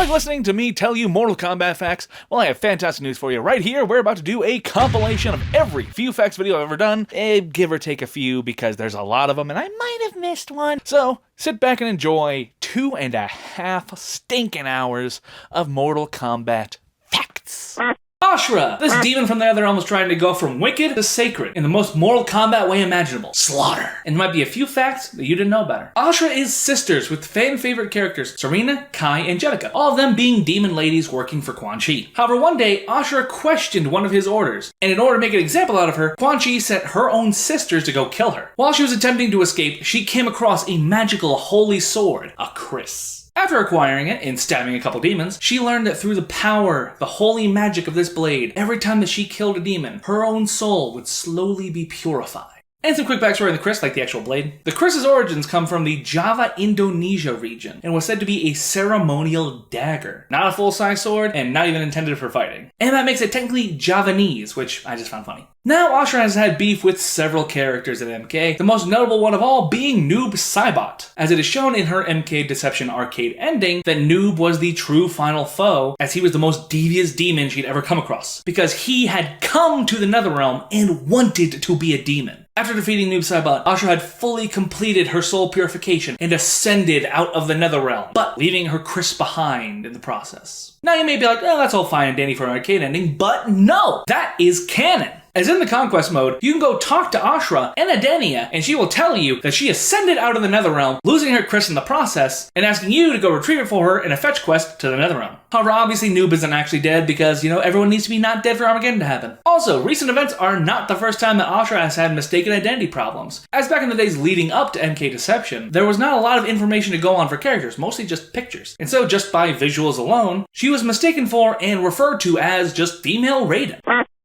Like listening to me tell you Mortal Kombat facts? Well, I have fantastic news for you right here. We're about to do a compilation of every few facts video I've ever done, give or take a few because there's a lot of them and I might have missed one. So sit back and enjoy 2.5 stinking hours of Mortal Kombat facts. Ashura! This demon from the Netherrealm was trying to go from wicked to sacred in the most Mortal Kombat way imaginable. Slaughter. And there might be a few facts that you didn't know about her. Ashura is sisters with fan-favorite characters Serena, Kai, and Jenica, all of them being demon ladies working for Quan Chi. However, one day, Ashura questioned one of his orders, and in order to make an example out of her, Quan Chi sent her own sisters to go kill her. While she was attempting to escape, she came across a magical holy sword, a Kris. After acquiring it and stabbing a couple demons, she learned that through the power, the holy magic of this blade, every time that she killed a demon, her own soul would slowly be purified. And some quick backstory on the Kris, like the actual blade. The Kris's origins come from the Java, Indonesia region, and was said to be a ceremonial dagger. Not a full-size sword, and not even intended for fighting. And that makes it technically Javanese, which I just found funny. Now, Ashura has had beef with several characters in MK, the most notable one of all being Noob Saibot, as it is shown in her MK Deception arcade ending that Noob was the true final foe, as he was the most devious demon she'd ever come across, because he had come to the Netherrealm and wanted to be a demon. After defeating Noob Saibot, Ashura had fully completed her soul purification and ascended out of the Netherrealm, but leaving her Kris behind in the process. Now you may be like, oh, that's all fine and dandy for an arcade ending, but no! That is canon! As in the Conquest mode, you can go talk to Ashura and Adenia, and she will tell you that she ascended out of the Netherrealm, losing her Kris in the process, and asking you to go retrieve it for her in a fetch quest to the Netherrealm. However, obviously Noob isn't actually dead because, everyone needs to be not dead for Armageddon to happen. Also, recent events are not the first time that Ashura has had mistaken identity problems. As back in the days leading up to MK Deception, there was not a lot of information to go on for characters, mostly just pictures. And so just by visuals alone, she was mistaken for and referred to as just female Raiden.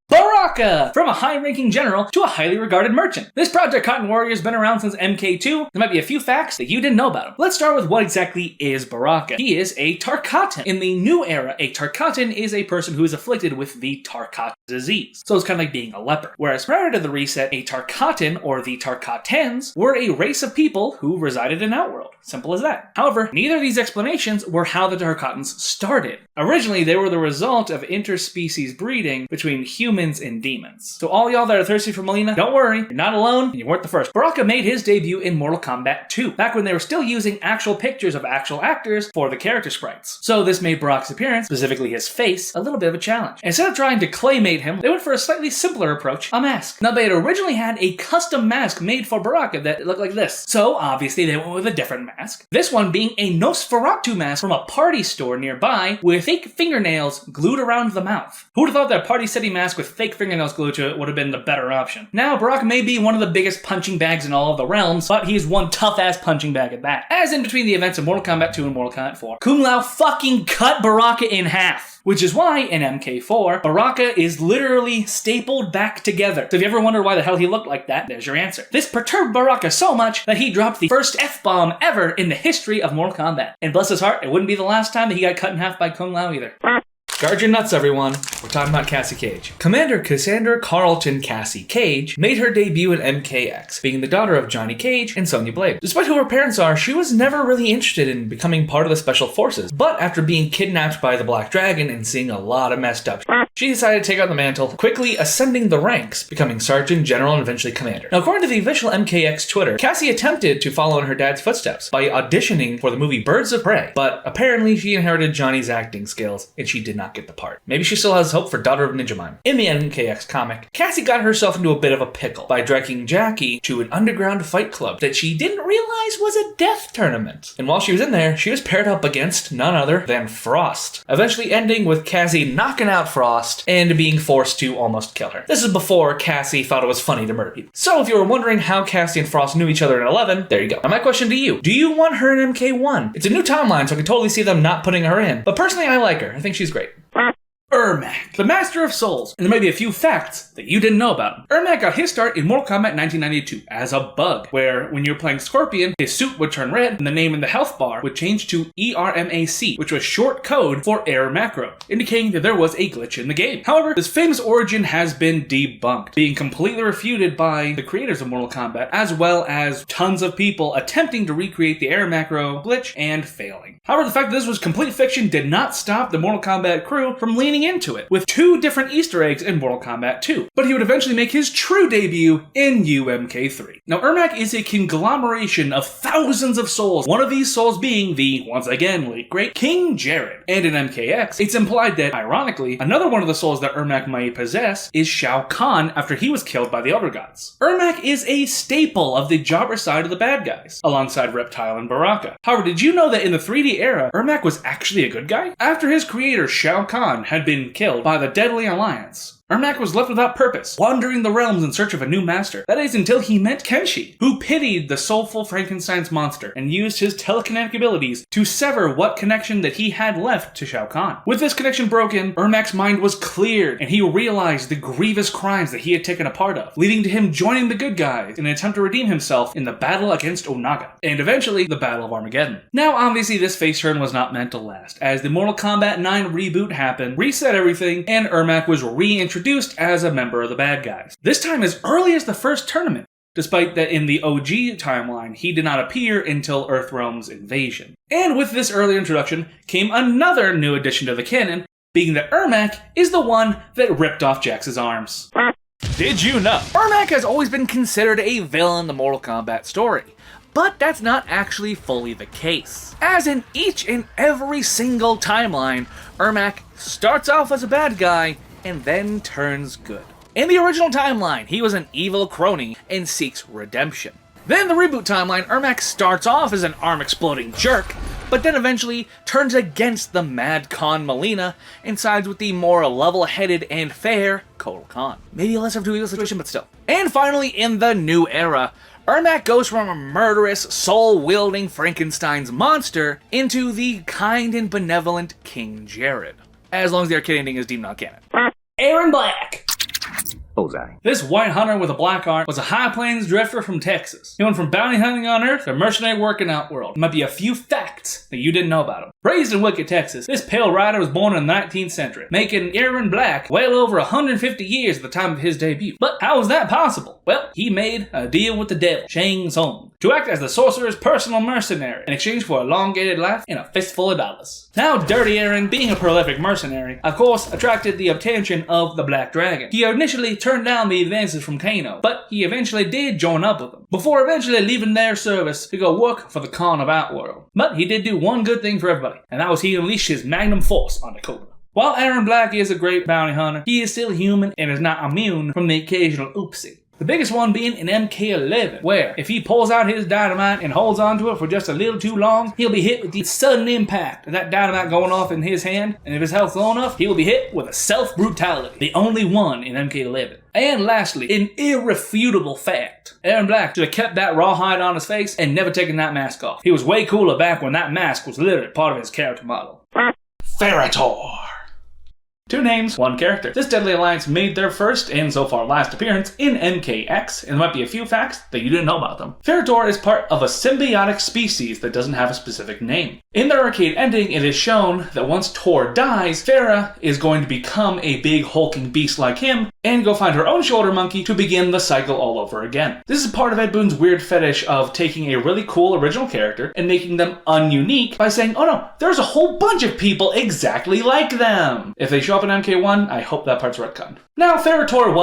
Baraka! From a high-ranking general to a highly regarded merchant. This Project Cotton Warrior has been around since MK2. There might be a few facts that you didn't know about him. Let's start with what exactly is Baraka. He is a Tarkatan. In the new era, a Tarkatan is a person who is afflicted with the Tarkat disease. So it's kind of like being a leper. Whereas prior to the reset, a Tarkatan, or the Tarkatans, were a race of people who resided in Outworld. Simple as that. However, neither of these explanations were how the Tarkatans started. Originally, they were the result of interspecies breeding between humans and demons. So all y'all that are thirsty for Melina, don't worry, you're not alone, and you weren't the first. Baraka made his debut in Mortal Kombat 2, back when they were still using actual pictures of actual actors for the character sprites. So this made Baraka's appearance, specifically his face, a little bit of a challenge. Instead of trying to claymate him, they went for a slightly simpler approach, a mask. Now they had originally had a custom mask made for Baraka that looked like this. So obviously they went with a different mask. This one being a Nosferatu mask from a party store nearby with fake fingernails glued around the mouth. Who would have thought that Party City mask with fake fingernails glued to it would have been the better option? Now, Baraka may be one of the biggest punching bags in all of the realms, but he's one tough-ass punching bag at that. As in between the events of Mortal Kombat 2 and Mortal Kombat 4, Kung Lao fucking cut Baraka in half. Which is why, in MK4, Baraka is literally stapled back together. So if you ever wonder why the hell he looked like that, there's your answer. This perturbed Baraka so much that he dropped the first F-bomb ever in the history of Mortal Kombat. And bless his heart, it wouldn't be the last time that he got cut in half by Kung Lao either. Guard your nuts, everyone. We're talking about Cassie Cage. Commander Cassandra Carlton Cassie Cage made her debut in MKX, being the daughter of Johnny Cage and Sonya Blade. Despite who her parents are, she was never really interested in becoming part of the Special Forces, but after being kidnapped by the Black Dragon and seeing a lot of messed up, she decided to take on the mantle, quickly ascending the ranks, becoming Sergeant, General, and eventually Commander. Now, according to the official MKX Twitter, Cassie attempted to follow in her dad's footsteps by auditioning for the movie Birds of Prey, but apparently she inherited Johnny's acting skills, and she did not get the part. Maybe she still has hope for Daughter of Ninja Mime. In the MKX comic, Cassie got herself into a bit of a pickle by dragging Jackie to an underground fight club that she didn't realize was a death tournament. And while she was in there, she was paired up against none other than Frost, eventually ending with Cassie knocking out Frost and being forced to almost kill her. This is before Cassie thought it was funny to murder people. So if you were wondering how Cassie and Frost knew each other in 11, there you go. Now my question to you, do you want her in MK1? It's a new timeline, so I can totally see them not putting her in, but personally I like her. I think she's great. Ermac, the Master of Souls, and there may be a few facts that you didn't know about him. Ermac got his start in Mortal Kombat 1992 as a bug, where when you were playing Scorpion, his suit would turn red and the name in the health bar would change to ERMAC, which was short code for error macro, indicating that there was a glitch in the game. However, this famous origin has been debunked, being completely refuted by the creators of Mortal Kombat, as well as tons of people attempting to recreate the error macro glitch and failing. However, the fact that this was complete fiction did not stop the Mortal Kombat crew from leaning into it, with 2 different Easter eggs in Mortal Kombat 2. But he would eventually make his true debut in UMK3. Now, Ermac is a conglomeration of thousands of souls, one of these souls being the, once again, late great King Jared. And in MKX, it's implied that, ironically, another one of the souls that Ermac might possess is Shao Kahn after he was killed by the Elder Gods. Ermac is a staple of the jobber side of the bad guys, alongside Reptile and Baraka. However, did you know that in the 3D era, Ermac was actually a good guy? After his creator, Shao Kahn, had been killed by the Deadly Alliance, Ermac was left without purpose, wandering the realms in search of a new master. That is until he met Kenshi, who pitied the soulful Frankenstein's monster and used his telekinetic abilities to sever what connection that he had left to Shao Kahn. With this connection broken, Ermac's mind was cleared and he realized the grievous crimes that he had taken a part of, leading to him joining the good guys in an attempt to redeem himself in the battle against Onaga, and eventually the Battle of Armageddon. Now, obviously, this face turn was not meant to last, as the Mortal Kombat 9 reboot happened, reset everything, and Ermac was reintroduced as a member of the bad guys. This time as early as the first tournament, despite that in the OG timeline, he did not appear until Earthrealm's invasion. And with this early introduction came another new addition to the canon, being that Ermac is the one that ripped off Jax's arms. Did you know? Ermac has always been considered a villain in the Mortal Kombat story. But that's not actually fully the case. As in each and every single timeline, Ermac starts off as a bad guy and then turns good. In the original timeline, he was an evil crony and seeks redemption. Then the reboot timeline, Ermac starts off as an arm-exploding jerk, but then eventually turns against the Mad Khan Melina and sides with the more level-headed and fair Kotal Khan. Maybe a lesser of two evil situation, but still. And finally, in the new era, Ermac goes from a murderous, soul-wielding Frankenstein's monster into the kind and benevolent King Jared. As long as the arcade ending is deemed non-canon. Aaron Black. Bullseye. This white hunter with a black arm was a high plains drifter from Texas. He went from bounty hunting on Earth to mercenary work in Outworld. There might be a few facts that you didn't know about him. Raised in Wicked, Texas, this pale rider was born in the 19th century, making Aaron Black well over 150 years at the time of his debut. But how was that possible? Well, he made a deal with the devil, Shang Tsung, to act as the sorcerer's personal mercenary in exchange for a elongated life and a fistful of dollars. Now, Dirty Aaron, being a prolific mercenary, of course, attracted the attention of the Black Dragon. He initially turned down the advances from Kano, but he eventually did join up with them, before eventually leaving their service to go work for the Khan of Outworld. But he did do one good thing for everybody, and that was he unleashed his magnum force on the Cobra. While Aaron Black is a great bounty hunter, he is still human and is not immune from the occasional oopsie. The biggest one being in MK11, where if he pulls out his dynamite and holds onto it for just a little too long, he'll be hit with the sudden impact of that dynamite going off in his hand, and if his health's low enough, he will be hit with a self-brutality, the only one in MK11. And lastly, an irrefutable fact. Aaron Black should have kept that rawhide on his face and never taken that mask off. He was way cooler back when that mask was literally part of his character model. Ferrator. 2 names, 1 character. This Deadly Alliance made their first, and so far last appearance, in MKX, and there might be a few facts that you didn't know about them. Ferrator is part of a symbiotic species that doesn't have a specific name. In their arcade ending, it is shown that once Tor dies, Farah is going to become a big hulking beast like him, and go find her own shoulder monkey to begin the cycle all over again. This is part of Ed Boon's weird fetish of taking a really cool original character and making them ununique by saying, oh no, there's a whole bunch of people exactly like them. If they show up in MK1, I hope that part's retconned. Now, Ferrator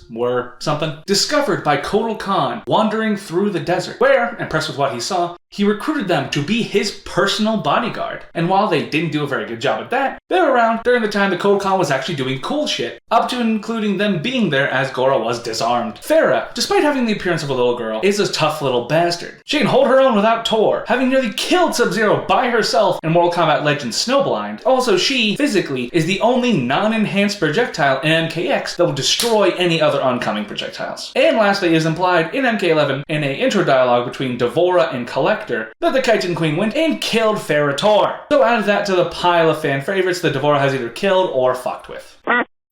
were something, discovered by Kotal Khan wandering through the desert, where, impressed with what he saw, he recruited them to be his personal bodyguard. And while they didn't do a very good job at that, they were around during the time that Kotal Khan was actually doing cool shit, up to and including them being there as Gora was disarmed. Farah, despite having the appearance of a little girl, is a tough little bastard. She can hold her own without Tor, having nearly killed Sub-Zero by herself in Mortal Kombat Legends Snowblind. Also, she, physically, is the only non-enhanced projectile in MKX that will destroy any other oncoming projectiles. And lastly, it is implied in MK11 in an intro dialogue between Devora and Collect scepter that the Chitin Queen went and killed Ferritor. So add that to the pile of fan favorites that D'Vorah has either killed or fucked with.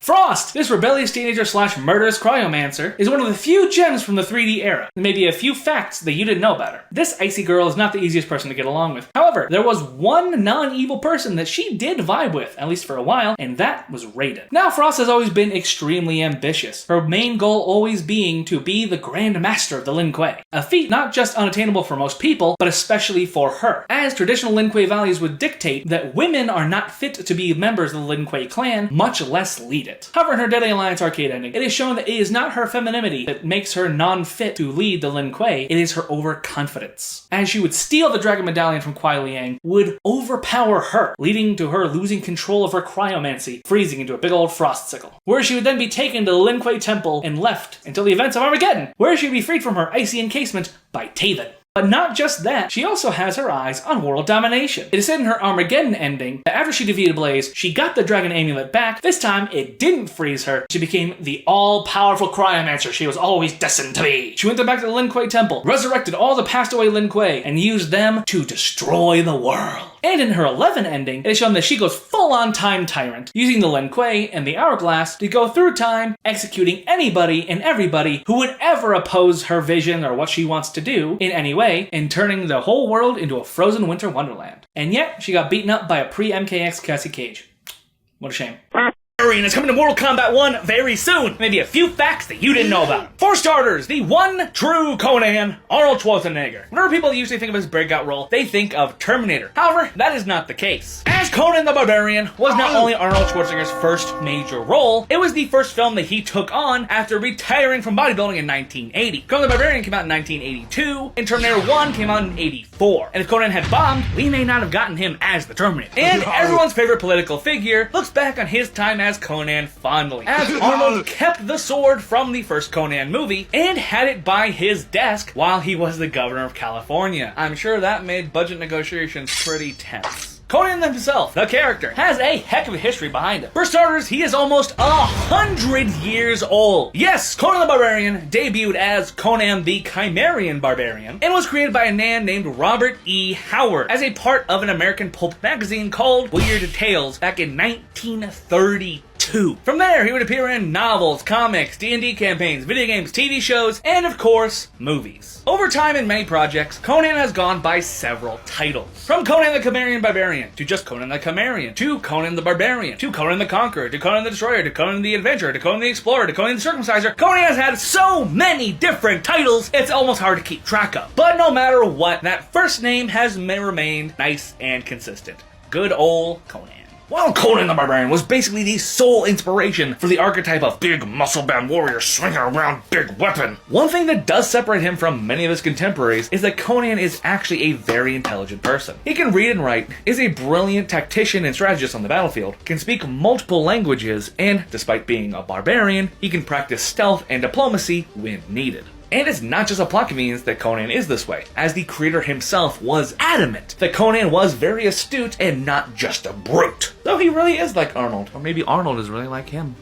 Frost! This rebellious teenager slash murderous cryomancer is one of the few gems from the 3D era. There may be a few facts that you didn't know about her. This icy girl is not the easiest person to get along with. However, there was one non-evil person that she did vibe with, at least for a while, and that was Raiden. Now, Frost has always been extremely ambitious, her main goal always being to be the Grand Master of the Lin Kuei. A feat not just unattainable for most people, but especially for her, as traditional Lin Kuei values would dictate that women are not fit to be members of the Lin Kuei clan, much less lead it. However, in her Deadly Alliance arcade ending, it is shown that it is not her femininity that makes her non-fit to lead the Lin Kuei, it is her overconfidence. As she would steal the Dragon Medallion from Kuai Liang, would overpower her, leading to her losing control of her cryomancy, freezing into a big old frost sickle. Where she would then be taken to the Lin Kuei temple and left until the events of Armageddon, where she would be freed from her icy encasement by Taven. But not just that, she also has her eyes on world domination. It is said in her Armageddon ending that after she defeated Blaze, she got the dragon amulet back. This time, it didn't freeze her. She became the all-powerful cryomancer she was always destined to be. She went back to the Lin Kuei temple, resurrected all the passed-away Lin Kuei, and used them to destroy the world. And in her 11 ending, it is shown that she goes full-on time tyrant, using the Lin Kuei and the Hourglass to go through time, executing anybody and everybody who would ever oppose her vision or what she wants to do in any way, and turning the whole world into a frozen winter wonderland. And yet, she got beaten up by a pre-MKX Cassie Cage. What a shame. Is coming to Mortal Kombat 1 very soon. Maybe a few facts that you didn't know about. For starters, the one true Conan, Arnold Schwarzenegger. Whenever people usually think of his breakout role, they think of Terminator. However, that is not the case. As Conan the Barbarian was not only Arnold Schwarzenegger's first major role, it was the first film that he took on after retiring from bodybuilding in 1980. Conan the Barbarian came out in 1982, and Terminator 1 came out in 84. And if Conan had bombed, we may not have gotten him as the Terminator. And everyone's favorite political figure looks back on his time as Conan fondly, as Arnold kept the sword from the first Conan movie and had it by his desk while he was the governor of California. I'm sure that made budget negotiations pretty tense. Conan himself, the character, has a heck of a history behind him. For starters, he is almost 100 years old. Yes, Conan the Barbarian debuted as Conan the Chimerian Barbarian and was created by a man named Robert E. Howard as a part of an American pulp magazine called Weird Tales back in 1932. From there, he would appear in novels, comics, D&D campaigns, video games, TV shows, and of course, movies. Over time in many projects, Conan has gone by several titles. From Conan the Chimerian Barbarian, to just Conan the Chimerian, to Conan the Barbarian, to Conan the Conqueror, to Conan the Destroyer, to Conan the Adventurer, to Conan the Explorer, to Conan the Circumciser. Conan has had so many different titles, it's almost hard to keep track of. But no matter what, that first name has remained nice and consistent. Good old Conan. While Conan the Barbarian was basically the sole inspiration for the archetype of big muscle-bound warrior swinging around big weapon, one thing that does separate him from many of his contemporaries is that Conan is actually a very intelligent person. He can read and write, is a brilliant tactician and strategist on the battlefield, can speak multiple languages, and despite being a barbarian, he can practice stealth and diplomacy when needed. And it's not just a plot convenience that Conan is this way, as the creator himself was adamant that Conan was very astute and not just a brute. Though he really is like Arnold, or maybe Arnold is really like him.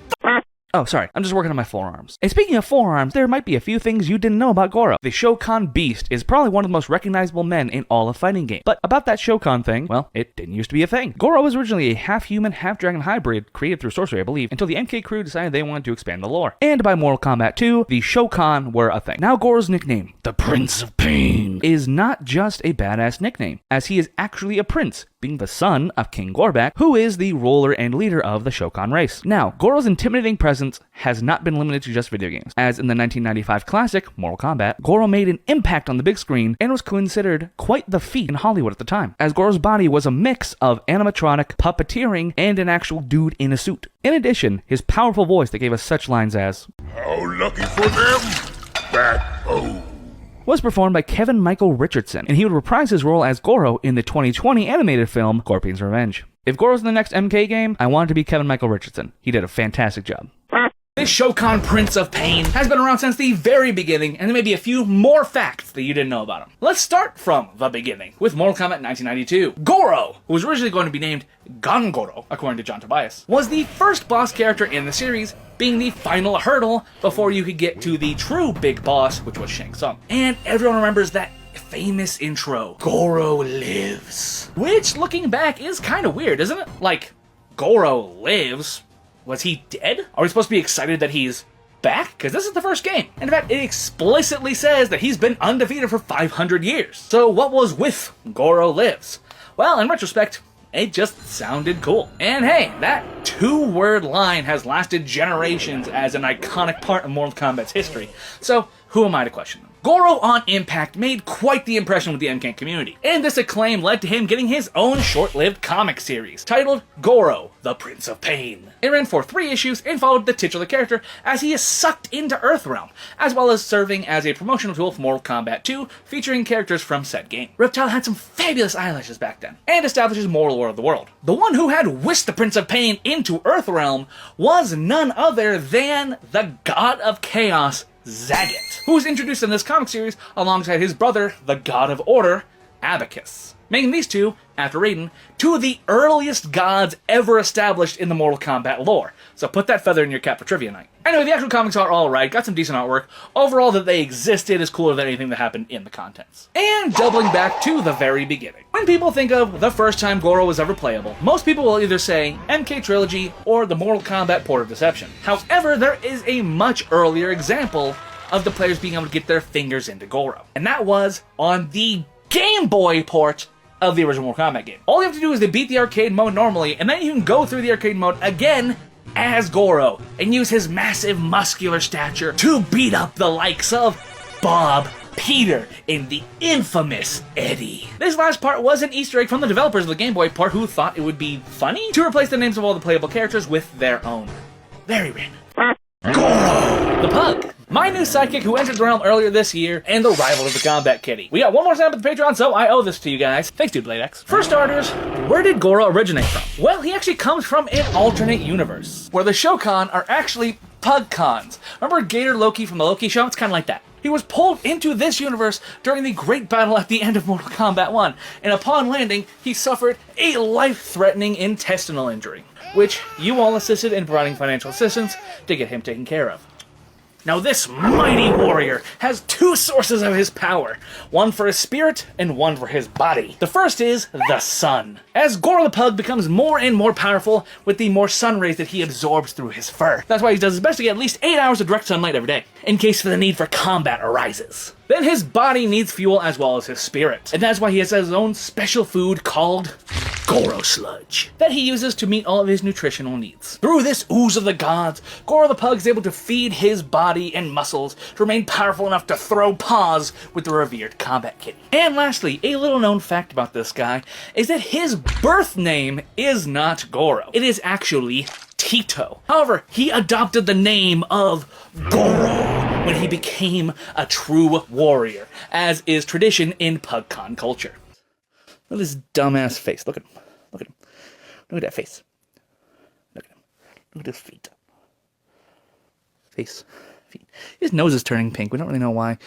Oh, sorry, I'm just working on my forearms. And speaking of forearms, there might be a few things you didn't know about Goro. The Shokan Beast is probably one of the most recognizable men in all of fighting games. But about that Shokan thing, well, it didn't used to be a thing. Goro was originally a half-human, half-dragon hybrid created through sorcery, I believe, until the MK crew decided they wanted to expand the lore. And by Mortal Kombat 2, the Shokan were a thing. Now Goro's nickname, the Prince of Pain, is not just a badass nickname, as he is actually a prince, being the son of King Gorbak, who is the ruler and leader of the Shokan race. Now, Goro's intimidating presence has not been limited to just video games, as in the 1995 classic, Mortal Kombat, Goro made an impact on the big screen and was considered quite the feat in Hollywood at the time, as Goro's body was a mix of animatronic, puppeteering, and an actual dude in a suit. In addition, his powerful voice that gave us such lines as, "How lucky for them, that was performed by Kevin Michael Richardson, and he would reprise his role as Goro in the 2020 animated film Scorpion's Revenge. If Goro's in the next MK game, I want it to be Kevin Michael Richardson. He did a fantastic job. This Shokan Prince of Pain has been around since the very beginning, and there may be a few more facts that you didn't know about him. Let's start from the beginning, with Mortal Kombat 1992. Goro, who was originally going to be named Gangoro, according to John Tobias, was the first boss character in the series, being the final hurdle before you could get to the true big boss, which was Shang Tsung. And everyone remembers that famous intro, Goro lives. Which, looking back, is kind of weird, isn't it? Like, Goro lives? Was he dead? Are we supposed to be excited that he's back? Because this is the first game. And in fact, it explicitly says that he's been undefeated for 500 years. So what was with Goro lives? Well, in retrospect, it just sounded cool. And hey, that 2-word line has lasted generations as an iconic part of Mortal Kombat's history. So who am I to question them? Goro on Impact made quite the impression with the MK community, and this acclaim led to him getting his own short-lived comic series, titled Goro, the Prince of Pain. It ran for 3 issues and followed the titular character as he is sucked into Earthrealm, as well as serving as a promotional tool for Mortal Kombat 2, featuring characters from said game. Reptile had some fabulous eyelashes back then, and establishes more lore of the world. The one who had whisked the Prince of Pain into Earthrealm was none other than the God of Chaos, Zagat, who was introduced in this comic series alongside his brother, the God of Order, Abacus, making these two, after Raiden, 2 of the earliest gods ever established in the Mortal Kombat lore. So put that feather in your cap for trivia night. Anyway, the actual comics are alright, got some decent artwork. Overall, that they existed is cooler than anything that happened in the contents. And doubling back to the very beginning. When people think of the first time Goro was ever playable, most people will either say MK Trilogy or the Mortal Kombat Port of Deception. However, there is a much earlier example of the players being able to get their fingers into Goro. And that was on the Game Boy port of the original Mortal Kombat game. All you have to do is to beat the arcade mode normally, and then you can go through the arcade mode again as Goro, and use his massive muscular stature to beat up the likes of Bob, Peter, and the infamous Eddie. This last part was an Easter egg from the developers of the Game Boy part who thought it would be funny to replace the names of all the playable characters with their own. Very random. Goro, the Pug. My new sidekick who entered the realm earlier this year, and the rival of the Combat Kitty. We got one more sign up at the Patreon, so I owe this to you guys. Thanks, Dude Blade X. For starters, where did Goro originate from? Well, he actually comes from an alternate universe, where the Shokan are actually Pugcons. Remember Gator Loki from the Loki show? It's kind of like that. He was pulled into this universe during the great battle at the end of Mortal Kombat 1, and upon landing, he suffered a life-threatening intestinal injury, which you all assisted in providing financial assistance to get him taken care of. Now this mighty warrior has 2 sources of his power, one for his spirit and one for his body. The first is the sun. As Goro the Pug becomes more and more powerful with the more sun rays that he absorbs through his fur. That's why he does his best to get at least 8 hours of direct sunlight every day, in case the need for combat arises. Then his body needs fuel as well as his spirit, and that's why he has his own special food called Goro Sludge that he uses to meet all of his nutritional needs. Through this ooze of the gods, Goro the Pug is able to feed his body and muscles to remain powerful enough to throw paws with the revered Combat Kitty. And lastly, a little known fact about this guy is that his birth name is not Goro. It is actually Tito. However, he adopted the name of Goro when he became a true warrior, as is tradition in Pugcon culture. Look at this dumbass face. Look at him. Look at him. Look at that face. Look at him. Look at his feet. Face. Feet. His nose is turning pink. We don't really know why.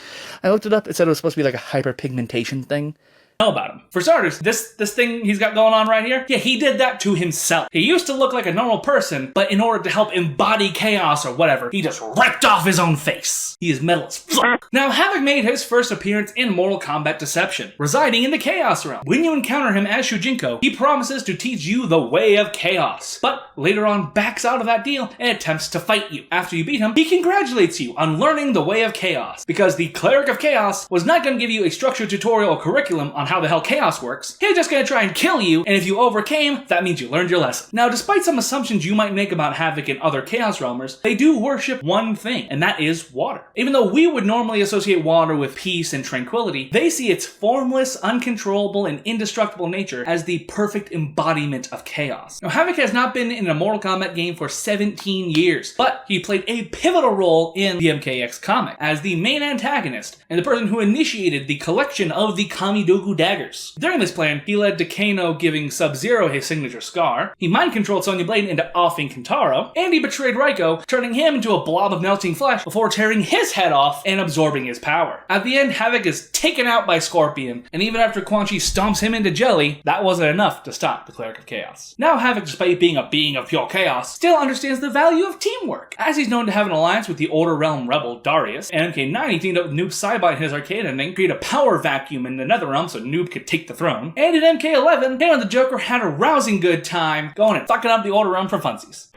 I looked it up. It said it was supposed to be like a hyperpigmentation thing. Know about him. For starters, this thing he's got going on right here, yeah, he did that to himself. He used to look like a normal person, but in order to help embody chaos or whatever, he just ripped off his own face. He is metal as fuck. Now, Havoc made his first appearance in Mortal Kombat Deception, residing in the Chaos Realm. When you encounter him as Shujinko, he promises to teach you the way of chaos, but later on backs out of that deal and attempts to fight you. After you beat him, he congratulates you on learning the way of chaos, because the Cleric of Chaos was not going to give you a structured tutorial or curriculum on how the hell chaos works. He's just gonna try and kill you, and if you overcame, that means you learned your lesson. Now, despite some assumptions you might make about Havoc and other Chaos Realmers, they do worship one thing, and that is water. Even though we would normally associate water with peace and tranquility, they see its formless, uncontrollable, and indestructible nature as the perfect embodiment of chaos. Now, Havoc has not been in a Mortal Kombat game for 17 years, but he played a pivotal role in the MKX comic as the main antagonist and the person who initiated the collection of the Kamidogu daggers. During this plan, he led to Kano giving Sub-Zero his signature scar, he mind-controlled Sonya Blade into offing Kentaro, and he betrayed Raiko, turning him into a blob of melting flesh before tearing his head off and absorbing his power. At the end, Havoc is taken out by Scorpion, and even after Quan Chi stomps him into jelly, that wasn't enough to stop the Cleric of Chaos. Now Havoc, despite being a being of pure chaos, still understands the value of teamwork, as he's known to have an alliance with the older realm rebel Darius, and MK9 he teamed up with Noob Saibot in his arcade ending, create a power vacuum in the Netherrealm so Noob could take the throne, and in MK11, him and the Joker had a rousing good time going and fucking up the older realm for funsies.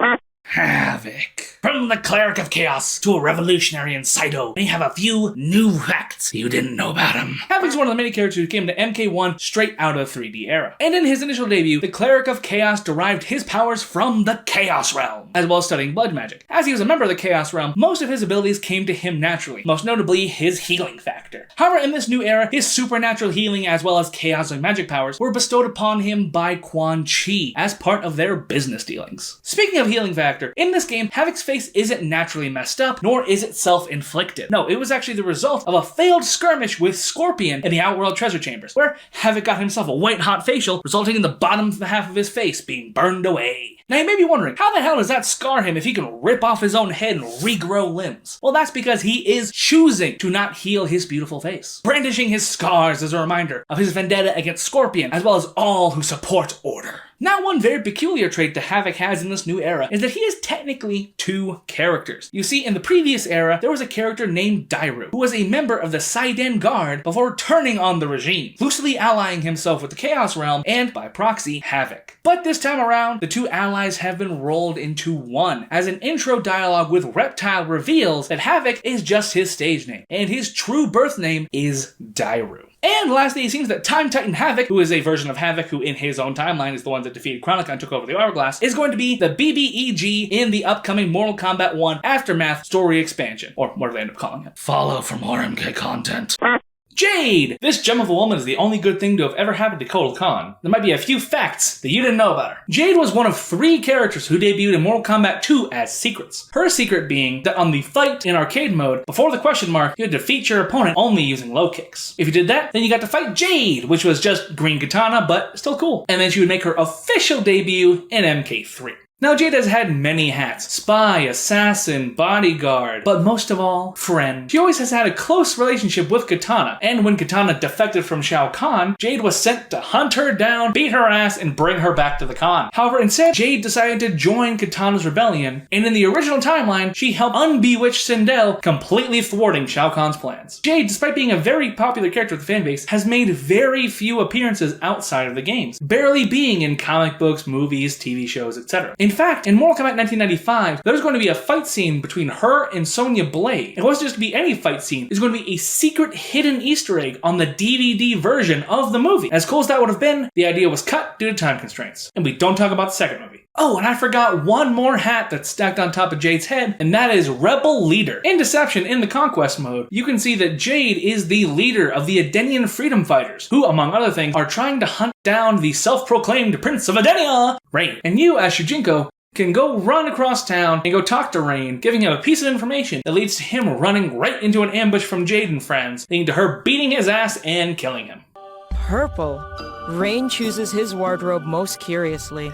Havoc. From the Cleric of Chaos to a revolutionary in Saito, we have a few new facts you didn't know about him. Havoc's one of the many characters who came to MK1 straight out of the 3D era. And in his initial debut, the Cleric of Chaos derived his powers from the Chaos Realm, as well as studying blood magic. As he was a member of the Chaos Realm, most of his abilities came to him naturally, most notably his healing factor. However, in this new era, his supernatural healing as well as chaos magic powers were bestowed upon him by Quan Chi as part of their business dealings. Speaking of healing factor, in this game, Havoc's face isn't naturally messed up, nor is it self-inflicted. No, it was actually the result of a failed skirmish with Scorpion in the Outworld Treasure Chambers, where Havoc got himself a white-hot facial, resulting in the bottom half of his face being burned away. Now you may be wondering, how the hell does that scar him if he can rip off his own head and regrow limbs? Well, that's because he is choosing to not heal his beautiful face, brandishing his scars as a reminder of his vendetta against Scorpion, as well as all who support order. Now, one very peculiar trait that Havoc has in this new era is that he is technically two characters. You see, in the previous era, there was a character named Dairu, who was a member of the Saiden Guard before turning on the regime, loosely allying himself with the Chaos Realm and, by proxy, Havoc. But this time around, the two allies have been rolled into one, as an intro dialogue with Reptile reveals that Havoc is just his stage name, and his true birth name is Dairu. And lastly, it seems that Time Titan Havoc, who is a version of Havoc who in his own timeline is the one that defeated Chronicon and took over the Hourglass, is going to be the BBEG in the upcoming Mortal Kombat 1 Aftermath story expansion. Or what do they end up calling it? Follow for more MK content. Jade! This gem of a woman is the only good thing to have ever happened to Kotal Khan. There might be a few facts that you didn't know about her. Jade was one of 3 characters who debuted in Mortal Kombat 2 as secrets. Her secret being that on the fight in arcade mode, before the question mark, you had to defeat your opponent only using low kicks. If you did that, then you got to fight Jade, which was just green katana, but still cool. And then she would make her official debut in MK3. Now, Jade has had many hats: spy, assassin, bodyguard, but most of all, friend. She always has had a close relationship with Katana, and when Katana defected from Shao Kahn, Jade was sent to hunt her down, beat her ass, and bring her back to the Khan. However, instead, Jade decided to join Katana's rebellion, and in the original timeline, she helped unbewitch Sindel, completely thwarting Shao Kahn's plans. Jade, despite being a very popular character with the fanbase, has made very few appearances outside of the games, barely being in comic books, movies, TV shows, etc. In fact, in Mortal Kombat 1995, there's going to be a fight scene between her and Sonya Blade. It wasn't just to be any fight scene. It's going to be a secret hidden Easter egg on the DVD version of the movie. As cool as that would have been, the idea was cut due to time constraints. And we don't talk about the second movie. Oh, and I forgot one more hat that's stacked on top of Jade's head, and that is Rebel Leader. In Deception, in the Conquest mode, you can see that Jade is the leader of the Edenian Freedom Fighters, who, among other things, are trying to hunt down the self-proclaimed Prince of Edenia, Rain. And you, as Shujinko, can go run across town and go talk to Rain, giving him a piece of information that leads to him running right into an ambush from Jade and friends, leading to her beating his ass and killing him. Purple. Rain chooses his wardrobe most curiously.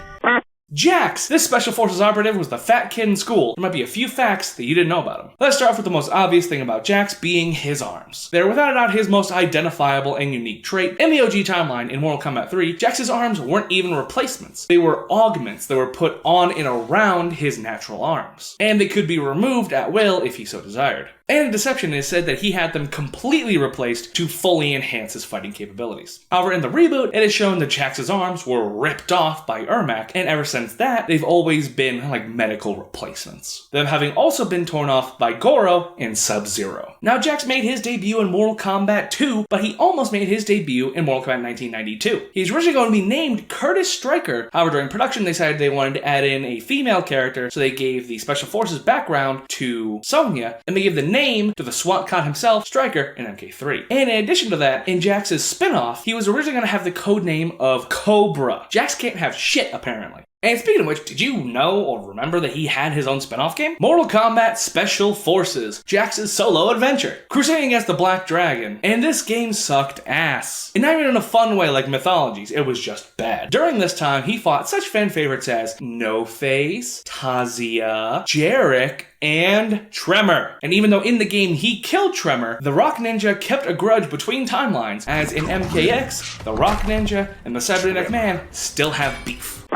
Jax! This Special Forces operative was the fat kid in school. There might be a few facts that you didn't know about him. Let's start off with the most obvious thing about Jax being his arms. They're without a doubt his most identifiable and unique trait. In the OG timeline, in Mortal Kombat 3, Jax's arms weren't even replacements. They were augments that were put on and around his natural arms. And they could be removed at will if he so desired. And in Deception, it is said that he had them completely replaced to fully enhance his fighting capabilities. However, in the reboot, it is shown that Jax's arms were ripped off by Ermac, and ever since that, they've always been like medical replacements. Them having also been torn off by Goro and Sub-Zero. Now, Jax made his debut in Mortal Kombat 2, but he almost made his debut in Mortal Kombat 1992. He's originally going to be named Curtis Stryker. However, during production, they decided they wanted to add in a female character, so they gave the Special Forces background to Sonya, and they gave the name to the SWAT cop himself, Stryker, in MK3. And in addition to that, in Jax's spin-off, he was originally going to have the code name of Cobra. Jax can't have shit, apparently. And speaking of which, did you know or remember that he had his own spin-off game? Mortal Kombat Special Forces, Jax's solo adventure, crusading against the Black Dragon. And this game sucked ass. And not even in a fun way like Mythologies, it was just bad. During this time, he fought such fan favorites as No Face, Tazia, Jarek, and Tremor. And even though in the game he killed Tremor, the Rock Ninja kept a grudge between timelines, as in MKX, the Rock Ninja and the Cybernetic Man still have beef.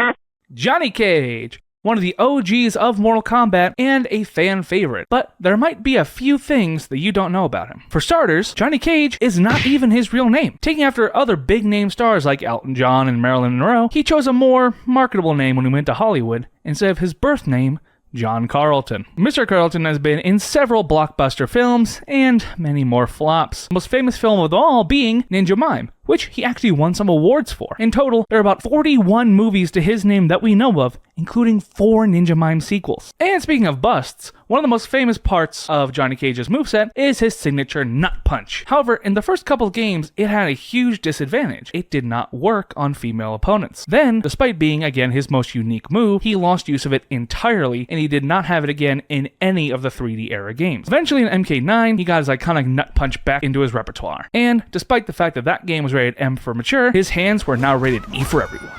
Johnny Cage, one of the OGs of Mortal Kombat and a fan favorite, but there might be a few things that you don't know about him. For starters, Johnny Cage is not even his real name. Taking after other big name stars like Elton John and Marilyn Monroe, he chose a more marketable name when he went to Hollywood instead of his birth name, John Carlton. Mr. Carlton has been in several blockbuster films and many more flops. The most famous film of all being Ninja Mime, which he actually won some awards for. In total, there are about 41 movies to his name that we know of, including 4 Ninja Mime sequels. And speaking of busts, one of the most famous parts of Johnny Cage's moveset is his signature nut punch. However, in the first couple of games, it had a huge disadvantage. It did not work on female opponents. Then, despite being again his most unique move, he lost use of it entirely, and he did not have it again in any of the 3D era games. Eventually in MK9, he got his iconic nut punch back into his repertoire. And despite the fact that that game was rated M for mature, his hands were now rated E for everyone.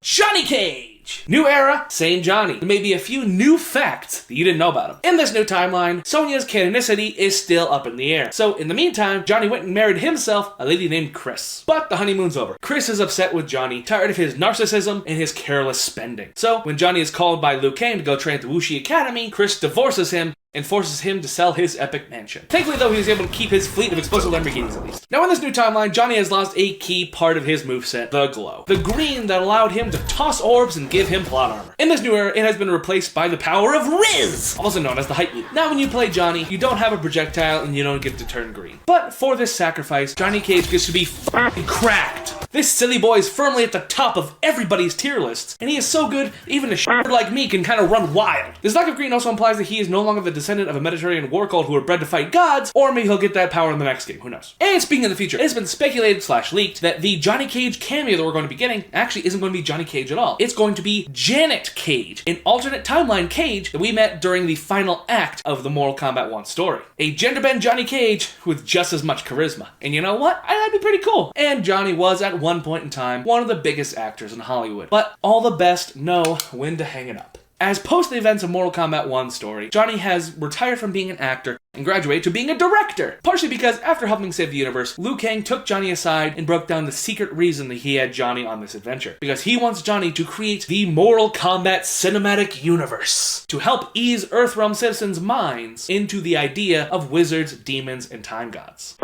Johnny Cage! New era, same Johnny. There may be a few new facts that you didn't know about him. In this new timeline, Sonya's canonicity is still up in the air. So in the meantime, Johnny went and married himself a lady named Chris. But the honeymoon's over. Chris is upset with Johnny, tired of his narcissism and his careless spending. So when Johnny is called by Liu Kang to go train at the Wuxi Academy, Chris divorces him and forces him to sell his epic mansion. Thankfully, though, he was able to keep his fleet of explosive Lamborghinis at least. Now, in this new timeline, Johnny has lost a key part of his moveset, the glow. The green that allowed him to toss orbs and give him plot armor. In this new era, it has been replaced by the power of Riz, also known as the Hype Loop. Now, when you play Johnny, you don't have a projectile and you don't get to turn green. But for this sacrifice, Johnny Cage gets to be f***ing cracked. This silly boy is firmly at the top of everybody's tier lists, and he is so good, even a shit like me can kind of run wild. This lack of green also implies that he is no longer the descendant of a Mediterranean war cult who are bred to fight gods, or maybe he'll get that power in the next game, who knows. And speaking of the future, it's been speculated / leaked that the Johnny Cage cameo that we're going to be getting actually isn't going to be Johnny Cage at all. It's going to be Janet Cage, an alternate timeline Cage that we met during the final act of the Mortal Kombat 1 story. A gender-bend Johnny Cage with just as much charisma. And you know what? That'd be pretty cool. And Johnny was, at one point in time, one of the biggest actors in Hollywood. But all the best know when to hang it up. As post the events of Mortal Kombat 1 story, Johnny has retired from being an actor and graduated to being a director. Partially because after helping save the universe, Liu Kang took Johnny aside and broke down the secret reason that he had Johnny on this adventure. Because he wants Johnny to create the Mortal Kombat cinematic universe to help ease Earthrealm citizens' minds into the idea of wizards, demons, and time gods.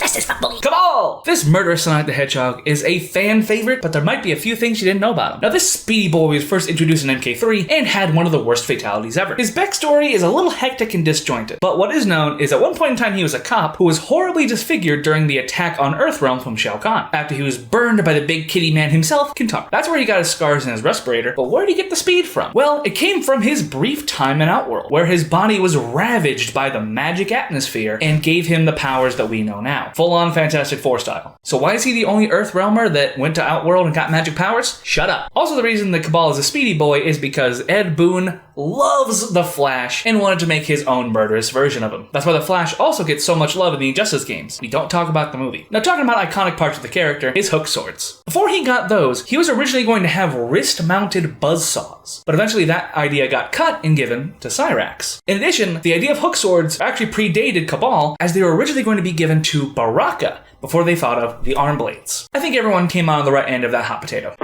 This is for bully. Come on! This murderous Sonic the Hedgehog is a fan favorite, but there might be a few things you didn't know about him. Now, this speedy boy was first introduced in MK3 and had one of the worst fatalities ever. His backstory is a little hectic and disjointed, but what is known is at one point in time he was a cop who was horribly disfigured during the attack on Earthrealm from Shao Kahn, after he was burned by the big kitty man himself, Kintaro. That's where he got his scars and his respirator, but where did he get the speed from? Well, it came from his brief time in Outworld, where his body was ravaged by the magic atmosphere and gave him the powers that we know now. Full-on Fantastic Four style. So why is he the only Earthrealmer that went to Outworld and got magic powers? Shut up. Also, the reason the Cabal is a speedy boy is because Ed Boon loves the Flash and wanted to make his own murderous version of him. That's why the Flash also gets so much love in the Injustice games. We don't talk about the movie. Now, talking about iconic parts of the character, his hook swords. Before he got those, he was originally going to have wrist-mounted buzzsaws, but eventually that idea got cut and given to Cyrax. In addition, the idea of hook swords actually predated Cabal, as they were originally going to be given to Baraka before they thought of the arm blades. I think everyone came out on the right end of that hot potato.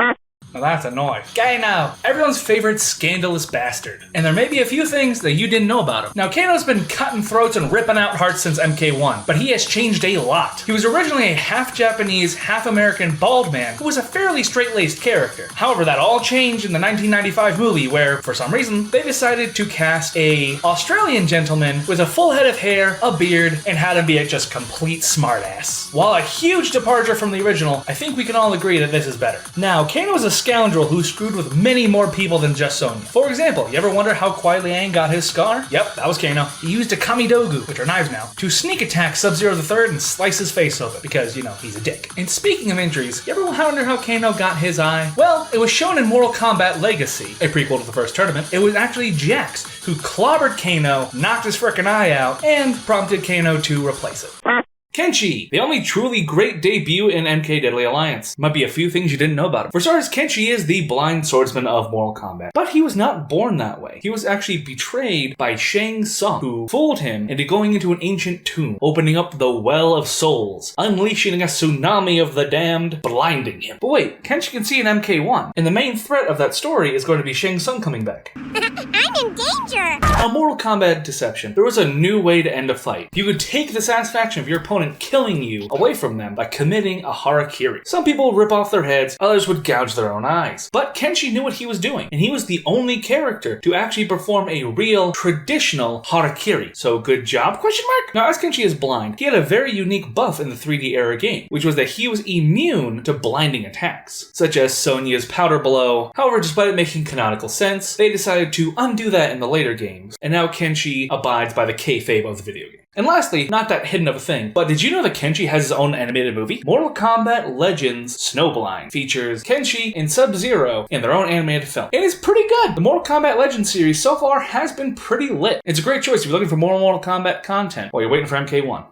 Now that's a noise. Guy now, everyone's favorite scandalous bastard. And there may be a few things that you didn't know about him. Now, Kano's been cutting throats and ripping out hearts since MK1, but he has changed a lot. He was originally a half-Japanese, half-American bald man who was a fairly straight-laced character. However, that all changed in the 1995 movie where, for some reason, they decided to cast a Australian gentleman with a full head of hair, a beard, and had him be a just complete smartass. While a huge departure from the original, I think we can all agree that this is better. Now, Kano is a scoundrel who screwed with many more people than just Sonya. For example, you ever wonder how Kuai Liang got his scar? Yep, that was Kano. He used a Kamidogu, which are knives now, to sneak attack Sub-Zero III and slice his face open, because, you know, he's a dick. And speaking of injuries, you ever wonder how Kano got his eye? Well, it was shown in Mortal Kombat Legacy, a prequel to the first tournament. It was actually Jax who clobbered Kano, knocked his frickin' eye out, and prompted Kano to replace it. Kenshi, the only truly great debut in MK Deadly Alliance. Might be a few things you didn't know about him. For starters, Kenshi is the blind swordsman of Mortal Kombat. But he was not born that way. He was actually betrayed by Shang Tsung, who fooled him into going into an ancient tomb, opening up the Well of Souls, unleashing a tsunami of the damned, blinding him. But wait, Kenshi can see in MK1, and the main threat of that story is going to be Shang Tsung coming back. I'm in danger! Now, Mortal Kombat Deception. There was a new way to end a fight. You could take the satisfaction of your opponent killing you away from them by committing a harakiri. Some people rip off their heads, others would gouge their own eyes. But Kenshi knew what he was doing, and he was the only character to actually perform a real, traditional harakiri. So good job, question mark? Now, as Kenshi is blind, he had a very unique buff in the 3D era game, which was that he was immune to blinding attacks, such as Sonya's powder blow. However, despite it making canonical sense, they decided to undo that in the later games, and now Kenshi abides by the kayfabe of the video game. And lastly, not that hidden of a thing, but did you know that Kenshi has his own animated movie? Mortal Kombat Legends Snowblind features Kenshi and Sub-Zero in their own animated film. It is pretty good. The Mortal Kombat Legends series so far has been pretty lit. It's a great choice if you're looking for more Mortal Kombat content while you're waiting for MK1.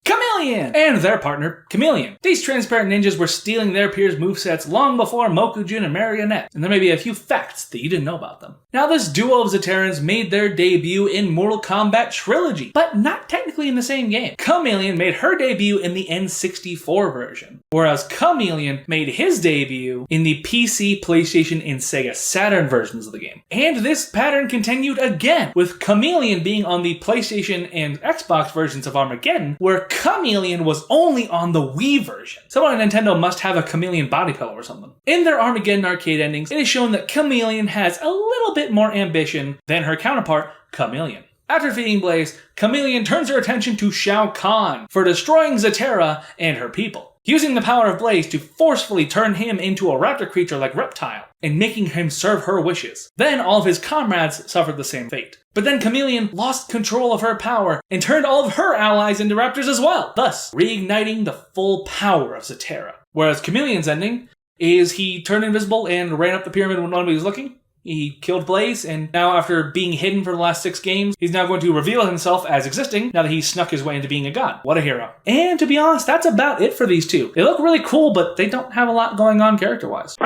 Chameleon! And their partner, Chameleon. These transparent ninjas were stealing their peers' movesets long before Mokujin and Marionette, and there may be a few facts that you didn't know about them. Now, this duo of Zaterrans made their debut in Mortal Kombat Trilogy, but not technically in the same game. Chameleon made her debut in the N64 version, whereas Chameleon made his debut in the PC, PlayStation, and Sega Saturn versions of the game. And this pattern continued again, with Chameleon being on the PlayStation and Xbox versions of Armageddon, where Chameleon was only on the Wii version. Someone at Nintendo must have a Chameleon body pillow or something. In their Armageddon arcade endings, it is shown that Chameleon has a little bit more ambition than her counterpart, Chameleon. After defeating Blaze, Chameleon turns her attention to Shao Kahn for destroying Zaterra and her people, using the power of Blaze to forcefully turn him into a raptor creature like Reptile, and making him serve her wishes. Then all of his comrades suffered the same fate. But then Chameleon lost control of her power and turned all of her allies into raptors as well, thus reigniting the full power of Zaterra. Whereas Chameleon's ending is he turned invisible and ran up the pyramid when nobody was looking. He killed Blaze, and now after being hidden for the last 6 games, he's now going to reveal himself as existing now that he's snuck his way into being a god. What a hero. And to be honest, that's about it for these two. They look really cool, but they don't have a lot going on character-wise.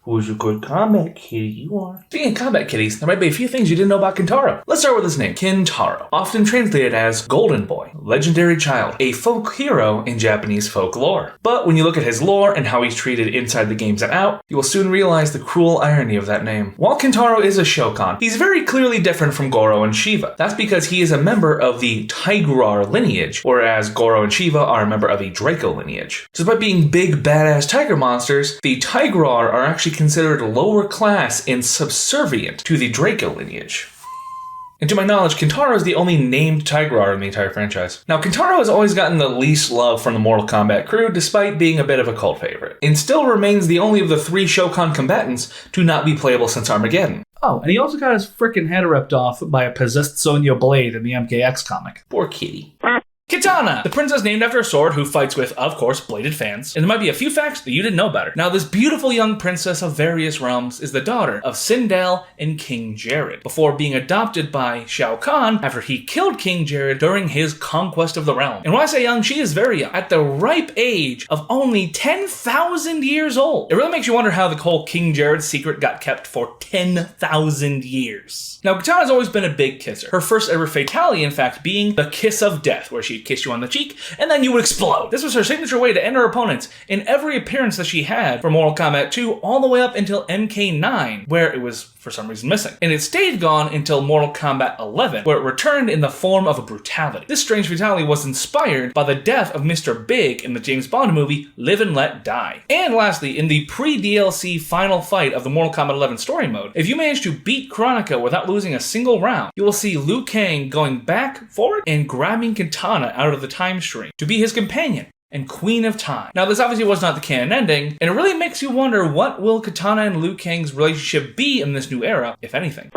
Who's a good combat kitty? You are. Speaking of combat kitties, there might be a few things you didn't know about Kintaro. Let's start with his name, Kintaro. Often translated as Golden Boy, Legendary Child, a folk hero in Japanese folklore. But when you look at his lore and how he's treated inside the games and out, you will soon realize the cruel irony of that name. While Kintaro is a Shokan, he's very clearly different from Goro and Shiva. That's because he is a member of the Tigrar lineage, whereas Goro and Shiva are a member of the Draco lineage. Despite being big, badass tiger monsters, the Tigrar are actually considered lower class and subservient to the Draco lineage. And to my knowledge, Kintaro is the only named Tigrar in the entire franchise. Now, Kintaro has always gotten the least love from the Mortal Kombat crew, despite being a bit of a cult favorite, and still remains the only of the 3 Shokan combatants to not be playable since Armageddon. Oh, and he also got his frickin' head ripped off by a possessed Sonya Blade in the MKX comic. Poor kitty. Kitana, the princess named after a sword who fights with, of course, bladed fans. And there might be a few facts that you didn't know about her. Now, this beautiful young princess of various realms is the daughter of Sindel and King Jared, before being adopted by Shao Kahn after he killed King Jared during his conquest of the realm. And when I say young, she is very young, at the ripe age of only 10,000 years old. It really makes you wonder how the whole King Jared secret got kept for 10,000 years. Now, Kitana's always been a big kisser. Her first ever fatality, in fact, being the kiss of death, where she'd kiss you on the cheek, and then you would explode. This was her signature way to end her opponents in every appearance that she had from Mortal Kombat 2 all the way up until MK9, where it was for some reason missing. And it stayed gone until Mortal Kombat 11, where it returned in the form of a brutality. This strange fatality was inspired by the death of Mr. Big in the James Bond movie Live and Let Die. And lastly, in the pre-DLC final fight of the Mortal Kombat 11 story mode, if you manage to beat Kronika without losing a single round, you will see Liu Kang going back, forward, and grabbing Kitana out of the time stream to be his companion. and Queen of Time. Now, this obviously was not the canon ending, and it really makes you wonder what will Kitana and Liu Kang's relationship be in this new era, if anything.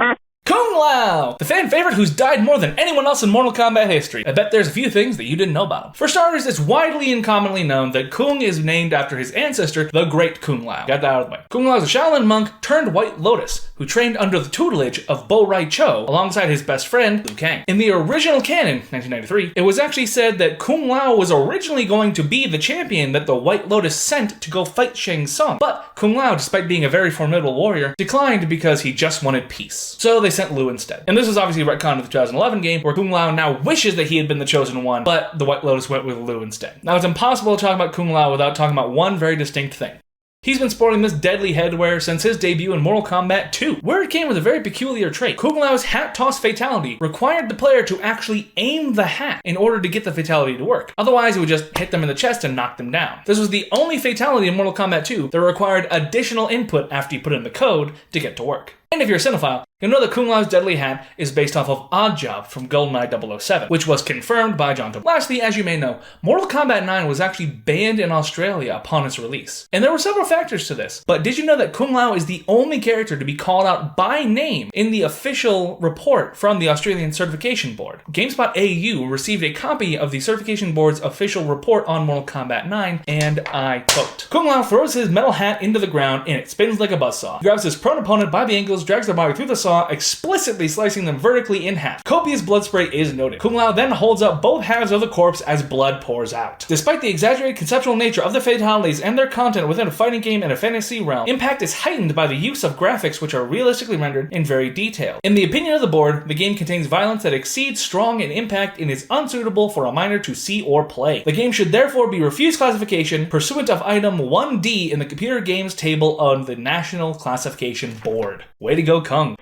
Kung Lao! The fan favorite who's died more than anyone else in Mortal Kombat history. I bet there's a few things that you didn't know about him. For starters, it's widely and commonly known that Kung is named after his ancestor, the Great Kung Lao. Got that out of the way. Kung Lao is a Shaolin monk turned White Lotus, who trained under the tutelage of Bo Rai Cho alongside his best friend, Liu Kang. In the original canon, 1993, it was actually said that Kung Lao was originally going to be the champion that the White Lotus sent to go fight Shang Tsung, but Kung Lao, despite being a very formidable warrior, declined because he just wanted peace. So they sent Liu instead. And this was obviously retconned to the 2011 game, where Kung Lao now wishes that he had been the chosen one, but the White Lotus went with Liu instead. Now, it's impossible to talk about Kung Lao without talking about one very distinct thing. He's been sporting this deadly headwear since his debut in Mortal Kombat 2, where it came with a very peculiar trait. Kung Lao's hat toss fatality required the player to actually aim the hat in order to get the fatality to work. Otherwise, it would just hit them in the chest and knock them down. This was the only fatality in Mortal Kombat 2 that required additional input after you put in the code to get to work. And if you're a cinephile, you'll know that Kung Lao's deadly hat is based off of Oddjob from GoldenEye 007, which was confirmed by John Tobias. Lastly, as you may know, Mortal Kombat 9 was actually banned in Australia upon its release. And there were several factors to this, but did you know that Kung Lao is the only character to be called out by name in the official report from the Australian Certification Board? GameSpot AU received a copy of the Certification Board's official report on Mortal Kombat 9, and I quote, Kung Lao throws his metal hat into the ground and it spins like a buzzsaw. He grabs his prone opponent by the ankles, drags their body through the saw, explicitly slicing them vertically in half. Copious blood spray is noted. Kung Lao then holds up both halves of the corpse as blood pours out. Despite the exaggerated conceptual nature of the fatalities and their content within a fighting game and a fantasy realm, impact is heightened by the use of graphics which are realistically rendered and very detailed. In the opinion of the board, the game contains violence that exceeds strong in impact and is unsuitable for a minor to see or play. The game should therefore be refused classification pursuant of item 1D in the computer games table on the National Classification Board. Way to go, Kung.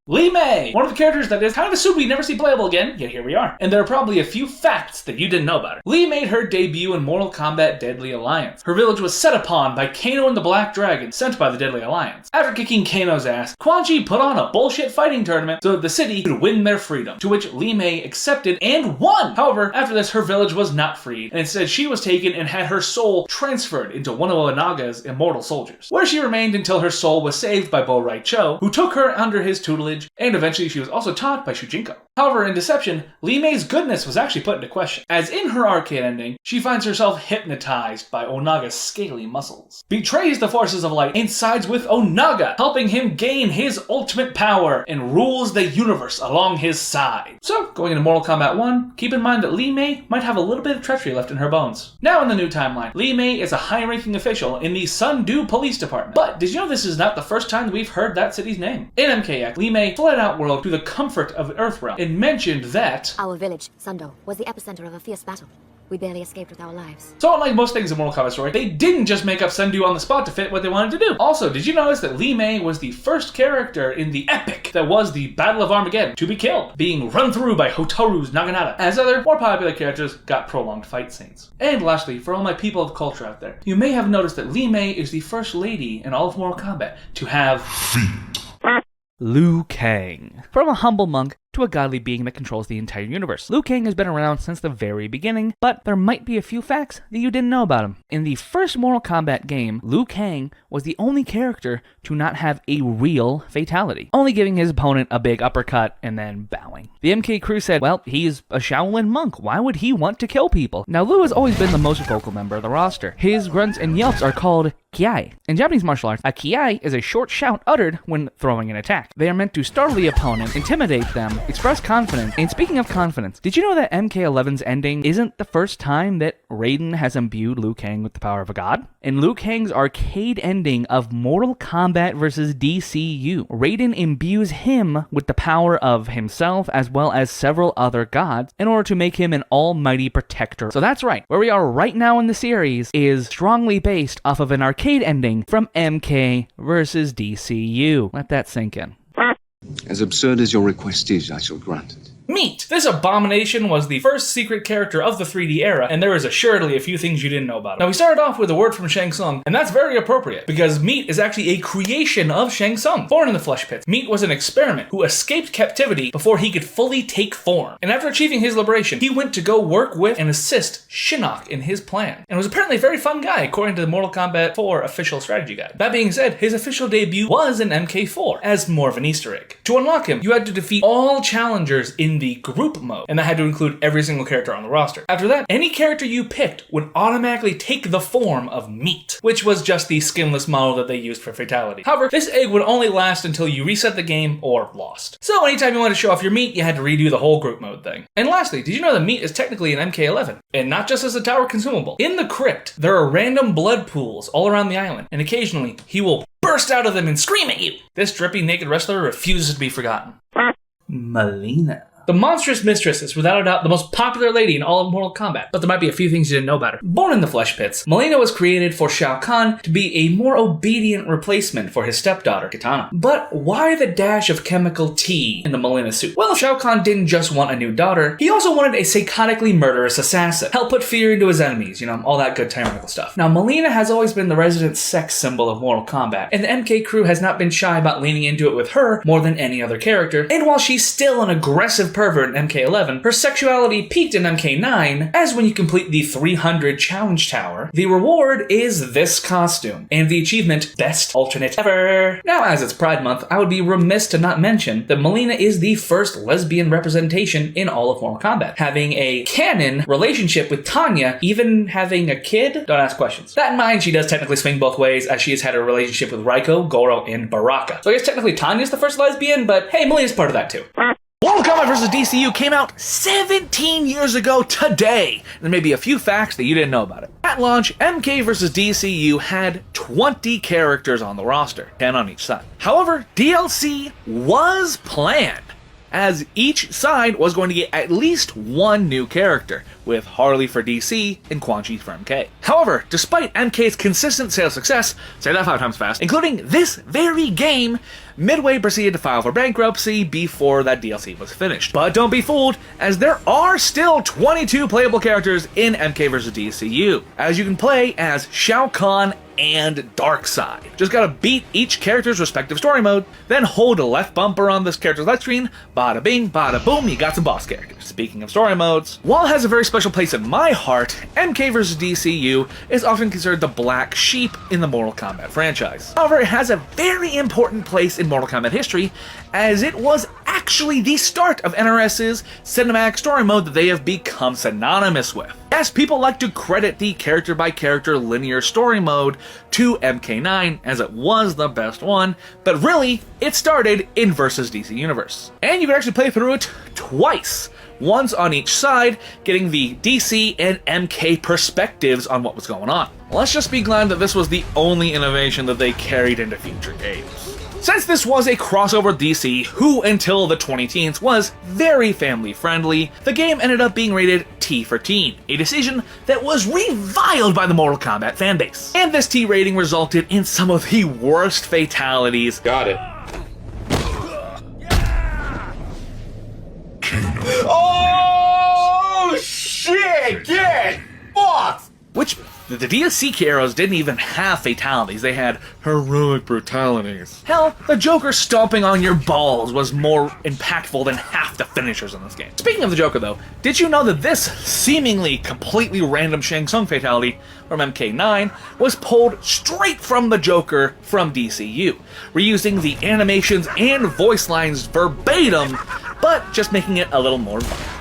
Li Mei! One of the characters that is kind of assumed we'd never see playable again, yet here we are. And there are probably a few facts that you didn't know about her. Li made her debut in Mortal Kombat Deadly Alliance. Her village was set upon by Kano and the Black Dragon, sent by the Deadly Alliance. After kicking Kano's ass, Quan Chi put on a bullshit fighting tournament so that the city could win their freedom, to which Li Mei accepted and won! However, after this, her village was not freed, and instead she was taken and had her soul transferred into one of Onaga's immortal soldiers, where she remained until her soul was saved by Bo Rai Cho, who took her under his tutelage, and eventually she was also taught by Shujinko. However, in Deception, Li Mei's goodness was actually put into question, as in her arcade ending, she finds herself hypnotized by Onaga's scaly muscles, betrays the forces of light, and sides with Onaga, helping him gain his ultimate power, and rules the universe along his side. So, going into Mortal Kombat 1, keep in mind that Li Mei might have a little bit of treachery left in her bones. Now in the new timeline, Li Mei is a high-ranking official in the Sundu Police Department. But did you know this is not the first time that we've heard that city's name? In MKX, Li Mei fled Outworld to the comfort of Earthrealm and mentioned that Our village, Sundo, was the epicenter of a fierce battle. We barely escaped with our lives. So unlike most things in Mortal Kombat story, they didn't just make up Sundu on the spot to fit what they wanted to do. Also, did you notice that Li Mei was the first character in the epic that was the Battle of Armageddon to be killed, being run through by Hotaru's Naginata, as other, more popular characters got prolonged fight scenes. And lastly, for all my people of culture out there, you may have noticed that Li Mei is the first lady in all of Mortal Kombat to have Liu Kang. From a humble monk to a godly being that controls the entire universe, Liu Kang has been around since the very beginning, but there might be a few facts that you didn't know about him. In the first Mortal Kombat game, Liu Kang was the only character to not have a real fatality, only giving his opponent a big uppercut and then bowing. The MK crew said, well, he's a Shaolin monk, why would he want to kill people? Now, Liu has always been the most vocal member of the roster. His grunts and yelps are called kiai. In Japanese martial arts, a kiai is a short shout uttered when throwing an attack. They are meant to startle the opponent, intimidate them, express confidence. And speaking of confidence, did you know that MK11's ending isn't the first time that Raiden has imbued Liu Kang with the power of a god? In Liu Kang's arcade ending of Mortal Kombat vs. DCU, Raiden imbues him with the power of himself as well as several other gods in order to make him an almighty protector. So that's right, where we are right now in the series is strongly based off of an arcade ending from MK vs. DCU. Let that sink in. As absurd as your request is, I shall grant it. Meat. This abomination was the first secret character of the 3D era, and there is assuredly a few things you didn't know about him. Now, we started off with a word from Shang Tsung, and that's very appropriate, because Meat is actually a creation of Shang Tsung. Born in the flesh pits, Meat was an experiment who escaped captivity before he could fully take form. And after achieving his liberation, he went to go work with and assist Shinnok in his plan, and was apparently a very fun guy, according to the Mortal Kombat 4 official strategy guide. That being said, his official debut was in MK4, as more of an Easter egg. To unlock him, you had to defeat all challengers in the group mode, and that had to include every single character on the roster. After that, any character you picked would automatically take the form of Meat, which was just the skinless model that they used for Fatality. However, this egg would only last until you reset the game or lost. So anytime you wanted to show off your Meat, you had to redo the whole group mode thing. And lastly, did you know that Meat is technically an MK11? And not just as a tower consumable. In the crypt, there are random blood pools all around the island, and occasionally he will burst out of them and scream at you. This drippy naked wrestler refuses to be forgotten. Melina. The monstrous mistress is without a doubt the most popular lady in all of Mortal Kombat, but there might be a few things you didn't know about her. Born in the flesh pits, Melina was created for Shao Kahn to be a more obedient replacement for his stepdaughter, Kitana. But why the dash of chemical T in the Melina suit? Well, Shao Kahn didn't just want a new daughter, he also wanted a psychotically murderous assassin. Help put fear into his enemies, all that good tyrannical stuff. Now, Melina has always been the resident sex symbol of Mortal Kombat, and the MK crew has not been shy about leaning into it with her more than any other character, and while she's still an aggressive pervert in MK11, her sexuality peaked in MK9, as when you complete the 300 challenge tower, the reward is this costume, and the achievement, Best Alternate Ever. Now, as it's Pride Month, I would be remiss to not mention that Melina is the first lesbian representation in all of Mortal Kombat, having a canon relationship with Tanya, even having a kid? Don't ask questions. That in mind, she does technically swing both ways, as she has had a relationship with Raiko, Goro, and Baraka. So I guess technically Tanya's the first lesbian, but hey, Melina's part of that too. Mortal Kombat vs. DCU came out 17 years ago today. There may be a few facts that you didn't know about it. At launch, MK vs. DCU had 20 characters on the roster, 10 on each side. However, DLC was planned, as each side was going to get at least one new character, with Harley for DC and Quan Chi for MK. However, despite MK's consistent sales success, say that 5 times fast, including this very game, Midway proceeded to file for bankruptcy before that DLC was finished. But don't be fooled, as there are still 22 playable characters in MK vs. DCU, as you can play as Shao Kahn and Darkseid. Just gotta beat each character's respective story mode, then hold the left bumper on this character's left screen, bada bing, bada boom, you got some boss characters. Speaking of story modes, while it has a very special place in my heart, MK vs. DCU is often considered the black sheep in the Mortal Kombat franchise. However, it has a very important place in Mortal Kombat history, as it was actually the start of NRS's cinematic story mode that they have become synonymous with. Yes, people like to credit the character-by-character linear story mode to MK9, as it was the best one, but really, it started in Versus DC Universe. And you can actually play through it twice. Once on each side, getting the DC and MK perspectives on what was going on. Let's just be glad that this was the only innovation that they carried into future games. Since this was a crossover DC, who until the 2010s was very family friendly, the game ended up being rated T for teen, a decision that was reviled by the Mortal Kombat fanbase. And this T rating resulted in some of the worst fatalities. Got it. Oh shit! Get fucked! Which the DLC heroes didn't even have fatalities, they had heroic brutalities. Hell, the Joker stomping on your balls was more impactful than half the finishers in this game. Speaking of the Joker though, did you know that this seemingly completely random Shang Tsung fatality from MK9 was pulled straight from the Joker from DCU, reusing the animations and voice lines verbatim, but just making it a little more violent.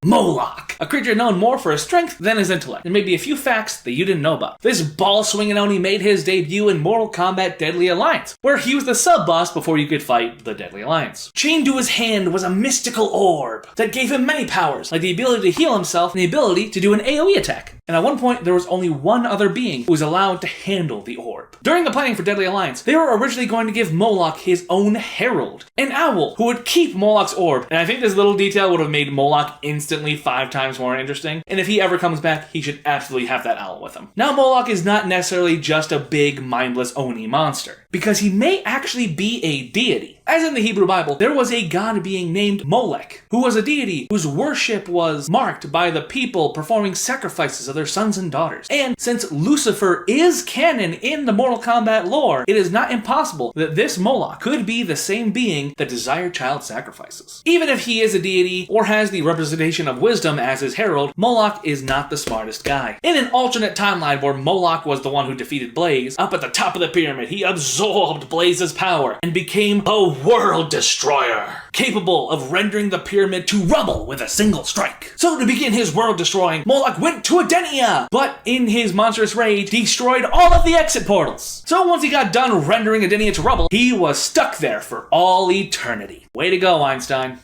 Moloch, a creature known more for his strength than his intellect. There may be a few facts that you didn't know about. This ball-swinging Oni made his debut in Mortal Kombat Deadly Alliance, where he was the sub-boss before you could fight the Deadly Alliance. Chained to his hand was a mystical orb that gave him many powers, like the ability to heal himself and the ability to do an AoE attack. And at one point, there was only one other being who was allowed to handle the orb. During the planning for Deadly Alliance, they were originally going to give Moloch his own herald, an owl who would keep Moloch's orb. And I think this little detail would have made Moloch instantly 5 times more interesting. And if he ever comes back, he should absolutely have that owl with him. Now, Moloch is not necessarily just a big, mindless Oni monster. because he may actually be a deity. As in the Hebrew Bible, there was a god being named Molech, who was a deity whose worship was marked by the people performing sacrifices of their sons and daughters. And since Lucifer is canon in the Mortal Kombat lore, it is not impossible that this Moloch could be the same being that desired child sacrifices. Even if he is a deity or has the representation of wisdom as his herald, Moloch is not the smartest guy. In an alternate timeline where Moloch was the one who defeated Blaze, up at the top of the pyramid, he absorbed Blaze's power and became a world destroyer, capable of rendering the pyramid to rubble with a single strike. So to begin his world destroying, Moloch went to Edenia, but in his monstrous rage, destroyed all of the exit portals. So once he got done rendering Edenia to rubble, he was stuck there for all eternity. Way to go, Einstein.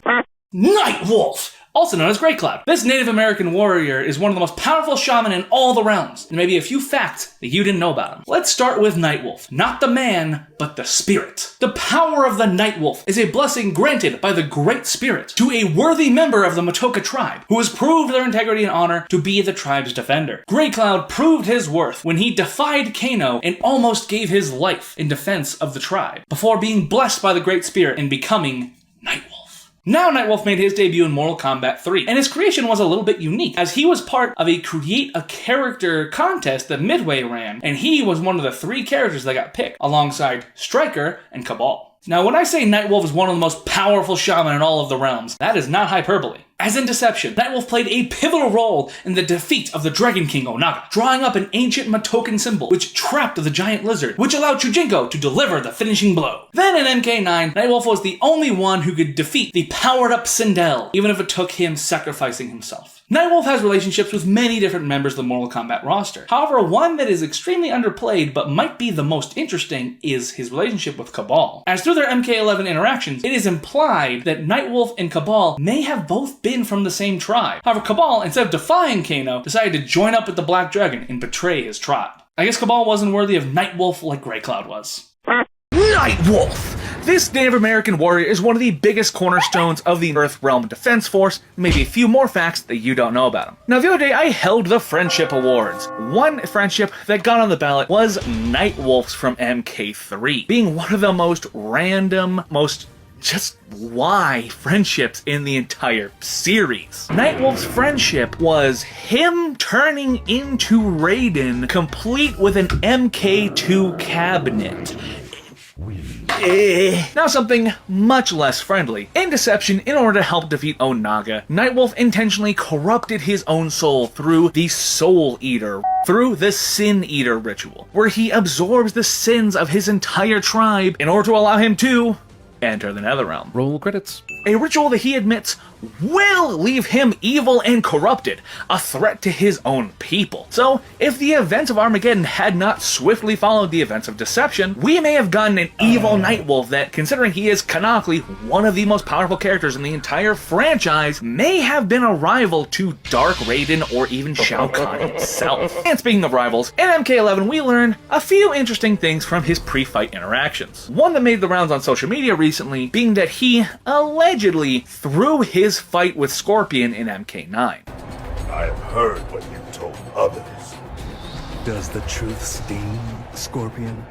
Nightwolf! Also known as Grey Cloud. This Native American warrior is one of the most powerful shaman in all the realms, and maybe a few facts that you didn't know about him. Let's start with Nightwolf. Not the man, but the spirit. The power of the Nightwolf is a blessing granted by the Great Spirit to a worthy member of the Matoka tribe, who has proved their integrity and honor to be the tribe's defender. Grey Cloud proved his worth when he defied Kano and almost gave his life in defense of the tribe, before being blessed by the Great Spirit and becoming Nightwolf. Now Nightwolf made his debut in Mortal Kombat 3, and his creation was a little bit unique, as he was part of a Create a Character contest that Midway ran, and he was one of the 3 characters that got picked, alongside Stryker and Cabal. Now, when I say Nightwolf is one of the most powerful shaman in all of the realms, that is not hyperbole. As in Deception, Nightwolf played a pivotal role in the defeat of the Dragon King Onaga, drawing up an ancient Matokan symbol which trapped the giant lizard, which allowed Chujinko to deliver the finishing blow. Then in MK9, Nightwolf was the only one who could defeat the powered-up Sindel, even if it took him sacrificing himself. Nightwolf has relationships with many different members of the Mortal Kombat roster. However, one that is extremely underplayed but might be the most interesting is his relationship with Cabal. As through their MK11 interactions, it is implied that Nightwolf and Cabal may have both been from the same tribe. However, Cabal, instead of defying Kano, decided to join up with the Black Dragon and betray his tribe. I guess Cabal wasn't worthy of Nightwolf like Grey Cloud was. Nightwolf! This Native American warrior is one of the biggest cornerstones of the Earthrealm Defense Force, maybe a few more facts that you don't know about him. Now, the other day I held the Friendship Awards. One friendship that got on the ballot was Nightwolf's from MK3, being one of the most random, most just why friendships in the entire series. Nightwolf's friendship was him turning into Raiden, complete with an MK2 cabinet. Now something much less friendly. In Deception, in order to help defeat Onaga, Nightwolf intentionally corrupted his own soul through the Soul Eater, through the Sin Eater ritual, where he absorbs the sins of his entire tribe in order to allow him to enter the Netherrealm. Roll credits. A ritual that he admits will leave him evil and corrupted, a threat to his own people. So, if the events of Armageddon had not swiftly followed the events of Deception, we may have gotten an evil Nightwolf that, considering he is canonically one of the most powerful characters in the entire franchise, may have been a rival to Dark Raiden or even Shao Kahn himself. And speaking of rivals, in MK11 we learned a few interesting things from his pre-fight interactions. One that made the rounds on social media recently being that he allegedly threw his fight with Scorpion in MK9. I have heard what you told others. Does the truth sting, Scorpion?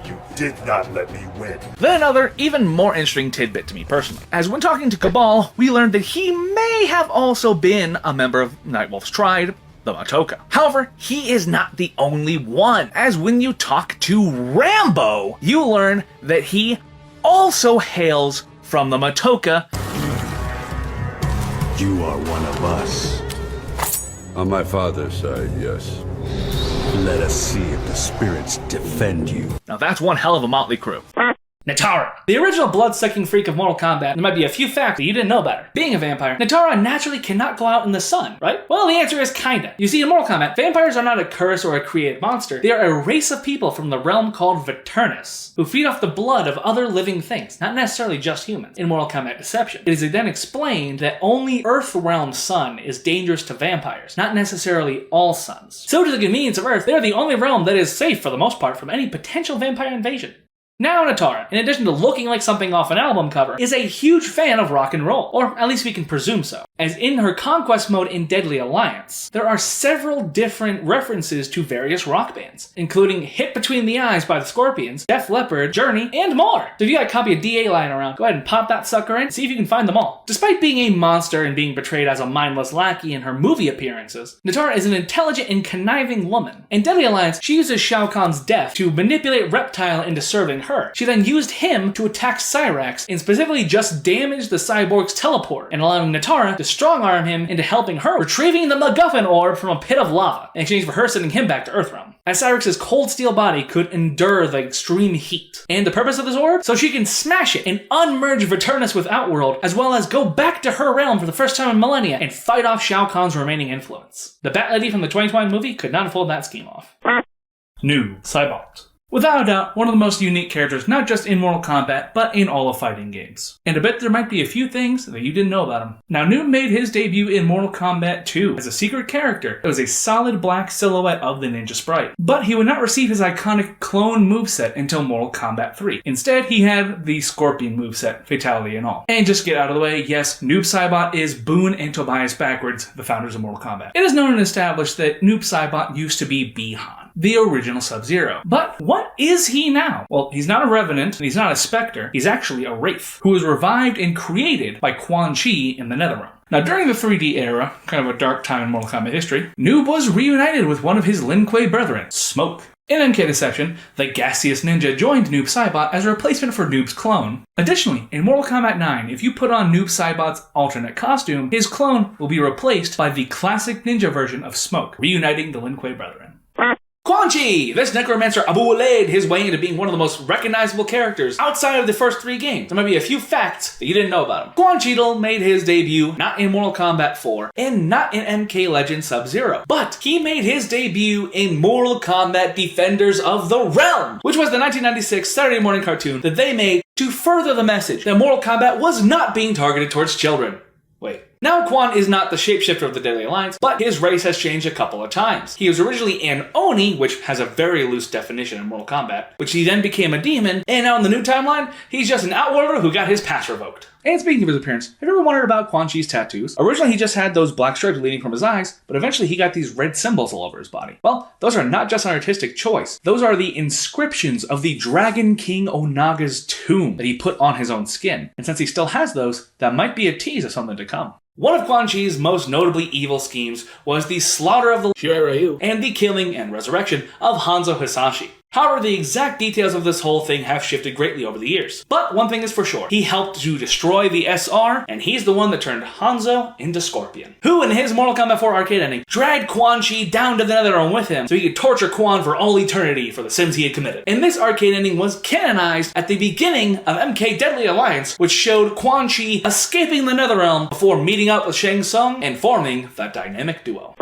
You did not let me win. Then another, even more interesting tidbit to me personally. As when talking to Cabal, we learned that he may have also been a member of Nightwolf's tribe, the Matoka. However, he is not the only one, as when you talk to Rambo, you learn that he also hails from the Matoka. You are one of us. On my father's side, yes. Let us see if the spirits defend you. Now that's one hell of a motley crew. Natara. The original blood-sucking freak of Mortal Kombat, there might be a few facts that you didn't know about her. Being a vampire, Natara naturally cannot go out in the sun, right? Well, the answer is kinda. You see, in Mortal Kombat, vampires are not a curse or a created monster. They are a race of people from the realm called Veternus, who feed off the blood of other living things, not necessarily just humans, in Mortal Kombat Deception. It is then explained that only Earthrealm sun is dangerous to vampires, not necessarily all suns. So to the convenience of Earth, they are the only realm that is safe for the most part from any potential vampire invasion. Now Natara, in addition to looking like something off an album cover, is a huge fan of rock and roll, or at least we can presume so. As in her conquest mode in Deadly Alliance, there are several different references to various rock bands, including Hit Between the Eyes by the Scorpions, Def Leppard, Journey, and more. So if you got a copy of DA lying around, go ahead and pop that sucker in, see if you can find them all. Despite being a monster and being portrayed as a mindless lackey in her movie appearances, Natara is an intelligent and conniving woman. In Deadly Alliance, she uses Shao Kahn's death to manipulate Reptile into serving her. She then used him to attack Cyrax and specifically just damage the cyborg's teleport and allowing Natara to strong-arm him into helping her retrieving the MacGuffin orb from a pit of lava in exchange for her sending him back to Earthrealm, as Cyrax's cold steel body could endure the extreme heat. And the purpose of this orb? So she can smash it and unmerge Viternus with Outworld, as well as go back to her realm for the first time in millennia and fight off Shao Kahn's remaining influence. The Bat Lady from the 2020 movie could not have pulled that scheme off. Noob Saibot. Without a doubt, one of the most unique characters not just in Mortal Kombat, but in all of fighting games. And I bet there might be a few things that you didn't know about him. Now, Noob made his debut in Mortal Kombat 2 as a secret character that was a solid black silhouette of the ninja sprite. But he would not receive his iconic clone moveset until Mortal Kombat 3. Instead, he had the Scorpion moveset, fatality and all. And just get out of the way, yes, Noob Saibot is Boone and Tobias Backwards, the founders of Mortal Kombat. It is known and established that Noob Saibot used to be Bihan, the original Sub-Zero. But what is he now? Well, he's not a Revenant, and he's not a Spectre, he's actually a Wraith, who was revived and created by Quan Chi in the Netherrealm. Now, during the 3D era, kind of a dark time in Mortal Kombat history, Noob was reunited with one of his Lin Kuei brethren, Smoke. In MK Deception, the gaseous ninja joined Noob Saibot as a replacement for Noob's clone. Additionally, in Mortal Kombat 9, if you put on Noob Saibot's alternate costume, his clone will be replaced by the classic ninja version of Smoke, reuniting the Lin Kuei brethren. Quan Chi! This necromancer abu-laid his way into being one of the most recognizable characters outside of the first 3 games. There might be a few facts that you didn't know about him. Quan Chi made his debut not in Mortal Kombat 4 and not in MK Legends Sub-Zero, but he made his debut in Mortal Kombat Defenders of the Realm, which was the 1996 Saturday morning cartoon that they made to further the message that Mortal Kombat was not being targeted towards children. Wait. Now Quan is not the shapeshifter of the Deadly Alliance, but his race has changed a couple of times. He was originally an Oni, which has a very loose definition in Mortal Kombat, which he then became a demon, and now in the new timeline, he's just an Outworlder who got his pass revoked. And speaking of his appearance, have you ever wondered about Quan Chi's tattoos? Originally he just had those black stripes leading from his eyes, but eventually he got these red symbols all over his body. Well, those are not just an artistic choice. Those are the inscriptions of the Dragon King Onaga's tomb that he put on his own skin. And since he still has those, that might be a tease of something to come. One of Quan Chi's most notably evil schemes was the slaughter of the Shiryu and the killing and resurrection of Hanzo Hisashi. However, the exact details of this whole thing have shifted greatly over the years. But one thing is for sure, he helped to destroy the SR, and he's the one that turned Hanzo into Scorpion, who in his Mortal Kombat 4 arcade ending dragged Quan Chi down to the Netherrealm with him so he could torture Quan for all eternity for the sins he had committed. And this arcade ending was canonized at the beginning of MK Deadly Alliance, which showed Quan Chi escaping the Netherrealm before meeting up with Shang Tsung and forming that dynamic duo.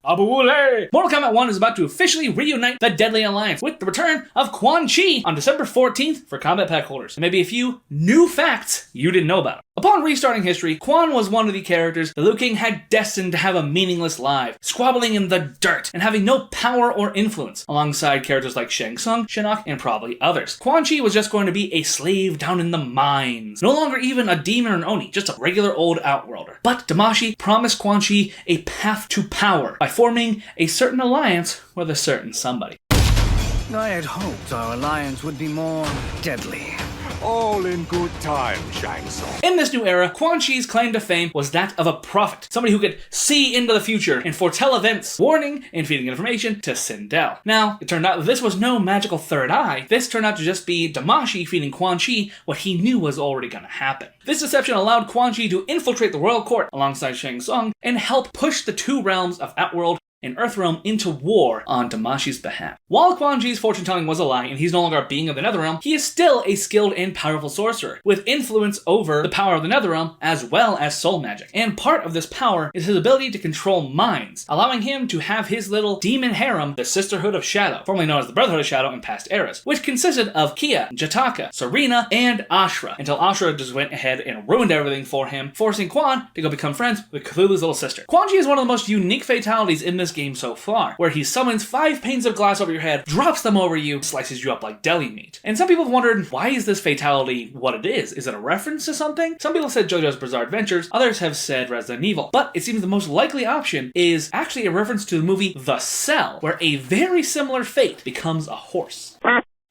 Abule! Mortal Kombat 1 is about to officially reunite the Deadly Alliance with the return of Quan Chi on December 14th for Combat Pack holders. And maybe a few new facts you didn't know about. Upon restarting history, Quan was one of the characters the Liu King had destined to have a meaningless life, squabbling in the dirt and having no power or influence, alongside characters like Shang Tsung, Shinnok, and probably others. Quan Chi was just going to be a slave down in the mines, no longer even a demon or an Oni, just a regular old Outworlder. But Damashi promised Quan Chi a path to power by forming a certain alliance with a certain somebody. I had hoped our alliance would be more deadly. All in good time, Shang Tsung. In this new era, Quan Chi's claim to fame was that of a prophet, somebody who could see into the future and foretell events, warning and feeding information to Sindel. Now, it turned out that this was no magical third eye. This turned out to just be Damashi feeding Quan Chi what he knew was already going to happen. This deception allowed Quan Chi to infiltrate the royal court alongside Shang Tsung and help push the two realms of Outworld and Earthrealm into war on Damashi's behalf. While Quan Chi's fortune-telling was a lie and he's no longer a being of the Netherrealm, he is still a skilled and powerful sorcerer, with influence over the power of the Netherrealm as well as soul magic. And part of this power is his ability to control minds, allowing him to have his little demon harem, the Sisterhood of Shadow, formerly known as the Brotherhood of Shadow in past eras, which consisted of Kia, Jataka, Serena, and Ashra, until Ashra just went ahead and ruined everything for him, forcing Quan to go become friends with Cthulhu's little sister. Quan Chi is one of the most unique fatalities in this game so far, where he summons 5 panes of glass over your head, drops them over you, slices you up like deli meat. And some people have wondered, why is this fatality what it is? Is it a reference to something? Some people said JoJo's Bizarre Adventures, others have said Resident Evil, but it seems the most likely option is actually a reference to the movie The Cell, where a very similar fate becomes a horse.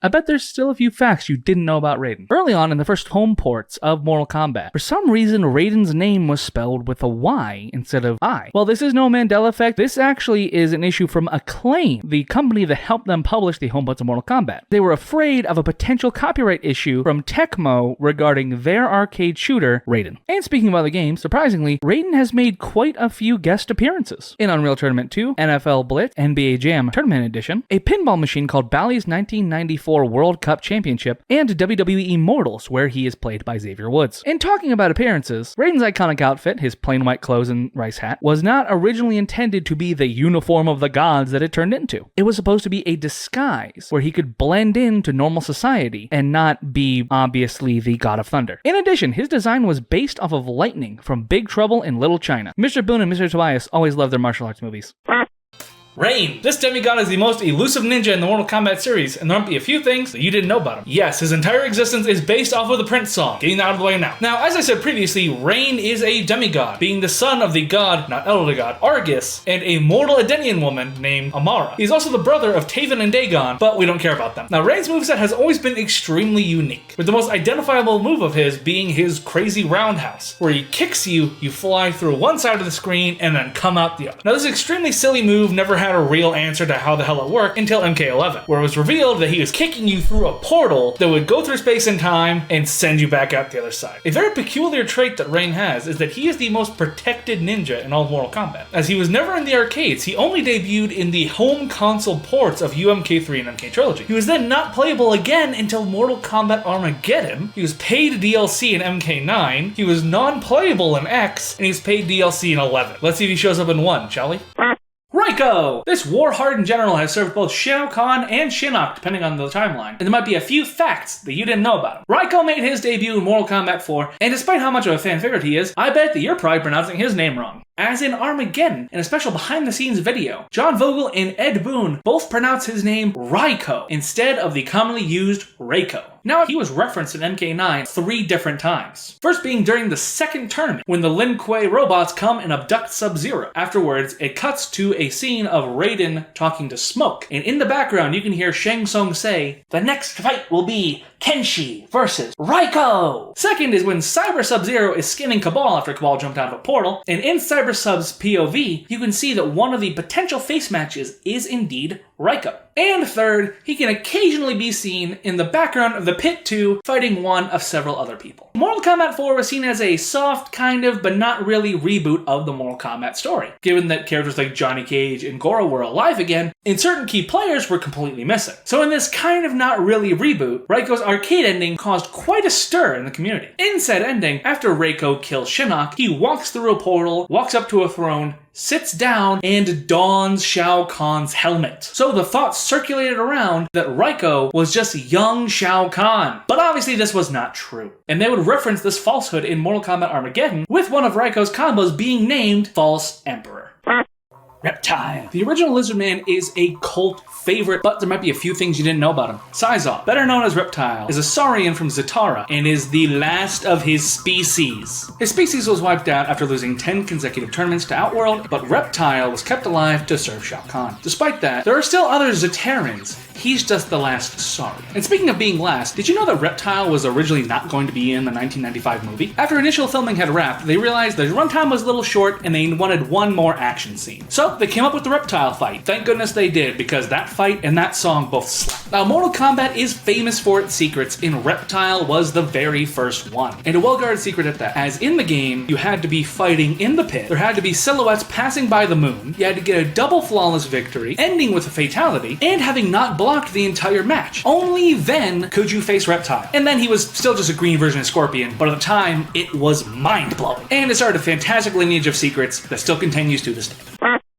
I bet there's still a few facts you didn't know about Raiden. Early on in the first home ports of Mortal Kombat, for some reason Raiden's name was spelled with a Y instead of I. Well, this is no Mandela effect. This actually is an issue from Acclaim, the company that helped them publish the home ports of Mortal Kombat. They were afraid of a potential copyright issue from Tecmo regarding their arcade shooter, Raiden. And speaking of other games, surprisingly, Raiden has made quite a few guest appearances. In Unreal Tournament 2, NFL Blitz, NBA Jam Tournament Edition, a pinball machine called Bally's 1994 World Cup Championship, and WWE Immortals, where he is played by Xavier Woods. In talking about appearances, Raiden's iconic outfit, his plain white clothes and rice hat, was not originally intended to be the uniform of the gods that it turned into. It was supposed to be a disguise where he could blend into normal society and not be, obviously, the God of Thunder. In addition, his design was based off of Lightning from Big Trouble in Little China. Mr. Boone and Mr. Tobias always loved their martial arts movies. Rain. This demigod is the most elusive ninja in the Mortal Kombat series, and there might be a few things that you didn't know about him. Yes, his entire existence is based off of the Prince song. Getting that out of the way now. Now, as I said previously, Rain is a demigod, being the son of the god, not elder god, Argus, and a mortal Edenian woman named Amara. He's also the brother of Taven and Dagon, but we don't care about them. Now, Rain's moveset has always been extremely unique, with the most identifiable move of his being his crazy roundhouse, where he kicks you, you fly through one side of the screen, and then come out the other. Now, this extremely silly move never had a real answer to how the hell it worked until MK11, where it was revealed that he was kicking you through a portal that would go through space and time and send you back out the other side. A very peculiar trait that Rain has is that he is the most protected ninja in all of Mortal Kombat. As he was never in the arcades, he only debuted in the home console ports of UMK3 and MK Trilogy. He was then not playable again until Mortal Kombat Armageddon. He was paid DLC in MK9, he was non-playable in X, and he's paid DLC in 11. Let's see if he shows up in 1, shall we? Raiko! This war-hardened general has served both Shao Kahn and Shinnok, depending on the timeline, and there might be a few facts that you didn't know about him. Raiko made his debut in Mortal Kombat 4, and despite how much of a fan favorite he is, I bet that you're probably pronouncing his name wrong. As in Armageddon, in a special behind-the-scenes video, John Vogel and Ed Boon both pronounce his name Raiko instead of the commonly used Reiko. Now, he was referenced in MK9 3 different times. First being during the second tournament, when the Lin Kuei robots come and abduct Sub-Zero. Afterwards, it cuts to a scene of Raiden talking to Smoke, and in the background you can hear Shang Tsung say, "The next fight will be Kenshi versus Raiko!" Second is when Cyber Sub-Zero is skinning Cabal after Cabal jumped out of a portal, and in Cyber Sub's POV, you can see that one of the potential face matches is indeed Raiko. And third, he can occasionally be seen in the background of the Pit 2 fighting one of several other people. Mortal Kombat 4 was seen as a soft, kind of, but not really reboot of the Mortal Kombat story, given that characters like Johnny Cage and Goro were alive again, and certain key players were completely missing. So in this kind of not really reboot, Raiko's arcade ending caused quite a stir in the community. In said ending, after Raiko kills Shinnok, he walks through a portal, walks up to a throne, sits down, and dons Shao Kahn's helmet. So the thought circulated around that Raiko was just young Shao Kahn. But obviously this was not true. And they would reference this falsehood in Mortal Kombat Armageddon, with one of Raiko's combos being named False Emperor. Reptile. The original Lizard Man is a cult favorite, but there might be a few things you didn't know about him. Syzoth, better known as Reptile, is a Saurian from Zatara and is the last of his species. His species was wiped out after losing 10 consecutive tournaments to Outworld, but Reptile was kept alive to serve Shao Kahn. Despite that, there are still other Zatarans. He's just the last Saurian. And speaking of being last, did you know that Reptile was originally not going to be in the 1995 movie? After initial filming had wrapped, they realized the runtime was a little short and they wanted one more action scene. So they came up with the Reptile fight. Thank goodness they did, because that fight and that song both slap. Now, Mortal Kombat is famous for its secrets, and Reptile was the very first one. And a well-guarded secret at that, as in the game, you had to be fighting in the pit, there had to be silhouettes passing by the moon, you had to get a double flawless victory, ending with a fatality, and having not blocked the entire match. Only then could you face Reptile. And then he was still just a green version of Scorpion, but at the time, it was mind-blowing. And it started a fantastic lineage of secrets that still continues to this day.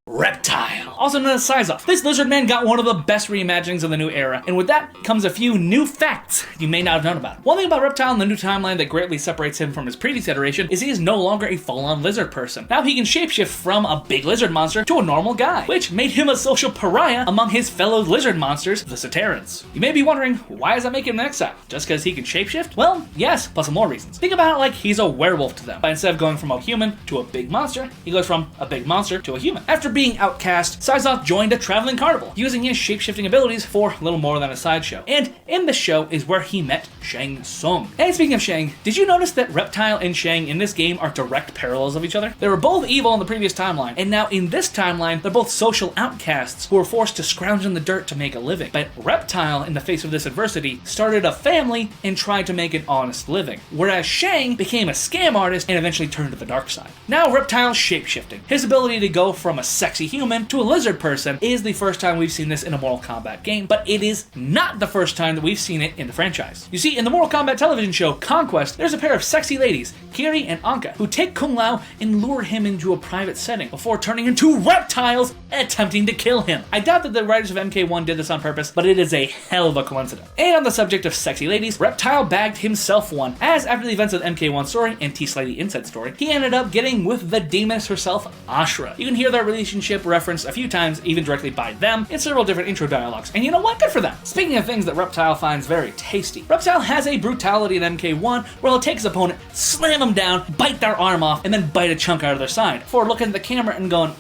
Reptile. also known as Syzoth. This lizard man got one of the best reimaginings of the new era, and with that comes a few new facts you may not have known about. One thing about Reptile in the new timeline that greatly separates him from his previous iteration is he is no longer a full-on lizard person. Now he can shapeshift from a big lizard monster to a normal guy, which made him a social pariah among his fellow lizard monsters, the Saterans. You may be wondering, why does that make him an exile? Just because he can shapeshift? Well, yes, plus some more reasons. Think about it like he's a werewolf to them, but instead of going from a human to a big monster, he goes from a big monster to a human. After being outcast, Syzoth joined a traveling carnival, using his shapeshifting abilities for little more than a sideshow. And in the show is where he met Shang Tsung. And speaking of Shang, did you notice that Reptile and Shang in this game are direct parallels of each other? They were both evil in the previous timeline, and now in this timeline, they're both social outcasts who are forced to scrounge in the dirt to make a living. But Reptile, in the face of this adversity, started a family and tried to make an honest living, whereas Shang became a scam artist and eventually turned to the dark side. Now Reptile's shapeshifting. His ability to go from a sexy human to a lizard person is the first time we've seen this in a Mortal Kombat game, but it is not the first time that we've seen it in the franchise. You see, in the Mortal Kombat television show Conquest, there's a pair of sexy ladies, Kiri and Anka, who take Kung Lao and lure him into a private setting before turning into reptiles and attempting to kill him. I doubt that the writers of MK1 did this on purpose, but it is a hell of a coincidence. And on the subject of sexy ladies, Reptile bagged himself one, as after the events of the MK1 story and T-Slightly Inside story, he ended up getting with the demoness herself, Ashura. You can hear their relationship referenced a few times, even directly by them, in several different intro dialogues. And you know what? Good for them. Speaking of things that Reptile finds very tasty, Reptile has a brutality in MK1 where he'll take his opponent, slam him down, bite their arm off, and then bite a chunk out of their side, before looking at the camera and going,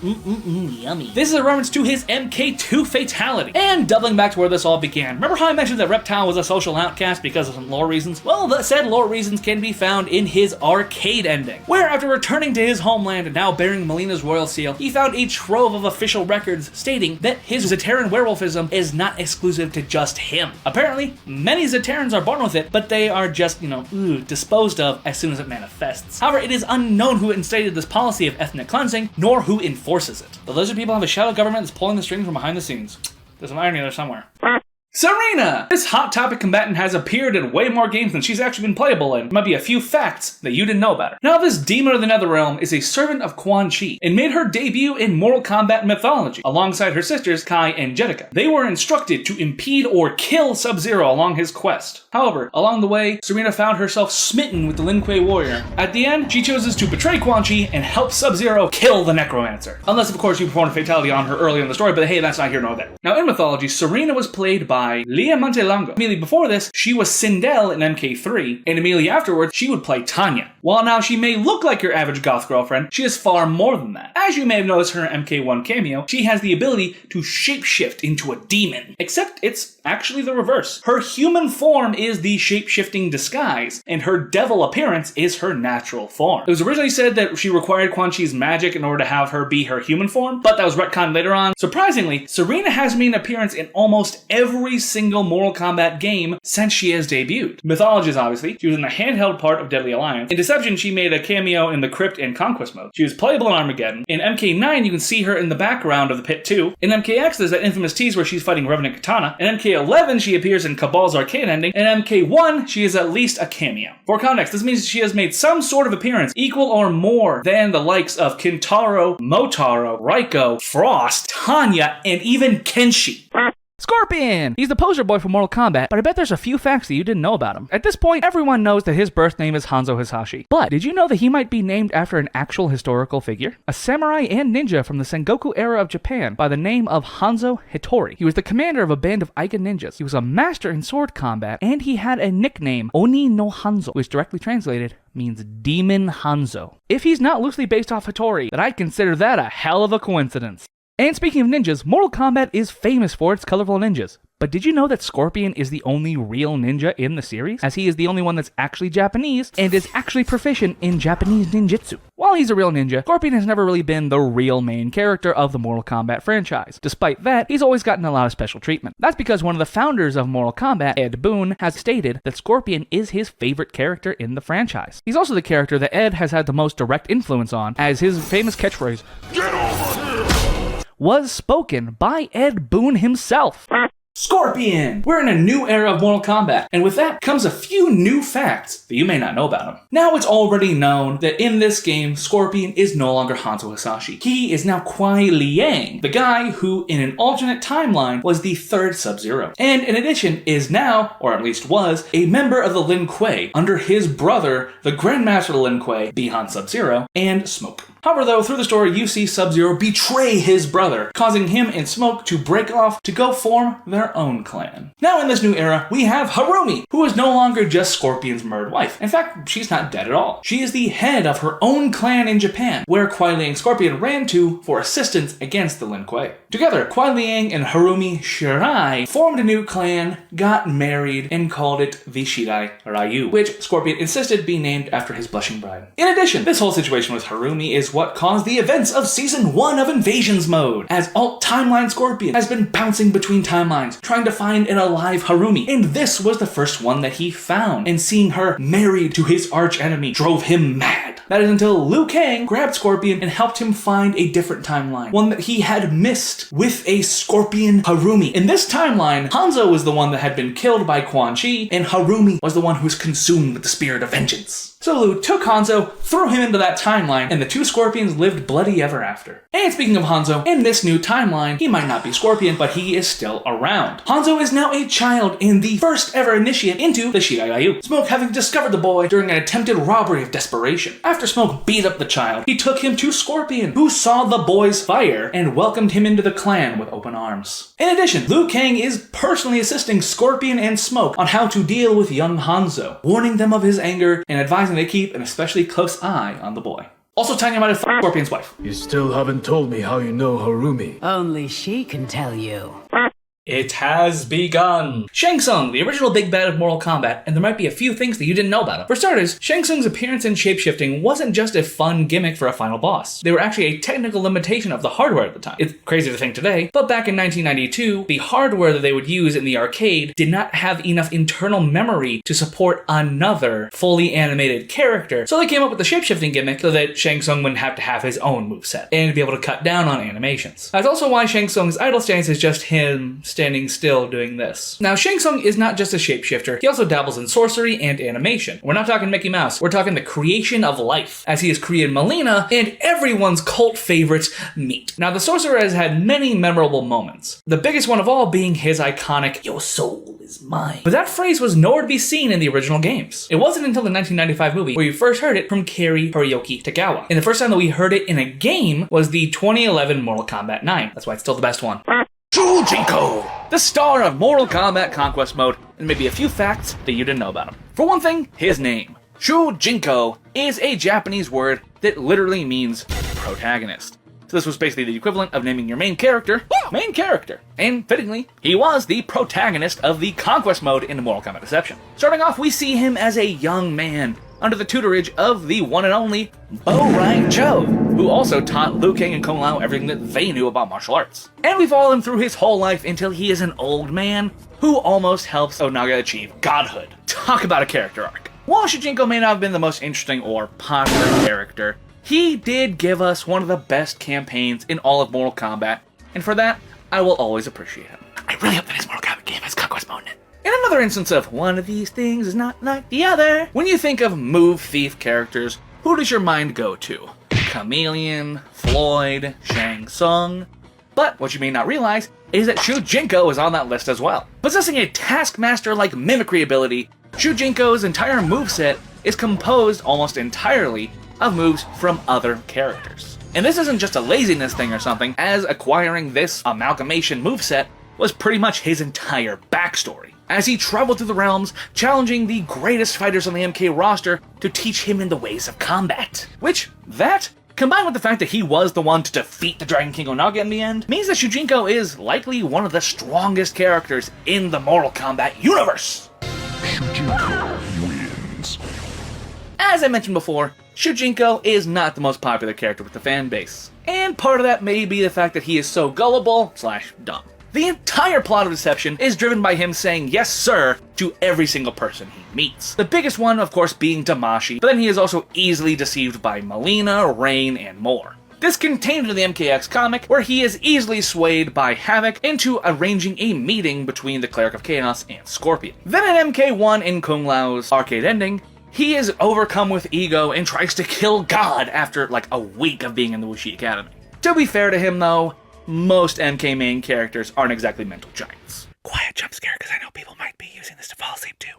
yummy. This is a reference to his MK2 fatality. And doubling back to where this all began, remember how I mentioned that Reptile was a social outcast because of some lore reasons? Well, the said lore reasons can be found in his arcade ending, where after returning to his homeland and now bearing Melina's royal seal, he found a trove of official records stating that his Zaterran werewolfism is not exclusive to just him. Apparently, many Zaterrans are born with it, but they are just, disposed of as soon as it manifests. However, it is unknown who instated this policy of ethnic cleansing, nor who enforces it. The lizard people have a shadow government that's pulling the strings from behind the scenes. There's an irony there somewhere. Sareena! This Hot Topic combatant has appeared in way more games than she's actually been playable in. There might be a few facts that you didn't know about her. Now, this demon of the Netherrealm is a servant of Quan Chi and made her debut in Mortal Kombat mythology alongside her sisters Kai and Jedika. They were instructed to impede or kill Sub-Zero along his quest. However, along the way, Sareena found herself smitten with the Lin Kuei warrior. At the end, she chooses to betray Quan Chi and help Sub-Zero kill the Necromancer. Unless, of course, you performed a fatality on her early in the story, but hey, that's not here nor there. Now, in mythology, Sareena was played by Leah Montelango. Immediately before this, she was Sindel in MK3, and immediately afterwards, she would play Tanya. While now she may look like your average goth girlfriend, she is far more than that. As you may have noticed in her MK1 cameo, she has the ability to shapeshift into a demon. Except it's actually the reverse. Her human form is the shapeshifting disguise, and her devil appearance is her natural form. It was originally said that she required Quan Chi's magic in order to have her be her human form, but that was retconned later on. Surprisingly, Sareena has made an appearance in almost every single Mortal Kombat game since she has debuted. Mythologies, obviously. She was in the handheld part of Deadly Alliance. In Deception, she made a cameo in the Crypt and Conquest mode. She was playable in Armageddon. In MK9, you can see her in the background of the Pit 2. In MKX, there's that infamous tease where she's fighting Revenant Katana. In MK11, she appears in Cabal's arcade ending. In MK1, she is at least a cameo. For context, this means she has made some sort of appearance equal or more than the likes of Kintaro, Motaro, Raiko, Frost, Tanya, and even Kenshi. Scorpion! He's the poster boy for Mortal Kombat, but I bet there's a few facts that you didn't know about him. At this point, everyone knows that his birth name is Hanzo Hisashi. But did you know that he might be named after an actual historical figure? A samurai and ninja from the Sengoku era of Japan by the name of Hanzo Hitori. He was the commander of a band of Aiga ninjas. He was a master in sword combat, and he had a nickname, Oni no Hanzo, which directly translated means Demon Hanzo. If he's not loosely based off Hitori, then I'd consider that a hell of a coincidence. And speaking of ninjas, Mortal Kombat is famous for its colorful ninjas. But did you know that Scorpion is the only real ninja in the series? As he is the only one that's actually Japanese and is actually proficient in Japanese ninjutsu. While he's a real ninja, Scorpion has never really been the real main character of the Mortal Kombat franchise. Despite that, he's always gotten a lot of special treatment. That's because one of the founders of Mortal Kombat, Ed Boon, has stated that Scorpion is his favorite character in the franchise. He's also the character that Ed has had the most direct influence on, as his famous catchphrase, "Get over here!" was spoken by Ed Boon himself. Scorpion! We're in a new era of Mortal Kombat, and with that comes a few new facts that you may not know about him. Now it's already known that in this game, Scorpion is no longer Hanzo Hasashi. He is now Kuai Liang, the guy who, in an alternate timeline, was the third Sub-Zero. And in addition, is now, or at least was, a member of the Lin Kuei, under his brother, the Grandmaster Lin Kuei, Bi-Han Sub-Zero, and Smoke. However, though, through the story, you see Sub-Zero betray his brother, causing him and Smoke to break off to go form their own clan. Now in this new era, we have Harumi, who is no longer just Scorpion's murdered wife. In fact, she's not dead at all. She is the head of her own clan in Japan, where Kuai Liang Scorpion ran to for assistance against the Lin Kuei. Together, Kuai Liang and Harumi Shirai formed a new clan, got married, and called it the Shirai Ryu, which Scorpion insisted be named after his blushing bride. In addition, this whole situation with Harumi is what caused the events of Season 1 of Invasions Mode, as Alt-Timeline Scorpion has been bouncing between timelines, trying to find an alive Harumi, and this was the first one that he found, and seeing her married to his arch-enemy drove him mad. That is until Liu Kang grabbed Scorpion and helped him find a different timeline, one that he had missed, with a Scorpion Harumi. In this timeline, Hanzo was the one that had been killed by Quan Chi, and Harumi was the one who was consumed with the spirit of vengeance. So Liu took Hanzo, threw him into that timeline, and the two Scorpions lived bloody ever after. And speaking of Hanzo, in this new timeline, he might not be Scorpion, but he is still around. Hanzo is now a child and the first ever initiate into the Shirai Ryu, Smoke having discovered the boy during an attempted robbery of desperation. After Smoke beat up the child, he took him to Scorpion, who saw the boy's fire and welcomed him into the clan with open arms. In addition, Liu Kang is personally assisting Scorpion and Smoke on how to deal with young Hanzo, warning them of his anger and advising they keep an especially close eye on the boy. Also telling him how to f*** Scorpion's wife. You still haven't told me how you know Harumi. Only she can tell you. It has begun! Shang Tsung, the original big bad of Mortal Kombat, and there might be a few things that you didn't know about him. For starters, Shang Tsung's appearance and shapeshifting wasn't just a fun gimmick for a final boss. They were actually a technical limitation of the hardware at the time. It's crazy to think today, but back in 1992, the hardware that they would use in the arcade did not have enough internal memory to support another fully animated character, so they came up with the shapeshifting gimmick so that Shang Tsung wouldn't have to have his own moveset, and be able to cut down on animations. That's also why Shang Tsung's idle stance is just him standing still doing this. Now, Shang Tsung is not just a shapeshifter, he also dabbles in sorcery and animation. We're not talking Mickey Mouse, we're talking the creation of life, as he has created Melina and everyone's cult favorite, Meat. Now, the sorcerer has had many memorable moments, the biggest one of all being his iconic, "Your soul is mine." But that phrase was nowhere to be seen in the original games. It wasn't until the 1995 movie where you first heard it from Kari Hiroyuki Tagawa. And the first time that we heard it in a game was the 2011 Mortal Kombat 9. That's why it's still the best one. Shu Jinko, the star of Mortal Kombat Conquest Mode, and maybe a few facts that you didn't know about him. For one thing, his name. Shu Jinko is a Japanese word that literally means protagonist. So this was basically the equivalent of naming your main character. And fittingly, he was the protagonist of the Conquest Mode in Mortal Kombat Deception. Starting off, we see him as a young man, under the tutorage of the one and only Bo Ryan Cho, who also taught Liu Kang and Kung Lao everything that they knew about martial arts. And we follow him through his whole life until he is an old man who almost helps Onaga achieve godhood. Talk about a character arc. While Shu Jinko may not have been the most interesting or popular character, he did give us one of the best campaigns in all of Mortal Kombat, and for that, I will always appreciate him. I really hope that his Mortal Kombat game has Conquest Mode in it. In another instance of one of these things is not like the other, when you think of move thief characters, who does your mind go to? Chameleon, Floyd, Shang Tsung. But what you may not realize is that Shu Jinko is on that list as well. Possessing a Taskmaster-like mimicry ability, Shu Jinko's entire moveset is composed almost entirely of moves from other characters. And this isn't just a laziness thing or something, as acquiring this amalgamation moveset was pretty much his entire backstory, as he traveled through the realms, challenging the greatest fighters on the MK roster to teach him in the ways of combat. Which, combined with the fact that he was the one to defeat the Dragon King Onaga in the end, means that Shu Jinko is likely one of the strongest characters in the Mortal Kombat universe. Shu Jinko wins. As I mentioned before, Shu Jinko is not the most popular character with the fan base. And part of that may be the fact that he is so gullible/dumb. The entire plot of Deception is driven by him saying yes sir to every single person he meets. The biggest one, of course, being Damashi, but then he is also easily deceived by Melina, Rain, and more. This contained in the MKX comic, where he is easily swayed by Havoc into arranging a meeting between the Cleric of Chaos and Scorpion. Then in MK1 in Kung Lao's arcade ending, he is overcome with ego and tries to kill God after like a week of being in the Wuxi Academy. To be fair to him though, most MK main characters aren't exactly mental giants. Quiet jump scare, because I know people might be using this to fall asleep too.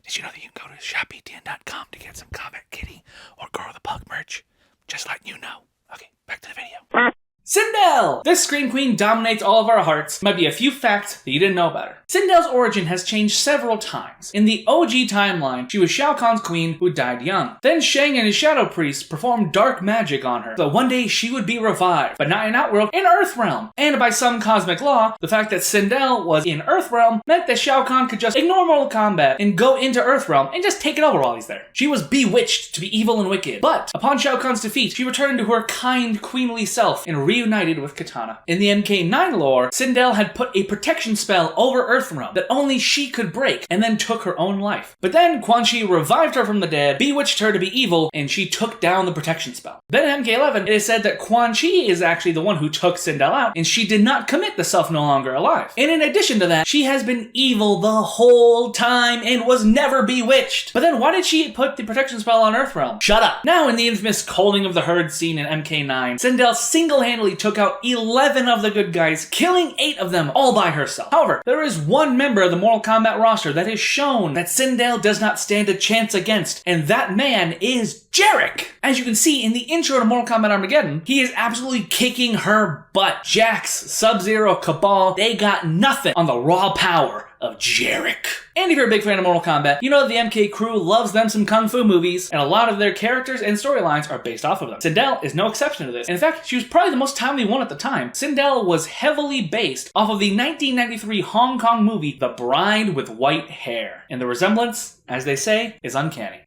Did you know that you can go to shopbtn.com to get some Kombat Kitty or Girl the Pug merch? Just letting you know. Okay, back to the video. Sindel! This Scream Queen dominates all of our hearts. Might be a few facts that you didn't know about her. Sindel's origin has changed several times. In the OG timeline, she was Shao Kahn's queen who died young. Then Shang and his shadow priests performed dark magic on her, so one day she would be revived, but not in Outworld, in Earthrealm. And by some cosmic law, the fact that Sindel was in Earthrealm meant that Shao Kahn could just ignore Mortal Kombat and go into Earthrealm and just take it over while he's there. She was bewitched to be evil and wicked, but upon Shao Kahn's defeat, she returned to her kind, queenly self and reunited with Katana. In the MK9 lore, Sindel had put a protection spell over Earthrealm that only she could break, and then took her own life. But then Quan Chi revived her from the dead, bewitched her to be evil, and she took down the protection spell. Then in MK11, it is said that Quan Chi is actually the one who took Sindel out, and she did not commit the self no longer alive. And in addition to that, she has been evil the whole time and was never bewitched. But then why did she put the protection spell on Earthrealm? Shut up! Now in the infamous Culling of the Herd scene in MK9, Sindel single-handedly took out 11 of the good guys, killing 8 of them all by herself. However, there is one member of the Mortal Kombat roster that has shown that Sindel does not stand a chance against, and that man is Jarek. As you can see in the intro to Mortal Kombat Armageddon, he is absolutely kicking her butt. Jax, Sub-Zero, Cabal, they got nothing on the raw power of Jarek. And if you're a big fan of Mortal Kombat, you know that the MK crew loves them some kung fu movies, and a lot of their characters and storylines are based off of them. Sindel is no exception to this. In fact, she was probably the most timely one at the time. Sindel was heavily based off of the 1993 Hong Kong movie The Bride with White Hair, and the resemblance, as they say, is uncanny.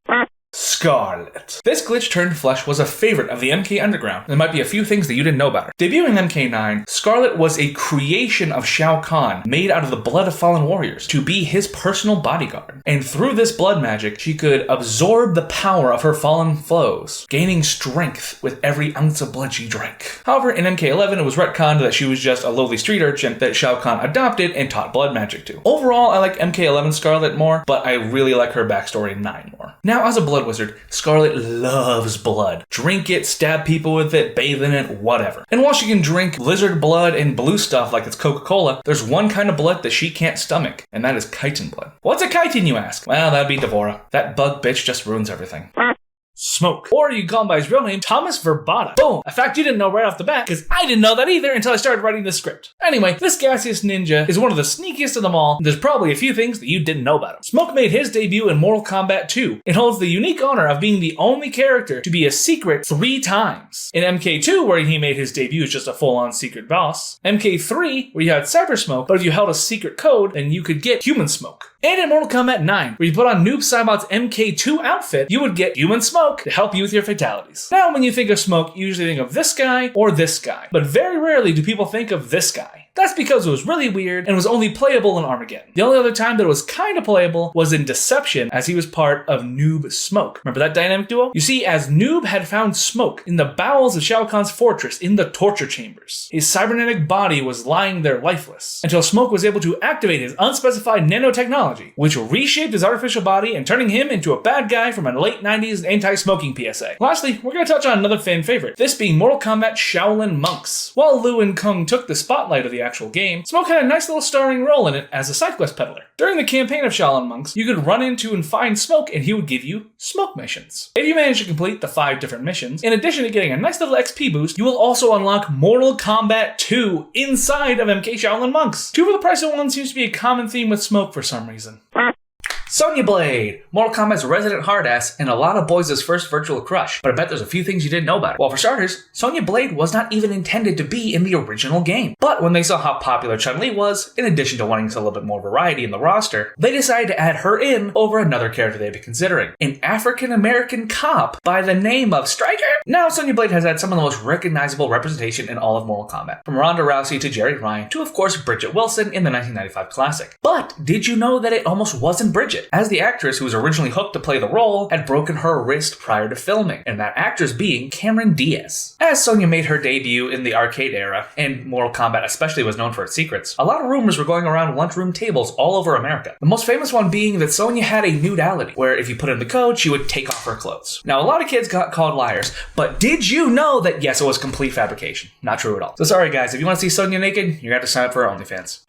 Scarlet. This glitch-turned flesh was a favorite of the MK Underground. There might be a few things that you didn't know about her. Debuting in MK9, Scarlet was a creation of Shao Kahn made out of the blood of fallen warriors to be his personal bodyguard. And through this blood magic, she could absorb the power of her fallen foes, gaining strength with every ounce of blood she drank. However, in MK11, it was retconned that she was just a lowly street urchin that Shao Kahn adopted and taught blood magic to. Overall, I like MK11 Scarlet more, but I really like her backstory in 9 more. Now, as a blood wizard, Scarlet loves blood. Drink it, stab people with it, bathe in it, whatever. And while she can drink lizard blood and blue stuff like it's Coca-Cola, there's one kind of blood that she can't stomach, and that is chitin blood. What's a chitin, you ask? Well, that'd be Devora. That bug bitch just ruins everything. Smoke. Or you can call him by his real name, Thomas Verbata. Boom! A fact you didn't know right off the bat, because I didn't know that either until I started writing this script. Anyway, this gaseous ninja is one of the sneakiest of them all, and there's probably a few things that you didn't know about him. Smoke made his debut in Mortal Kombat 2, and holds the unique honor of being the only character to be a secret 3 times. In MK2, where he made his debut as just a full-on secret boss. MK3, where you had Cyber Smoke, but if you held a secret code, then you could get Human Smoke. And in Mortal Kombat 9, where you put on Noob Saibot's MK2 outfit, you would get Human Smoke to help you with your fatalities. Now, when you think of Smoke, you usually think of this guy or this guy, but very rarely do people think of this guy. That's because it was really weird and was only playable in Armageddon. The only other time that it was kind of playable was in Deception, as he was part of Noob Smoke. Remember that dynamic duo? You see, as Noob had found Smoke in the bowels of Shao Kahn's fortress in the torture chambers, his cybernetic body was lying there lifeless, until Smoke was able to activate his unspecified nanotechnology, which reshaped his artificial body and turning him into a bad guy from a late 90s anti-smoking PSA. Lastly, we're going to touch on another fan favorite, this being Mortal Kombat Shaolin Monks. While Liu and Kung took the spotlight of the actual game, Smoke had a nice little starring role in it as a side quest peddler. During the campaign of Shaolin Monks, you could run into and find Smoke, and he would give you smoke missions. If you manage to complete the 5 different missions, in addition to getting a nice little XP boost, you will also unlock Mortal Kombat 2 inside of MK Shaolin Monks. 2 for the price of 1 seems to be a common theme with Smoke for some reason. Sonya Blade, Mortal Kombat's resident hardass and a lot of boys' first virtual crush, but I bet there's a few things you didn't know about her. Well, for starters, Sonya Blade was not even intended to be in the original game. But when they saw how popular Chun-Li was, in addition to wanting a little bit more variety in the roster, they decided to add her in over another character they'd be considering, an African-American cop by the name of Stryker. Now, Sonya Blade has had some of the most recognizable representation in all of Mortal Kombat, from Ronda Rousey to Jerry Ryan to, of course, Bridget Wilson in the 1995 classic. But did you know that it almost wasn't Bridget, as the actress who was originally hooked to play the role had broken her wrist prior to filming, and that actress being Cameron Diaz. As Sonya made her debut in the arcade era, and Mortal Kombat especially was known for its secrets, a lot of rumors were going around lunchroom tables all over America. The most famous one being that Sonya had a nudality, where if you put in the code, she would take off her clothes. Now, a lot of kids got called liars, but did you know that yes, it was complete fabrication? Not true at all. So sorry guys, if you want to see Sonya naked, you're gonna have to sign up for her OnlyFans.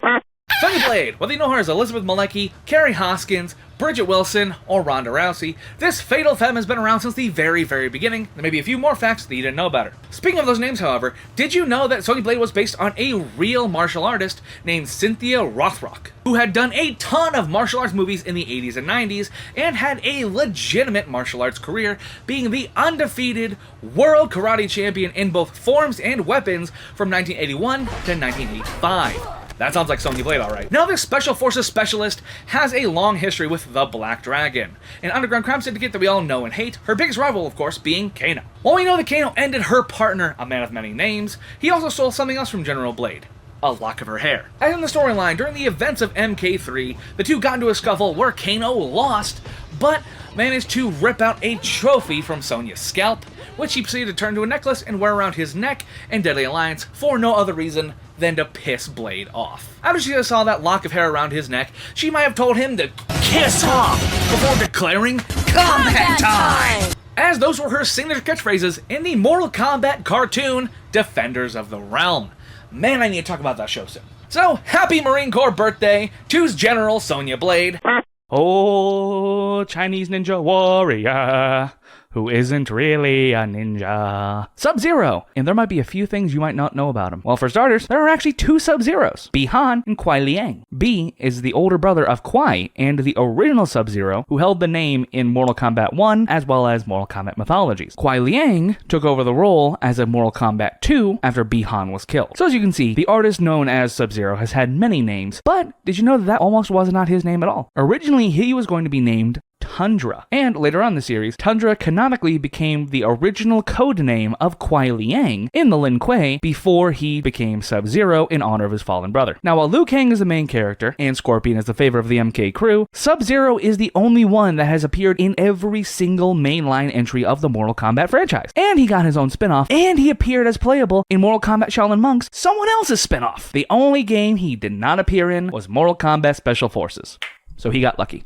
Sonya Blade, whether you know her as Elizabeth Malecki, Carrie Hoskins, Bridget Wilson, or Ronda Rousey, this fatal femme has been around since the very, very beginning. There may be a few more facts that you didn't know about her. Speaking of those names, however, did you know that Sonya Blade was based on a real martial artist named Cynthia Rothrock, who had done a ton of martial arts movies in the 80s and 90s, and had a legitimate martial arts career, being the undefeated world karate champion in both forms and weapons from 1981 to 1985. That sounds like Sonya Blade, alright. Now, this Special Forces specialist has a long history with the Black Dragon, an underground crime syndicate that we all know and hate, her biggest rival, of course, being Kano. While we know that Kano ended her partner, a man of many names, he also stole something else from General Blade: a lock of her hair. As in the storyline, during the events of MK3, the two got into a scuffle where Kano lost, but managed to rip out a trophy from Sonya's scalp, which he proceeded to turn into a necklace and wear around his neck in Deadly Alliance for no other reason than to piss Blade off. After she saw that lock of hair around his neck, she might have told him to kiss off before declaring Kombat time! As those were her signature catchphrases in the Mortal Kombat cartoon, Defenders of the Realm. Man, I need to talk about that show soon. So, happy Marine Corps birthday to General Sonya Blade. Oh, Chinese ninja warrior, who isn't really a ninja. Sub-Zero. And there might be a few things you might not know about him. Well, for starters, there are actually two Sub-Zeros, Bi-Han and Kuai Liang. Bi is the older brother of Kuai and the original Sub-Zero, who held the name in Mortal Kombat 1 as well as Mortal Kombat mythologies. Kuai Liang took over the role as of Mortal Kombat 2 after Bi-Han was killed. So as you can see, the artist known as Sub-Zero has had many names, but did you know that almost was not his name at all? Originally, he was going to be named Tundra. And later on in the series, Tundra canonically became the original code name of Kuai Liang in the Lin Kuei before he became Sub-Zero in honor of his fallen brother. Now, while Liu Kang is the main character and Scorpion is the favorite of the MK crew, Sub-Zero is the only one that has appeared in every single mainline entry of the Mortal Kombat franchise. And he got his own spin-off, and he appeared as playable in Mortal Kombat Shaolin Monks, someone else's spin-off. The only game he did not appear in was Mortal Kombat Special Forces. So he got lucky.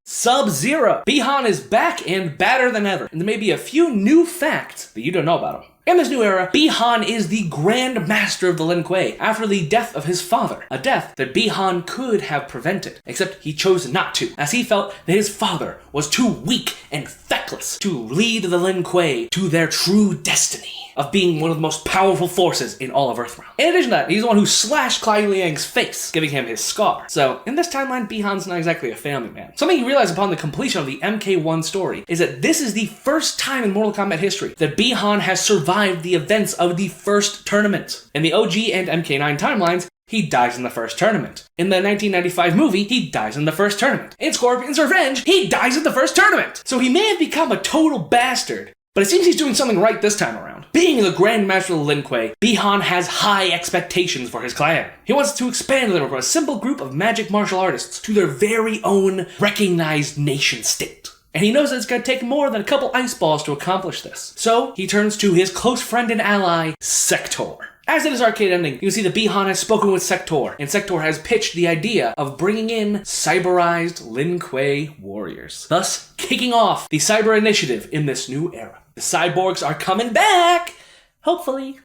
Sub-Zero. Bi-Han is back and badder than ever, and there may be a few new facts that you don't know about him. In this new era, Bi-Han is the Grand Master of the Lin Kuei after the death of his father, a death that Bi-Han could have prevented, except he chose not to, as he felt that his father was too weak and feckless to lead the Lin Kuei to their true destiny of being one of the most powerful forces in all of Earthrealm. In addition to that, he's the one who slashed Kuai Liang's face, giving him his scar. So, in this timeline, Bi-Han's not exactly a family man. Something you realize upon the completion of the MK1 story is that this is the first time in Mortal Kombat history that Bi-Han has survived the events of the first tournament. In the OG and MK9 timelines, he dies in the first tournament. In the 1995 movie, he dies in the first tournament. In Scorpion's Revenge, he dies in the first tournament. So he may have become a total bastard, but it seems he's doing something right this time around. Being the Grand Master of the Lin Kuei, Bi-Han has high expectations for his clan. He wants to expand them from a simple group of magic martial artists to their very own recognized nation state. And he knows that it's going to take more than a couple ice balls to accomplish this. So he turns to his close friend and ally, Sector. As in his arcade ending, you can see that Bi-Han has spoken with Sector, and Sector has pitched the idea of bringing in cyberized Lin Kuei warriors, thus kicking off the cyber initiative in this new era. The cyborgs are coming back, hopefully.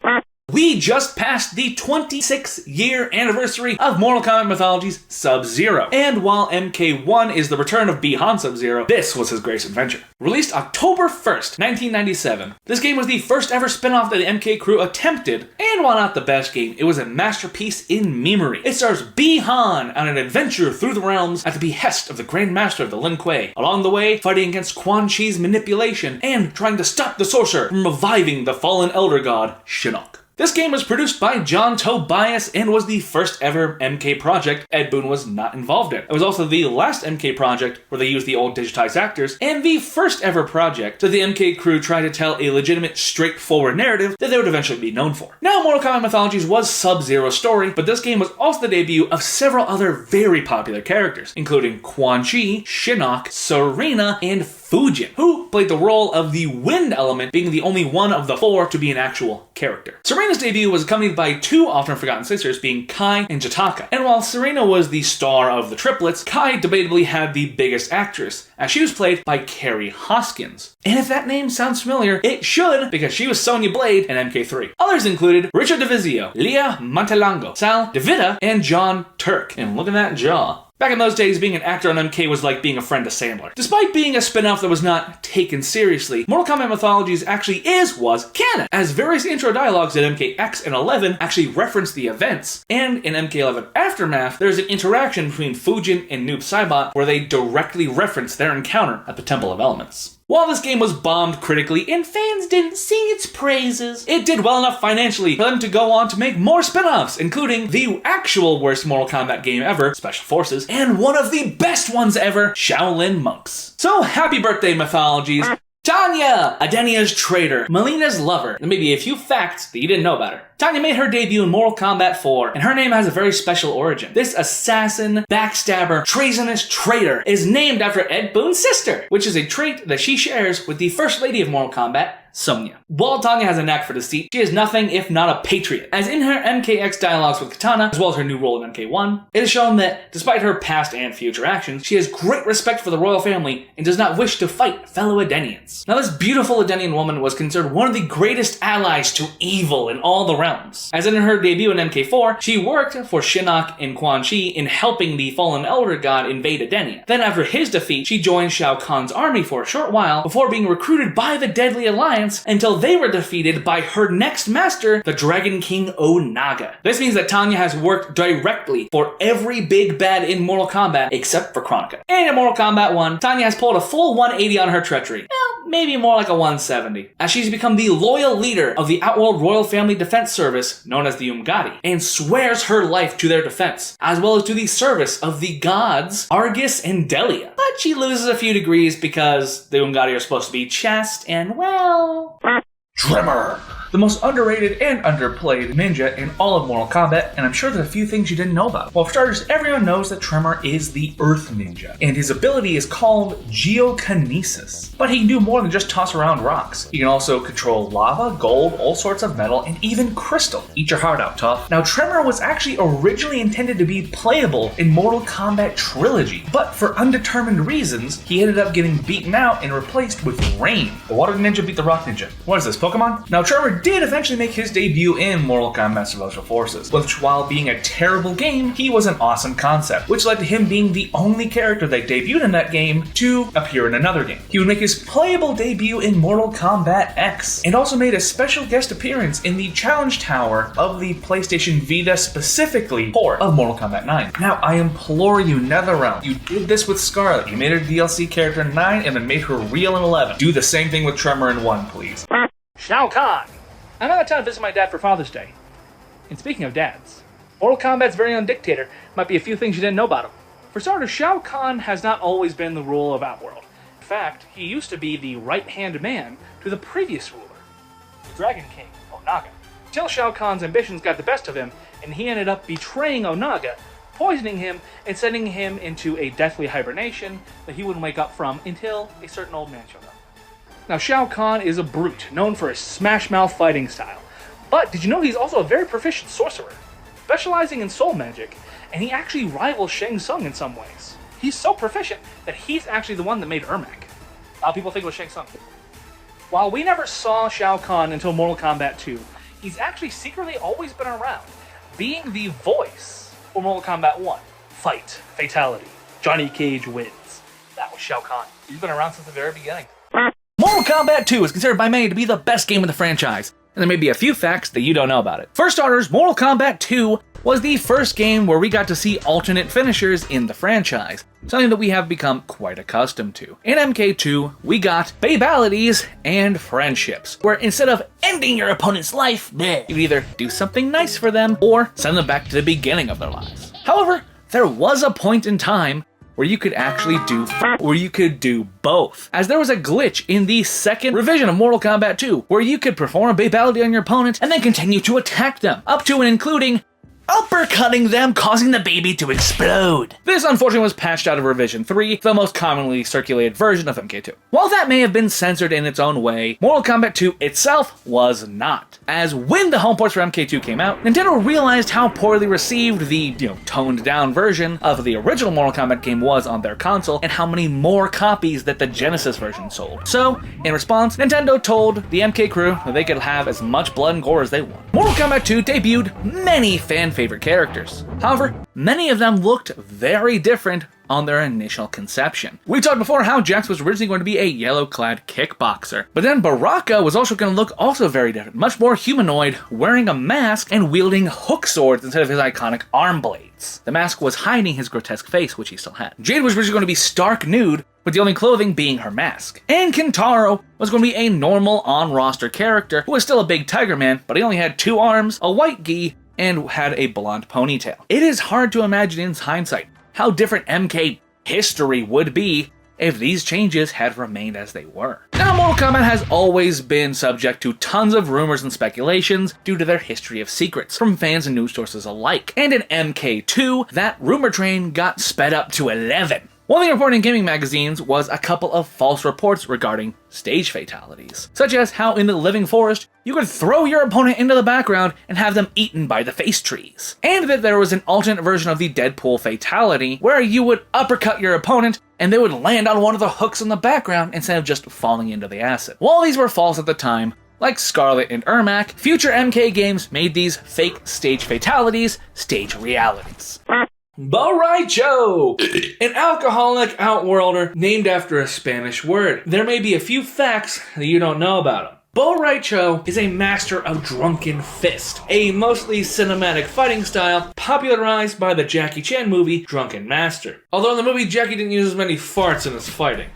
We just passed the 26th-year anniversary of Mortal Kombat Mythology's Sub-Zero. And while MK1 is the return of Bi-Han Sub-Zero, this was his greatest adventure. Released October 1st, 1997, this game was the first ever spin-off that the MK crew attempted, and while not the best game, it was a masterpiece in memory. It stars Bi-Han on an adventure through the realms at the behest of the Grand Master of the Lin Kuei, along the way fighting against Quan Chi's manipulation and trying to stop the sorcerer from reviving the fallen elder god, Shinnok. This game was produced by John Tobias and was the first ever MK project Ed Boon was not involved in. It was also the last MK project where they used the old digitized actors, and the first ever project that the MK crew tried to tell a legitimate, straightforward narrative that they would eventually be known for. Now, Mortal Kombat Mythologies was Sub-Zero's story, but this game was also the debut of several other very popular characters, including Quan Chi, Shinnok, Serena, and Fujin, who played the role of the wind element, being the only one of the 4 to be an actual character. Serena's debut was accompanied by 2 often forgotten sisters, being Kai and Jataka. And while Serena was the star of the triplets, Kai debatably had the biggest actress, as she was played by Carrie Hoskins. And if that name sounds familiar, it should, because she was Sonya Blade in MK3. Others included Richard DeVizio, Leah Montelango, Sal DeVita, and John Turk. And look at that jaw. Back in those days, being an actor on MK was like being a friend to Sandler. Despite being a spin-off that was not taken seriously, Mortal Kombat Mythologies actually was canon, as various intro dialogues in MKX and 11 actually reference the events. And in MK11 Aftermath, there's an interaction between Fujin and Noob Saibot where they directly reference their encounter at the Temple of Elements. While this game was bombed critically and fans didn't sing its praises, it did well enough financially for them to go on to make more spin-offs, including the actual worst Mortal Kombat game ever, Special Forces, and one of the best ones ever, Shaolin Monks. So happy birthday, Mythologies! Tanya, Adenia's traitor, Melina's lover, and maybe a few facts that you didn't know about her. Tanya made her debut in Mortal Kombat 4, and her name has a very special origin. This assassin, backstabber, treasonous traitor is named after Ed Boon's sister, which is a trait that she shares with the first lady of Mortal Kombat, Sonya. While Tanya has a knack for deceit, she is nothing if not a patriot. As in her MKX dialogues with Kitana, as well as her new role in MK1, it is shown that, despite her past and future actions, she has great respect for the royal family and does not wish to fight fellow Edenians. Now, this beautiful Edenian woman was considered one of the greatest allies to evil in all the realms. As in her debut in MK4, she worked for Shinnok and Quan Chi in helping the fallen Elder God invade Edenia. Then after his defeat, she joined Shao Kahn's army for a short while before being recruited by the Deadly Alliance until they were defeated by her next master, the Dragon King Onaga. This means that Tanya has worked directly for every big bad in Mortal Kombat except for Kronika. And in Mortal Kombat 1, Tanya has pulled a full 180 on her treachery. Well, maybe more like a 170, as she's become the loyal leader of the Outworld Royal Family Defense Service, known as the Umgadi, and swears her life to their defense, as well as to the service of the gods Argus and Delia. But she loses a few degrees because the Umgadi are supposed to be chaste and, well, Tremor! The most underrated and underplayed ninja in all of Mortal Kombat, and I'm sure there's a few things you didn't know about. Well, for starters, everyone knows that Tremor is the Earth Ninja, and his ability is called Geokinesis. But he can do more than just toss around rocks. He can also control lava, gold, all sorts of metal, and even crystal. Eat your heart out, tough. Now, Tremor was actually originally intended to be playable in Mortal Kombat Trilogy, but for undetermined reasons, he ended up getting beaten out and replaced with Rain. The Water Ninja beat the Rock Ninja. What is this, Pokemon? Now, Tremor did eventually make his debut in Mortal Kombat Special Forces, which, while being a terrible game, he was an awesome concept, which led to him being the only character that debuted in that game to appear in another game. He would make his playable debut in Mortal Kombat X, and also made a special guest appearance in the Challenge Tower of the PlayStation Vita, specifically port of Mortal Kombat 9. Now, I implore you, Netherrealm, you did this with Scarlet. You made her DLC character in 9 and then made her real in 11. Do the same thing with Tremor in 1, please. Shao Kahn! I'm out of town to visit my dad for Father's Day. And speaking of dads, Mortal Kombat's very own dictator might be a few things you didn't know about him. For starters, Shao Kahn has not always been the ruler of Outworld. In fact, he used to be the right-hand man to the previous ruler, the Dragon King, Onaga. Until Shao Kahn's ambitions got the best of him, and he ended up betraying Onaga, poisoning him, and sending him into a deathly hibernation that he wouldn't wake up from until a certain old man showed up. Now, Shao Kahn is a brute, known for his smash-mouth fighting style. But did you know he's also a very proficient sorcerer, specializing in soul magic, and he actually rivals Shang Tsung in some ways. He's so proficient that he's actually the one that made Ermac. A lot of people think it was Shang Tsung. While we never saw Shao Kahn until Mortal Kombat 2, he's actually secretly always been around, being the voice for Mortal Kombat 1. Fight, fatality, Johnny Cage wins. That was Shao Kahn. He's been around since the very beginning. Mortal Kombat 2 is considered by many to be the best game in the franchise. and there may be a few facts that you don't know about it. For starters, Mortal Kombat 2 was the first game where we got to see alternate finishers in the franchise, something that we have become quite accustomed to. In MK2, we got babalities and friendships, where instead of ending your opponent's life, you either do something nice for them or send them back to the beginning of their lives. However, there was a point in time where you could actually do both, as there was a glitch in the second revision of Mortal Kombat 2, where you could perform a babality on your opponent and then continue to attack them, up to and including uppercutting them, causing the baby to explode. This unfortunately was patched out of Revision 3, the most commonly circulated version of MK2. While that may have been censored in its own way, Mortal Kombat 2 itself was not. As when the home ports for MK2 came out, Nintendo realized how poorly received the, toned down version of the original Mortal Kombat game was on their console, and how many more copies that the Genesis version sold. So, in response, Nintendo told the MK crew that they could have as much blood and gore as they want. Mortal Kombat 2 debuted many fan-favorite characters. However, many of them looked very different on their initial conception. We talked before how Jax was originally going to be a yellow-clad kickboxer, but then Baraka was also going to look also very different, much more humanoid, wearing a mask and wielding hook swords instead of his iconic arm blades. The mask was hiding his grotesque face, which he still had. Jade was originally going to be stark nude, with the only clothing being her mask. And Kintaro was going to be a normal on-roster character who was still a big tiger man, but he only had 2 arms, a white gi, and had a blonde ponytail. It is hard to imagine in hindsight how different MK history would be if these changes had remained as they were. Now, Mortal Kombat has always been subject to tons of rumors and speculations due to their history of secrets from fans and news sources alike. And in MK2, that rumor train got sped up to 11. One thing reported in gaming magazines was a couple of false reports regarding stage fatalities, such as how in the Living Forest, you could throw your opponent into the background and have them eaten by the face trees. And that there was an alternate version of the Deadpool fatality, where you would uppercut your opponent and they would land on one of the hooks in the background instead of just falling into the acid. While these were false at the time, like Scarlet and Ermac, future MK games made these fake stage fatalities stage realities. Bo Raicho, an alcoholic outworlder named after a Spanish word. There may be a few facts that you don't know about him. Bo Raicho is a master of Drunken Fist, a mostly cinematic fighting style popularized by the Jackie Chan movie Drunken Master. Although in the movie, Jackie didn't use as many farts in his fighting.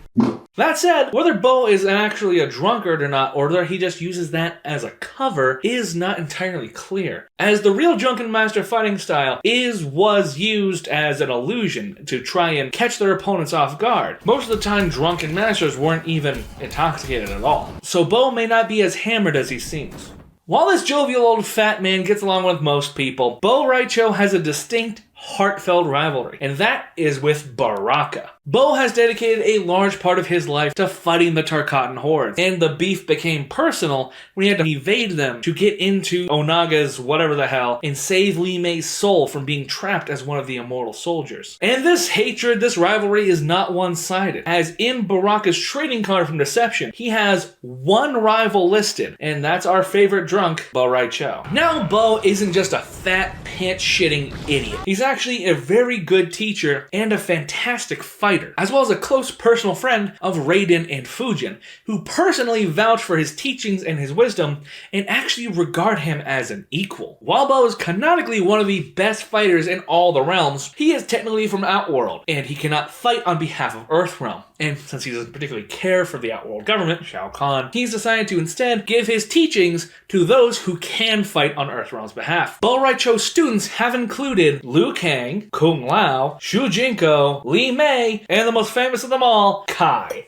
That said, whether Bo is actually a drunkard or not, or whether he just uses that as a cover, is not entirely clear, as the real Drunken Master fighting style was used as an illusion to try and catch their opponents off guard. Most of the time, Drunken Masters weren't even intoxicated at all, so Bo may not be as hammered as he seems. While this jovial old fat man gets along with most people, Bo Raicho has a distinct, heartfelt rivalry, and that is with Baraka. Bo has dedicated a large part of his life to fighting the Tarkatan hordes, and the beef became personal when he had to evade them to get into Onaga's whatever the hell and save Li Mei's soul from being trapped as one of the immortal soldiers. And this hatred, this rivalry is not one-sided, as in Baraka's trading card from Deception, he has one rival listed, and that's our favorite drunk, Bo Raicho. Now, Bo isn't just a fat, pants-shitting idiot. He's actually a very good teacher and a fantastic fighter, as well as a close personal friend of Raiden and Fujin, who personally vouch for his teachings and his wisdom and actually regard him as an equal. While Bo is canonically one of the best fighters in all the realms, he is technically from Outworld, and he cannot fight on behalf of Earthrealm. And since he doesn't particularly care for the Outworld government, Shao Kahn, he's decided to instead give his teachings to those who can fight on Earthrealm's behalf. Bo Raicho's students have included Liu Kang, Kung Lao, Shu Jinko, Li Mei, and the most famous of them all, Kai.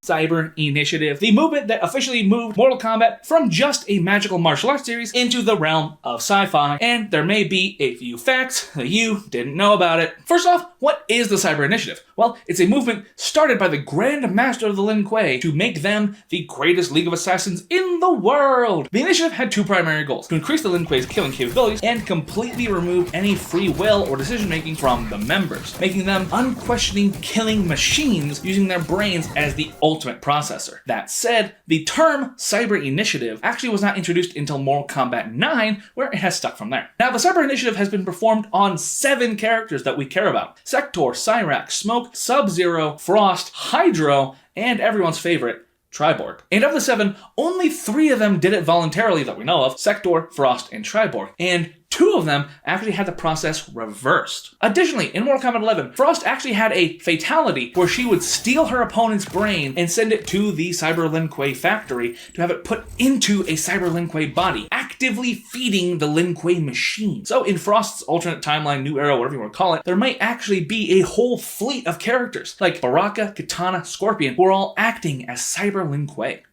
Cyber Initiative, the movement that officially moved Mortal Kombat from just a magical martial arts series into the realm of sci-fi, and there may be a few facts that you didn't know about it. First off, what is the Cyber Initiative? Well, it's a movement started by the Grand Master of the Lin Kuei to make them the greatest League of Assassins in the world. The initiative had 2 primary goals: to increase the Lin Kuei's killing capabilities and completely remove any free will or decision-making from the members, making them unquestioning killing machines using their brains as the ultimate processor. That said, the term Cyber Initiative actually was not introduced until Mortal Kombat 9, where it has stuck from there. Now, the Cyber Initiative has been performed on 7 characters that we care about: Sector, Cyrax, Smoke, Sub-Zero, Frost, Hydro, and everyone's favorite, Triborg. And of the 7, only 3 of them did it voluntarily that we know of: Sector, Frost, and Triborg. And 2 of them actually had the process reversed. Additionally, in Mortal Kombat 11, Frost actually had a fatality where she would steal her opponent's brain and send it to the Cyber Lin Kuei factory to have it put into a Cyber Lin Kuei body, actively feeding the Lin Kuei machine. So in Frost's alternate timeline, new era, whatever you want to call it, there might actually be a whole fleet of characters like Baraka, Kitana, Scorpion, who are all acting as Cyber Lin Kuei.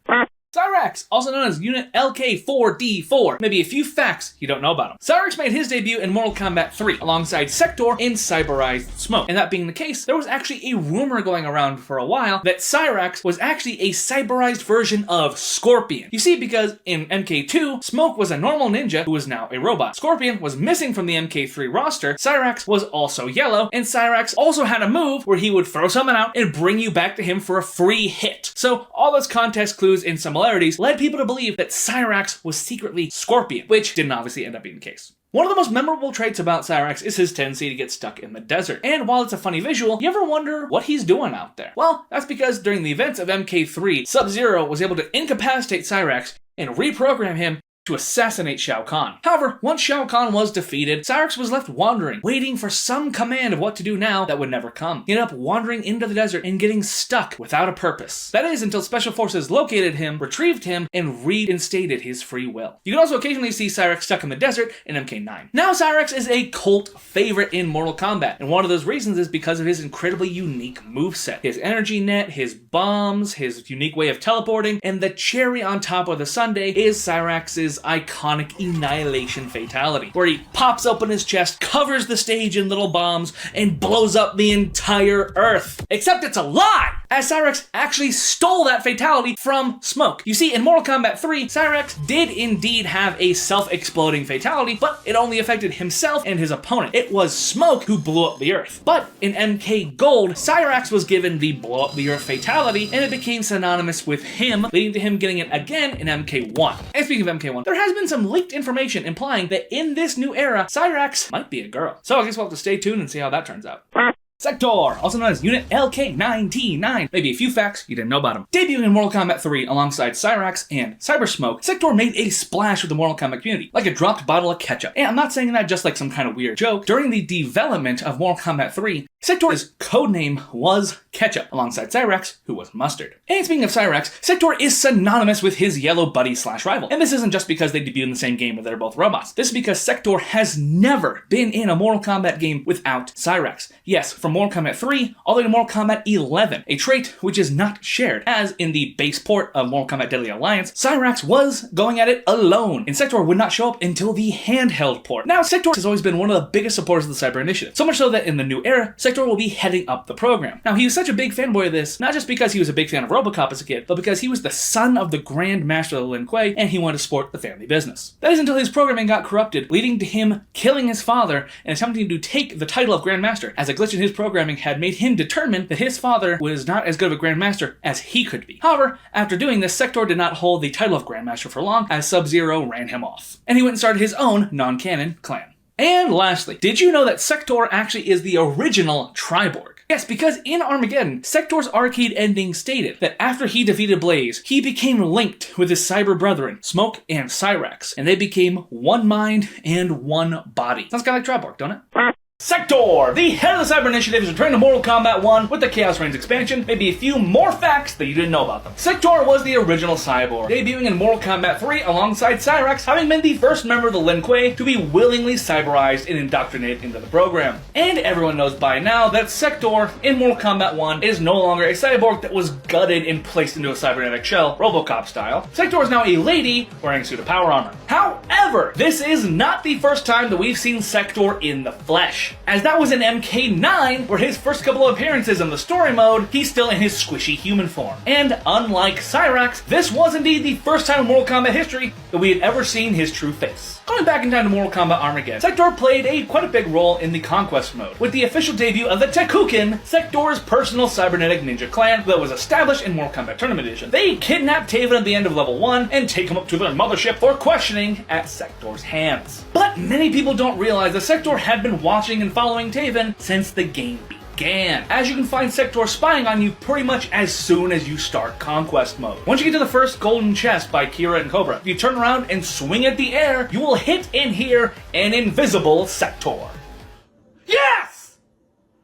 Cyrax, also known as Unit LK4D4. Maybe a few facts you don't know about him. Cyrax made his debut in Mortal Kombat 3 alongside Sector in Cyberized Smoke. And that being the case, there was actually a rumor going around for a while that Cyrax was actually a cyberized version of Scorpion. You see, because in MK2, Smoke was a normal ninja who was now a robot. Scorpion was missing from the MK3 roster. Cyrax was also yellow, and Cyrax also had a move where he would throw someone out and bring you back to him for a free hit. So all those context clues and similarities led people to believe that Cyrax was secretly Scorpion, which didn't obviously end up being the case. One of the most memorable traits about Cyrax is his tendency to get stuck in the desert. And while it's a funny visual, you ever wonder what he's doing out there? Well, that's because during the events of MK3, Sub-Zero was able to incapacitate Cyrax and reprogram him to assassinate Shao Kahn. However, once Shao Kahn was defeated, Cyrax was left wandering, waiting for some command of what to do now that would never come. He ended up wandering into the desert and getting stuck without a purpose. That is, until Special Forces located him, retrieved him, and reinstated his free will. You can also occasionally see Cyrax stuck in the desert in MK9. Now Cyrax is a cult favorite in Mortal Kombat, and one of those reasons is because of his incredibly unique moveset. His energy net, his bombs, his unique way of teleporting, and the cherry on top of the sundae is Cyrax's iconic Annihilation fatality, where he pops open his chest, covers the stage in little bombs, and blows up the entire Earth. Except it's a lie, as Cyrax actually stole that fatality from Smoke. You see, in Mortal Kombat 3, Cyrax did indeed have a self-exploding fatality, but it only affected himself and his opponent. It was Smoke who blew up the Earth. But in MK Gold, Cyrax was given the blow up the Earth fatality, and it became synonymous with him, leading to him getting it again in MK1. And speaking of MK1, there has been some leaked information implying that in this new era, Cyrax might be a girl. So I guess we'll have to stay tuned and see how that turns out. Sector, also known as Unit LK99. Maybe a few facts you didn't know about him. Debuting in Mortal Kombat 3 alongside Cyrax and Cyber Smoke, Sector made a splash with the Mortal Kombat community, like a dropped bottle of ketchup. And I'm not saying that just like some kind of weird joke. During the development of Mortal Kombat 3, Sector's codename was Ketchup, alongside Cyrax, who was Mustard. And speaking of Cyrax, Sector is synonymous with his yellow buddy slash rival. And this isn't just because they debuted in the same game where they're both robots. This is because Sector has never been in a Mortal Kombat game without Cyrax. Yes, from Mortal Kombat 3 all the way to Mortal Kombat 11, a trait which is not shared, as in the base port of Mortal Kombat Deadly Alliance, Cyrax was going at it alone, and Sector would not show up until the handheld port. Now, Sector has always been one of the biggest supporters of the Cyber Initiative, so much so that in the new era, Sector will be heading up the program. Now, he was such a big fanboy of this, not just because he was a big fan of RoboCop as a kid, but because he was the son of the Grand Master of Lin Kuei, and he wanted to support the family business. That is until his programming got corrupted, leading to him killing his father and attempting to take the title of Grand Master, as a glitch in his programming had made him determine that his father was not as good of a Grand Master as he could be. However, after doing this, Sector did not hold the title of Grand Master for long, as Sub-Zero ran him off. And he went and started his own non-canon clan. And lastly, did you know that Sector actually is the original Triborg? Yes, because in Armageddon, Sector's arcade ending stated that after he defeated Blaze, he became linked with his cyber brethren, Smoke and Cyrax, and they became one mind and one body. Sounds kind of like Triborg, don't it? Sector, the head of the Cyber Initiative, is returning to Mortal Kombat 1 with the Chaos Reigns expansion. Maybe a few more facts that you didn't know about them. Sector was the original cyborg, debuting in Mortal Kombat 3 alongside Cyrax, having been the first member of the Lin Kuei to be willingly cyberized and indoctrinated into the program. And everyone knows by now that Sector in Mortal Kombat 1 is no longer a cyborg that was gutted and placed into a cybernetic shell, RoboCop style. Sector is now a lady wearing a suit of power armor. However, this is not the first time that we've seen Sector in the flesh, as that was in MK9, where his first couple of appearances in the story mode, he's still in his squishy human form. And unlike Cyrax, this was indeed the first time in Mortal Kombat history that we had ever seen his true face. Going back in time to Mortal Kombat Armageddon, Sector played quite a big role in the Conquest mode, with the official debut of the Tekuken, Sector's personal cybernetic ninja clan that was established in Mortal Kombat Tournament Edition. They kidnap Taven at the end of level 1 and take him up to their mothership for questioning at Sector's hands. But many people don't realize that Sector had been watching and following Taven since the game beat. began, as you can find Sector spying on you pretty much as soon as you start Conquest mode. Once you get to the first golden chest by Kira and Cobra, if you turn around and swing at the air, you will hit and hear an invisible Sector. Yes!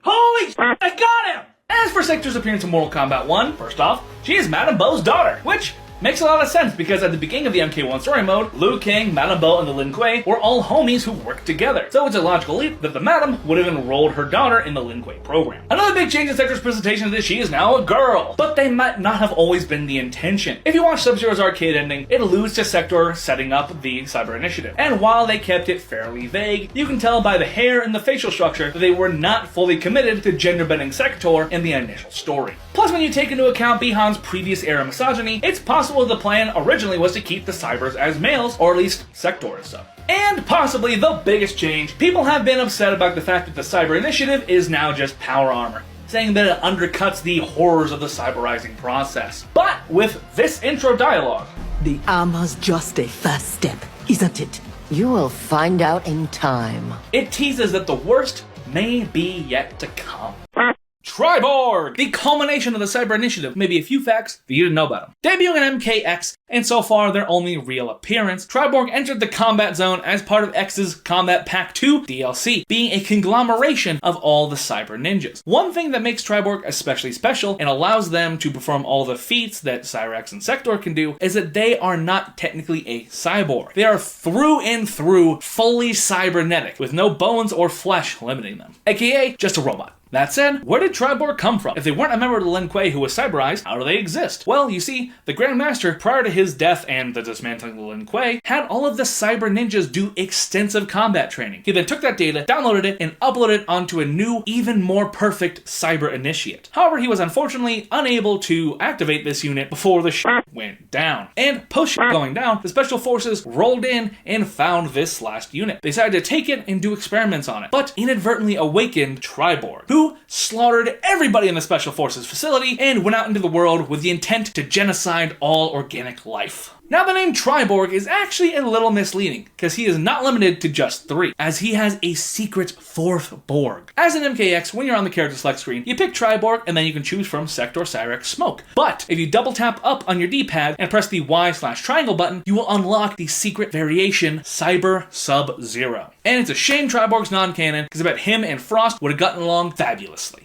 Holy I got him! As for Sector's appearance in Mortal Kombat 1, first off, she is Madame Bo's daughter, which makes a lot of sense because at the beginning of the MK1 story mode, Liu Kang, Madame Bo, and the Lin Kuei were all homies who worked together. So it's a logical leap that the Madame would have enrolled her daughter in the Lin Kuei program. Another big change in Sector's presentation is that she is now a girl, but they might not have always been the intention. If you watch Sub-Zero's arcade ending, it alludes to Sector setting up the Cyber Initiative. And while they kept it fairly vague, you can tell by the hair and the facial structure that they were not fully committed to gender-bending Sector in the initial story. Plus, when you take into account Bihan's previous era misogyny, it's possible the plan originally was to keep the Cybers as males, or at least Sector as so. And possibly the biggest change, people have been upset about the fact that the Cyber Initiative is now just power armor, saying that it undercuts the horrors of the cyberizing process. But with this intro dialogue, The armor's just a first step, isn't it? You will find out in time. It teases that the worst may be yet to come. Triborg! The culmination of the Cyber Initiative, maybe a few facts that you didn't know about them. Debuting in MKX, and so far their only real appearance, Triborg entered the Combat Zone as part of X's Combat Pack 2 DLC, being a conglomeration of all the Cyber Ninjas. One thing that makes Triborg especially special, and allows them to perform all the feats that Cyrax and Sector can do, is that they are not technically a cyborg. They are through and through fully cybernetic, with no bones or flesh limiting them, aka just a robot. That said, where did Triborg come from? If they weren't a member of the Lin Kuei who was cyberized, how do they exist? Well, you see, the Grand Master, prior to his death and the dismantling of the Lin Kuei, had all of the cyber ninjas do extensive combat training. He then took that data, downloaded it, and uploaded it onto a new, even more perfect cyber initiate. However, he was unfortunately unable to activate this unit before the shit went down. And post shit going down, the Special Forces rolled in and found this last unit. They decided to take it and do experiments on it, but inadvertently awakened Triborg, who slaughtered everybody in the Special Forces facility and went out into the world with the intent to genocide all organic life. Now, the name Triborg is actually a little misleading, because he is not limited to just 3, as he has a secret 4th Borg. As in MKX, when you're on the character select screen, you pick Triborg, and then you can choose from Sector, Cyrax, Smoke. But if you double tap up on your D-pad and press the Y/triangle button, you will unlock the secret variation Cyber Sub-Zero. And it's a shame Triborg's non-canon, because I bet him and Frost would have gotten along fabulously.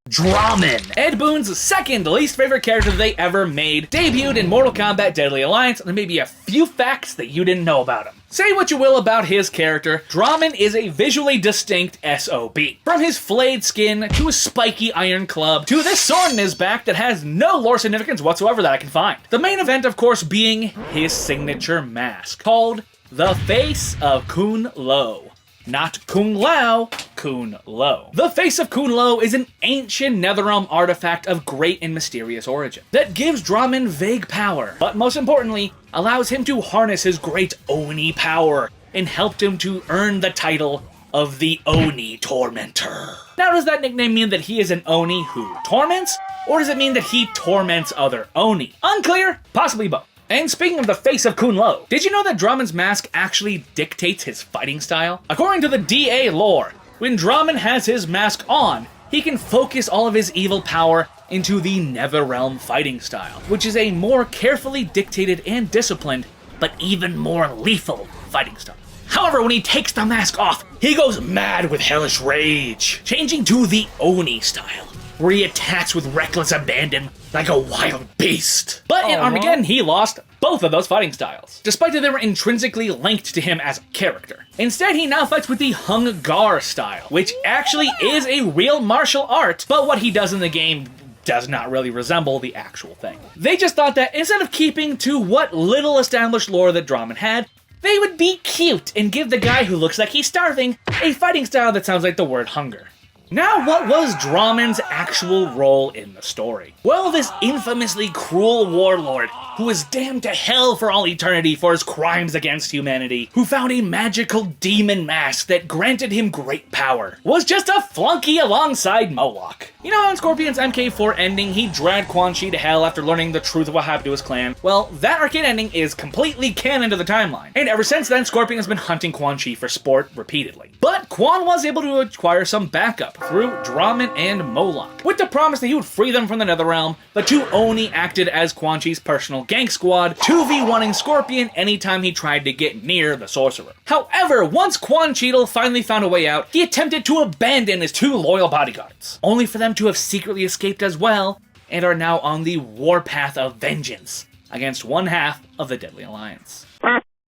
Draman, Ed Boon's second least favorite character they ever made, debuted in Mortal Kombat Deadly Alliance, and there may be a few facts that you didn't know about him. Say what you will about his character, Draman is a visually distinct SOB. From his flayed skin, to his spiky iron club, to this sword in his back that has no lore significance whatsoever that I can find. The main event, of course, being his signature mask, called the Face of Kun Lo. Not Kung Lao, Kun Lo. The Face of Kun Lo is an ancient Netherrealm artifact of great and mysterious origin that gives Draman vague power, but most importantly, allows him to harness his great Oni power and helped him to earn the title of the Oni Tormentor. Now, does that nickname mean that he is an Oni who torments, or does it mean that he torments other Oni? Unclear, possibly both. And speaking of the Face of Kun Lo, did you know that Draman's mask actually dictates his fighting style? According to the DA lore, when Draman has his mask on, he can focus all of his evil power into the Netherrealm fighting style, which is a more carefully dictated and disciplined, but even more lethal fighting style. However, when he takes the mask off, he goes mad with hellish rage, changing to the Oni style, where he attacks with reckless abandon like a wild beast. But in Armageddon, he lost both of those fighting styles, despite that they were intrinsically linked to him as a character. Instead, he now fights with the Hung Gar style, which actually is a real martial art, but what he does in the game does not really resemble the actual thing. They just thought that instead of keeping to what little established lore that Draman had, they would be cute and give the guy who looks like he's starving a fighting style that sounds like the word hunger. Now, what was Draman's actual role in the story? Well, this infamously cruel warlord, who was damned to hell for all eternity for his crimes against humanity, who found a magical demon mask that granted him great power, was just a flunky alongside Moloch. You know how in Scorpion's MK4 ending, he dragged Quan Chi to hell after learning the truth of what happened to his clan? Well, that arcade ending is completely canon to the timeline, and ever since then, Scorpion has been hunting Quan Chi for sport repeatedly. But Quan was able to acquire some backup, through Draman and Moloch. With the promise that he would free them from the Netherrealm, the two Oni acted as Quan Chi's personal gang squad, 2v1ing Scorpion anytime he tried to get near the sorcerer. However, once Quan Cheadle finally found a way out, he attempted to abandon his two loyal bodyguards, only for them to have secretly escaped as well, and are now on the warpath of vengeance against one half of the Deadly Alliance.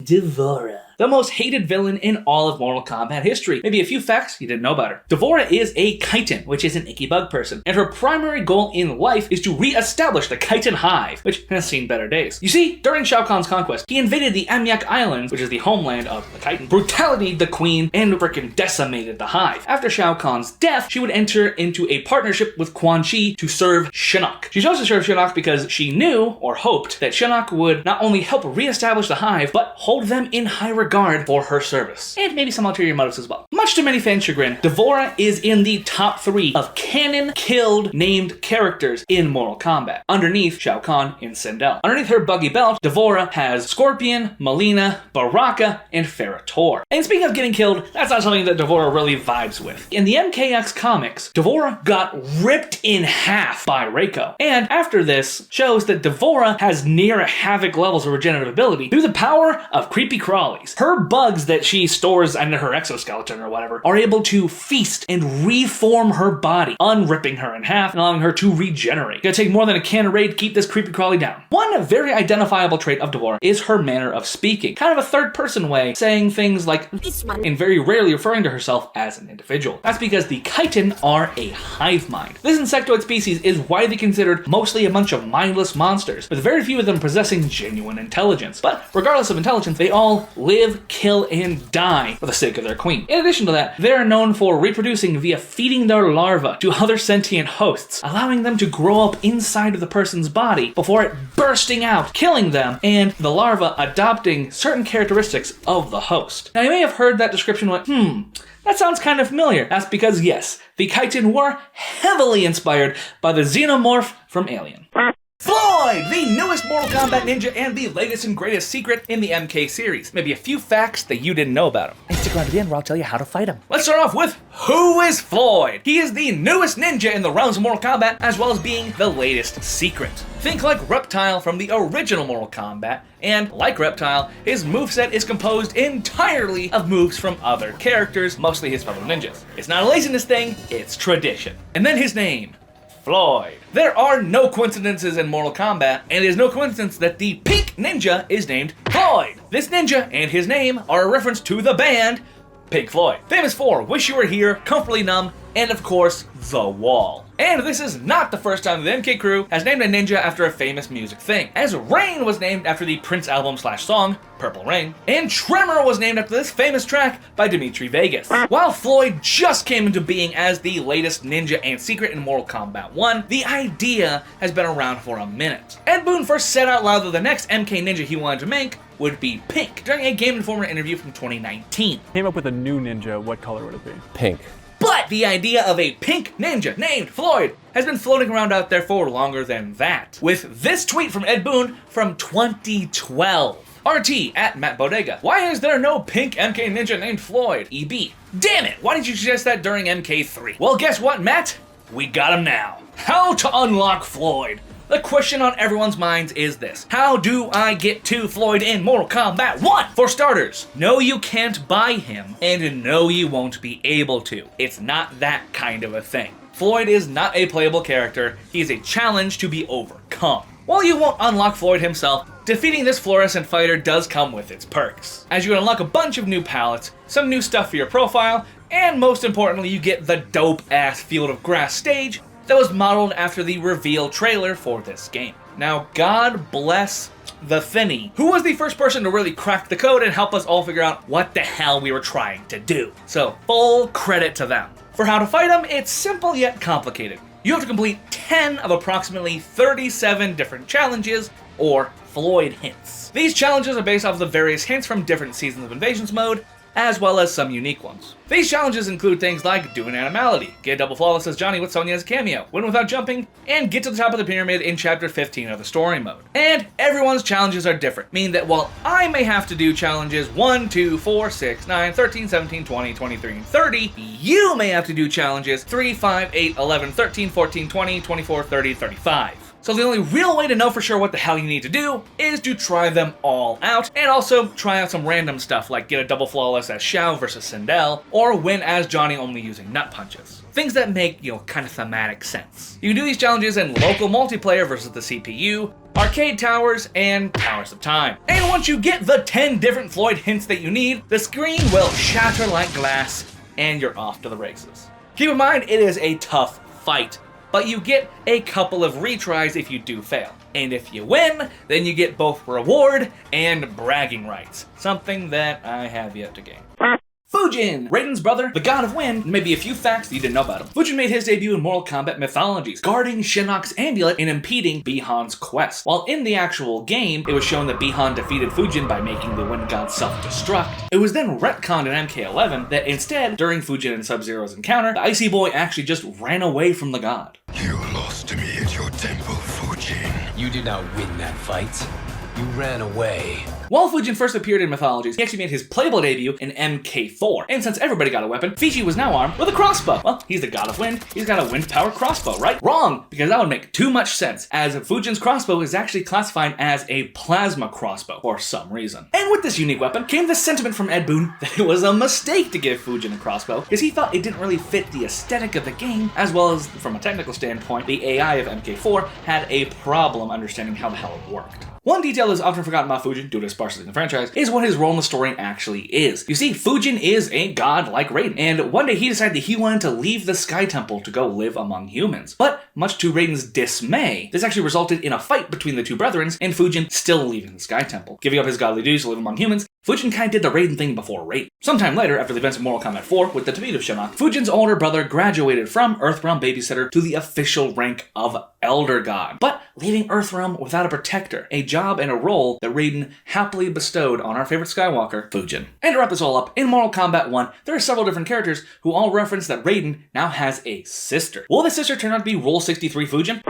D'Vorah, the most hated villain in all of Mortal Kombat history. Maybe a few facts you didn't know about her. D'Vorah is a chitin, which is an icky bug person, and her primary goal in life is to re-establish the chitin hive, which has seen better days. You see, during Shao Kahn's conquest, he invaded the Amyak Islands, which is the homeland of the chitin, brutality'd the queen, and frickin' decimated the hive. After Shao Kahn's death, she would enter into a partnership with Quan Chi to serve Shinnok. She chose to serve Shinnok because she knew, or hoped, that Shinnok would not only help re-establish the hive, but hold them in high regard for her service. And maybe some ulterior motives as well. Much to many fans' chagrin, D'Vorah is in the top 3 of canon killed named characters in Mortal Kombat, underneath Shao Kahn and Sindel. Underneath her buggy belt, D'Vorah has Scorpion, Melina, Baraka, and Farah Tor. And speaking of getting killed, that's not something that D'Vorah really vibes with. In the MKX comics, D'Vorah got ripped in half by Reiko. And after this, shows that D'Vorah has near havoc levels of regenerative ability through the power of creepy crawlies. Her bugs that she stores under her exoskeleton or whatever are able to feast and reform her body, unripping her in half and allowing her to regenerate. It's gonna take more than a can of raid to keep this creepy crawly down. One very identifiable trait of D'Vorah is her manner of speaking. Kind of a third-person way, saying things like and very rarely referring to herself as an individual. That's because the chitin are a hive mind. This insectoid species is widely considered mostly a bunch of mindless monsters, with very few of them possessing genuine intelligence. But regardless of intelligence, they all live, kill, and die for the sake of their queen. In addition to that, they are known for reproducing via feeding their larvae to other sentient hosts, allowing them to grow up inside of the person's body before it bursting out, killing them, and the larva adopting certain characteristics of the host. Now, you may have heard that description and went, that sounds kind of familiar. That's because, yes, the chitin were heavily inspired by the xenomorph from Alien. Floyd, the newest Mortal Kombat ninja and the latest and greatest secret in the MK series. Maybe a few facts that you didn't know about him. And stick around to the end where I'll tell you how to fight him. Let's start off with, who is Floyd? He is the newest ninja in the realms of Mortal Kombat, as well as being the latest secret. Think like Reptile from the original Mortal Kombat, and like Reptile, his moveset is composed entirely of moves from other characters, mostly his fellow ninjas. It's not a laziness thing, it's tradition. And then his name, Floyd. There are no coincidences in Mortal Kombat, and it is no coincidence that the pink ninja is named Floyd. This ninja and his name are a reference to the band Pink Floyd, famous for Wish You Were Here, Comfortably Numb, and of course, The Wall. And this is not the first time the MK crew has named a ninja after a famous music thing, as Rain was named after the Prince album / song, Purple Rain, and Tremor was named after this famous track by Dimitri Vegas. While Floyd just came into being as the latest ninja and secret in Mortal Kombat 1, the idea has been around for a minute. Ed Boon first said out loud that the next MK ninja he wanted to make would be pink during a Game Informer interview from 2019. Came up with a new ninja, what color would it be? Pink. But the idea of a pink ninja named Floyd has been floating around out there for longer than that. With this tweet from Ed Boon from 2012. RT at Matt Bodega. Why is there no pink MK ninja named Floyd? EB. Damn it, why did you suggest that during MK3? Well, guess what, Matt? We got him now. How to unlock Floyd? The question on everyone's minds is this: how do I get to Floyd in Mortal Kombat 1? For starters, no, you can't buy him, and no, you won't be able to. It's not that kind of a thing. Floyd is not a playable character, he's a challenge to be overcome. While you won't unlock Floyd himself, defeating this fluorescent fighter does come with its perks, as you unlock a bunch of new palettes, some new stuff for your profile, and most importantly, you get the dope-ass Field of Grass stage that was modeled after the reveal trailer for this game. Now, God bless the Thinny, who was the first person to really crack the code and help us all figure out what the hell we were trying to do. So, full credit to them. For how to fight him, it's simple yet complicated. You have to complete 10 of approximately 37 different challenges, or Floyd hints. These challenges are based off of the various hints from different seasons of Invasions mode, as well as some unique ones. These challenges include things like do an animality, get a double flawless as Johnny with Sonya's cameo, win without jumping, and get to the top of the pyramid in chapter 15 of the story mode. And everyone's challenges are different, meaning that while I may have to do challenges 1, 2, 4, 6, 9, 13, 17, 20, 23, and 30, you may have to do challenges 3, 5, 8, 11, 13, 14, 20, 24, 30, 35. So the only real way to know for sure what the hell you need to do is to try them all out, and also try out some random stuff like get a double flawless as Xiao versus Sindel, or win as Johnny only using nut punches. Things that make, kind of thematic sense. You can do these challenges in local multiplayer versus the CPU, arcade towers, and towers of time. And once you get the 10 different Floyd hints that you need, the screen will shatter like glass, and you're off to the races. Keep in mind, it is a tough fight, but you get a couple of retries if you do fail. And if you win, then you get both reward and bragging rights, something that I have yet to gain. Fujin, Raiden's brother, the god of wind, and maybe a few facts that you didn't know about him. Fujin made his debut in Mortal Kombat Mythologies, guarding Shinnok's amulet and impeding Bihan's quest. While in the actual game, it was shown that Bihan defeated Fujin by making the wind god self-destruct. It was then retconned in MK11 that instead, during Fujin and Sub-Zero's encounter, the Icy Boy actually just ran away from the god. You lost to me at your temple, Fujin. You did not win that fight. You ran away. While Fujin first appeared in Mythologies, he actually made his playable debut in MK4. And since everybody got a weapon, Fiji was now armed with a crossbow. Well, he's the god of wind, he's got a wind-powered crossbow, right? Wrong, because that would make too much sense, as Fujin's crossbow is actually classified as a plasma crossbow for some reason. And with this unique weapon came the sentiment from Ed Boon that it was a mistake to give Fujin a crossbow, because he thought it didn't really fit the aesthetic of the game, as well as, from a technical standpoint, the AI of MK4 had a problem understanding how the hell it worked. One detail that is often forgotten about Fujin, due to his sparsity in the franchise, is what his role in the story actually is. You see, Fujin is a god like Raiden, and one day he decided that he wanted to leave the Sky Temple to go live among humans. But, much to Raiden's dismay, this actually resulted in a fight between the two brethren, and Fujin still leaving the Sky Temple. Giving up his godly duties to live among humans, Fujin kinda did the Raiden thing before Raiden. Sometime later, after the events of Mortal Kombat 4 with the defeat of Shinnok, Fujin's older brother graduated from Earthrealm Babysitter to the official rank of Elder God, but leaving Earthrealm without a protector, a job and a role that Raiden happily bestowed on our favorite Skywalker, Fujin. And to wrap this all up, in Mortal Kombat 1, there are several different characters who all reference that Raiden now has a sister. Will this sister turn out to be Rule 63 Fujin?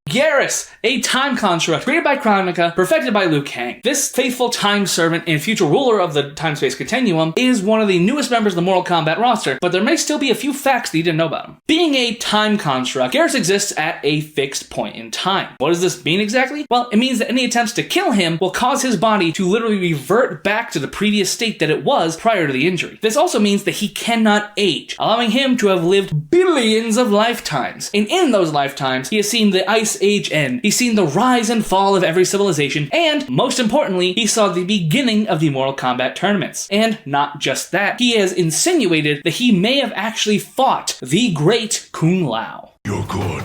Garrus, a time construct created by Chronica, perfected by Liu Kang. This faithful time servant and future ruler of the time-space continuum is one of the newest members of the Mortal Kombat roster, but there may still be a few facts that you didn't know about him. Being a time construct, Garrus exists at a fixed point in time. What does this mean exactly? Well, it means that any attempts to kill him will cause his body to literally revert back to the previous state that it was prior to the injury. This also means that he cannot age, allowing him to have lived billions of lifetimes. And in those lifetimes, he has seen the Ice Age end. He's seen the rise and fall of every civilization, and most importantly, he saw the beginning of the Mortal Kombat tournaments. And not just that, he has insinuated that he may have actually fought the great Kung Lao. You're good,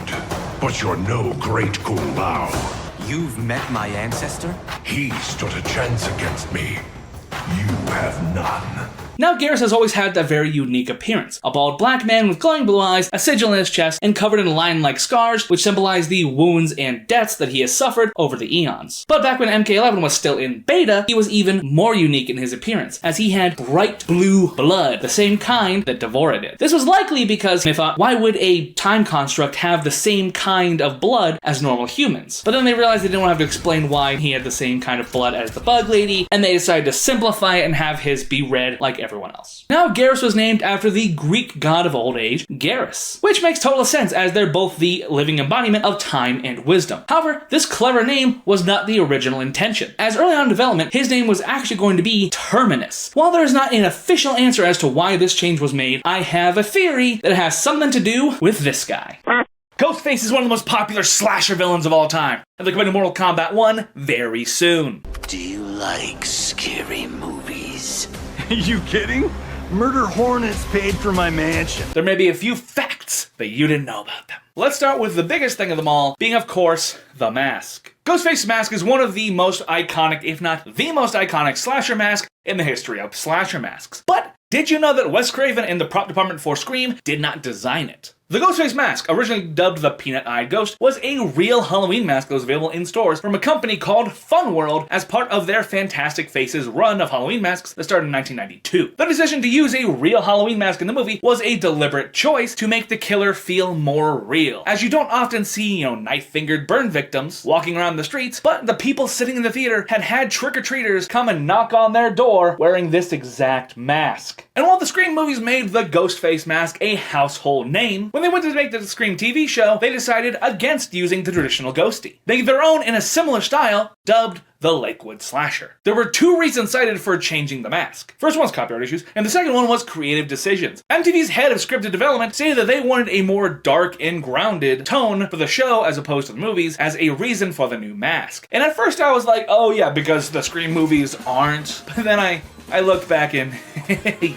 but you're no great Kung Lao. You've met my ancestor? He stood a chance against me. You have none. Now, Garrus has always had a very unique appearance. A bald black man with glowing blue eyes, a sigil in his chest, and covered in lion-like scars, which symbolize the wounds and deaths that he has suffered over the eons. But back when MK11 was still in beta, he was even more unique in his appearance, as he had bright blue blood, the same kind that Devora did. This was likely because they thought, why would a time construct have the same kind of blood as normal humans? But then they realized they didn't want to have to explain why he had the same kind of blood as the Bug Lady, and they decided to simplify it and have his be red like everyone else. Now, Garrus was named after the Greek god of old age, Garrus, which makes total sense as they're both the living embodiment of time and wisdom. However, this clever name was not the original intention, as early on in development, his name was actually going to be Terminus. While there is not an official answer as to why this change was made, I have a theory that it has something to do with this guy. Ghostface is one of the most popular slasher villains of all time, and they're coming to Mortal Kombat 1 very soon. Do you like scary movies? You kidding? Murder Hornets paid for my mansion. There may be a few facts that you didn't know about them. Let's start with the biggest thing of them all, being of course, the mask. Ghostface's mask is one of the most iconic, if not the most iconic slasher mask in the history of slasher masks. But did you know that Wes Craven and the prop department for Scream did not design it? The Ghostface mask, originally dubbed the Peanut-Eyed Ghost, was a real Halloween mask that was available in stores from a company called Fun World as part of their Fantastic Faces run of Halloween masks that started in 1992. The decision to use a real Halloween mask in the movie was a deliberate choice to make the killer feel more real, as you don't often see, knife-fingered burn victims walking around the streets, but the people sitting in the theater had trick-or-treaters come and knock on their door wearing this exact mask. And while the Scream movies made the Ghostface mask a household name, when they went to make the Scream TV show, they decided against using the traditional ghosty, making their own in a similar style, dubbed the Lakewood Slasher. There were two reasons cited for changing the mask. First one was copyright issues, and the second one was creative decisions. MTV's head of scripted development stated that they wanted a more dark and grounded tone for the show as opposed to the movies as a reason for the new mask. And at first I was like, oh yeah, because the Scream movies aren't. But then I looked back and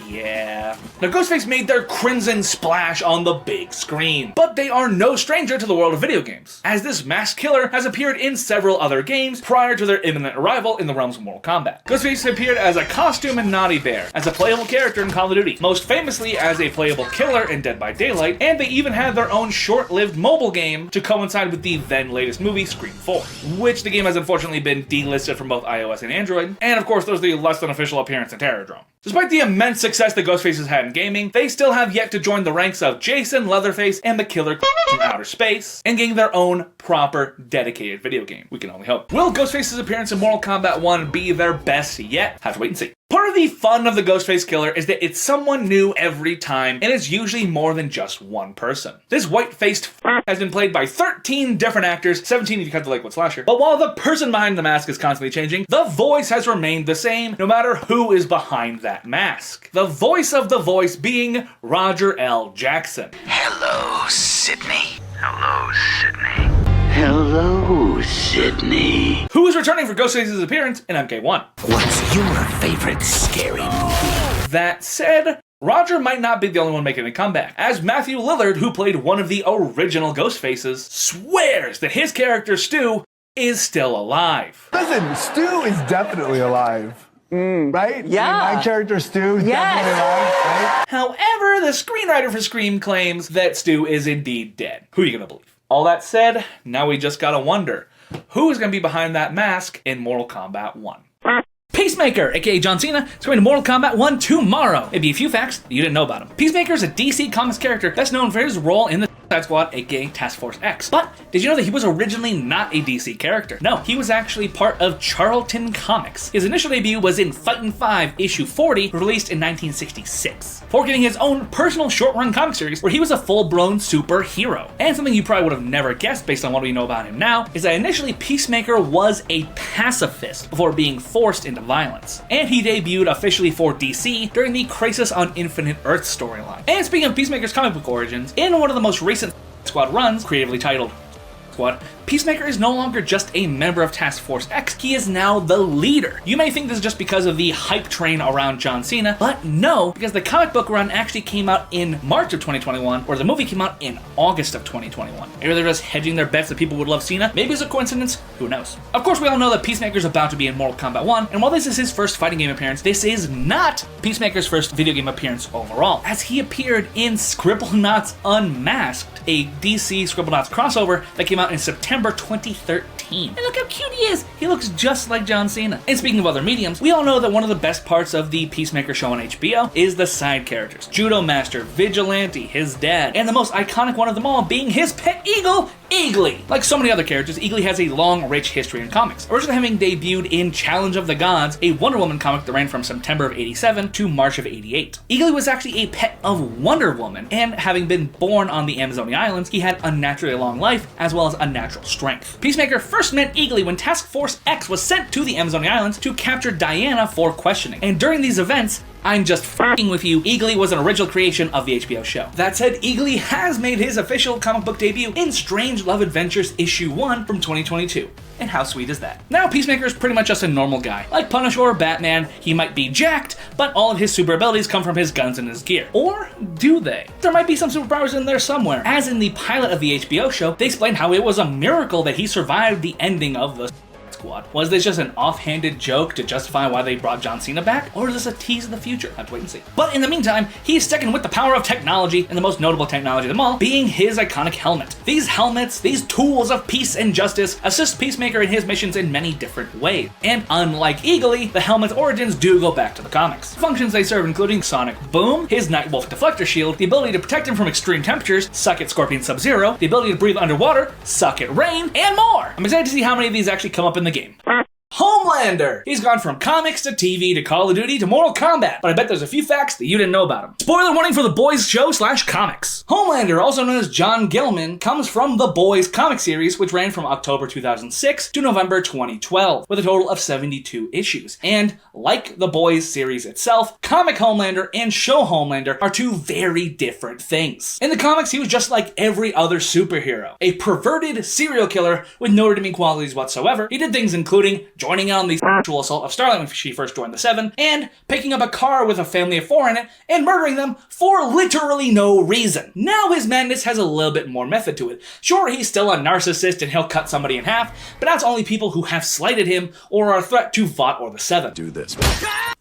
yeah. Now Ghostface made their crimson splash on the big screen, but they are no stranger to the world of video games, as this masked killer has appeared in several other games prior to their imminent arrival in the realms of Mortal Kombat. Ghostface appeared as a costume in Naughty Bear, as a playable character in Call of Duty, most famously as a playable killer in Dead by Daylight, and they even had their own short-lived mobile game to coincide with the then latest movie, Scream 4, which the game has unfortunately been delisted from both iOS and Android, and of course there's the less than official appearance in Terrordrome. Despite the immense success that Ghostface has had in gaming, they still have yet to join the ranks of Jason, Leatherface, and the Killer from Outer Space, and getting their own proper, dedicated video game. We can only hope. Will Ghostface's appearance in Mortal Kombat 1 be their best yet? Have to wait and see. Part of the fun of the Ghostface killer is that it's someone new every time, and it's usually more than just one person. This white-faced has been played by 13 different actors, 17 if you cut the Lakewood Slasher. But while the person behind the mask is constantly changing, the voice has remained the same no matter who is behind that mask. The voice of the voice being Roger L. Jackson. Hello, Sydney. Hello, Sydney. Hello, Sydney. Who is returning for Ghostface's appearance in MK1. What's your favorite scary movie? That said, Roger might not be the only one making a comeback, as Matthew Lillard, who played one of the original Ghostfaces, swears that his character Stu is still alive. Listen, Stu is definitely alive. Right? Yeah. I mean, my character Stu is definitely alive, right? However, the screenwriter for Scream claims that Stu is indeed dead. Who are you gonna believe? All that said, now we just gotta wonder, who is gonna be behind that mask in Mortal Kombat 1? Peacemaker, aka John Cena, is going to Mortal Kombat 1 tomorrow. Maybe a few facts that you didn't know about him. Peacemaker is a DC Comics character that's known for his role in the Suicide Squad, aka Task Force X. But did you know that he was originally not a DC character? No, he was actually part of Charlton Comics. His initial debut was in Fightin' 5 issue 40, released in 1966, before getting his own personal short-run comic series where he was a full-blown superhero. And something you probably would have never guessed based on what we know about him now is that initially Peacemaker was a pacifist before being forced into violence. And he debuted officially for DC during the Crisis on Infinite Earth storyline. And speaking of Peacemaker's comic book origins, in one of the most recent Squad runs, creatively titled Squad, Peacemaker is no longer just a member of Task Force X, he is now the leader. You may think this is just because of the hype train around John Cena, but no, because the comic book run actually came out in March of 2021, where the movie came out in August of 2021. Maybe they're just hedging their bets that people would love Cena. Maybe it's a coincidence, who knows. Of course, we all know that Peacemaker's about to be in Mortal Kombat 1, and while this is his first fighting game appearance, this is not Peacemaker's first video game appearance overall, as he appeared in Scribblenauts Unmasked, a DC Scribblenauts crossover that came out in September 2013. And look how cute he is! He looks just like John Cena. And speaking of other mediums, we all know that one of the best parts of the Peacemaker show on HBO is the side characters. Judo Master, Vigilante, his dad, and the most iconic one of them all being his pet eagle, Eagly. Like so many other characters, Eagly has a long, rich history in comics, originally having debuted in Challenge of the Gods, a Wonder Woman comic that ran from September of 87 to March of 88. Eagly was actually a pet of Wonder Woman, and having been born on the Amazonia Islands, he had unnaturally long life, as well as unnatural strength. Peacemaker first met Eagly when Task Force X was sent to the Amazonia Islands to capture Diana for questioning. And during these events, I'm just f***ing with you, Eagly was an original creation of the HBO show. That said, Eagly has made his official comic book debut in Strange Love Adventures issue 1 from 2022. And how sweet is that? Now, Peacemaker is pretty much just a normal guy. Like Punisher or Batman, he might be jacked, but all of his super abilities come from his guns and his gear. Or do they? There might be some superpowers in there somewhere. As in the pilot of the HBO show, they explained how it was a miracle that he survived the ending of the Squad. Was this just an offhanded joke to justify why they brought John Cena back? Or is this a tease of the future? Have to wait and see. But in the meantime, he's sticking with the power of technology, and the most notable technology of them all being his iconic helmet. These helmets, these tools of peace and justice, assist Peacemaker in his missions in many different ways. And unlike Eagly, the helmet's origins do go back to the comics. Functions they serve including Sonic Boom, his Nightwolf deflector shield, the ability to protect him from extreme temperatures, suck it Scorpion Sub-Zero, the ability to breathe underwater, suck it rain, and more! I'm excited to see how many of these actually come up in the game. Homelander! He's gone from comics to TV to Call of Duty to Mortal Kombat, but I bet there's a few facts that you didn't know about him. Spoiler warning for The Boys show / comics. Homelander, also known as John Gilman, comes from The Boys comic series, which ran from October 2006 to November 2012, with a total of 72 issues. And like The Boys series itself, comic Homelander and show Homelander are two very different things. In the comics, he was just like every other superhero, a perverted serial killer with no redeeming qualities whatsoever. He did things including joining on the sexual assault of Starlight when she first joined the Seven, and picking up a car with a family of 4 in it and murdering them for literally no reason. Now his madness has a little bit more method to it. Sure, he's still a narcissist and he'll cut somebody in half, but that's only people who have slighted him or are a threat to Vought or the Seven. Do this.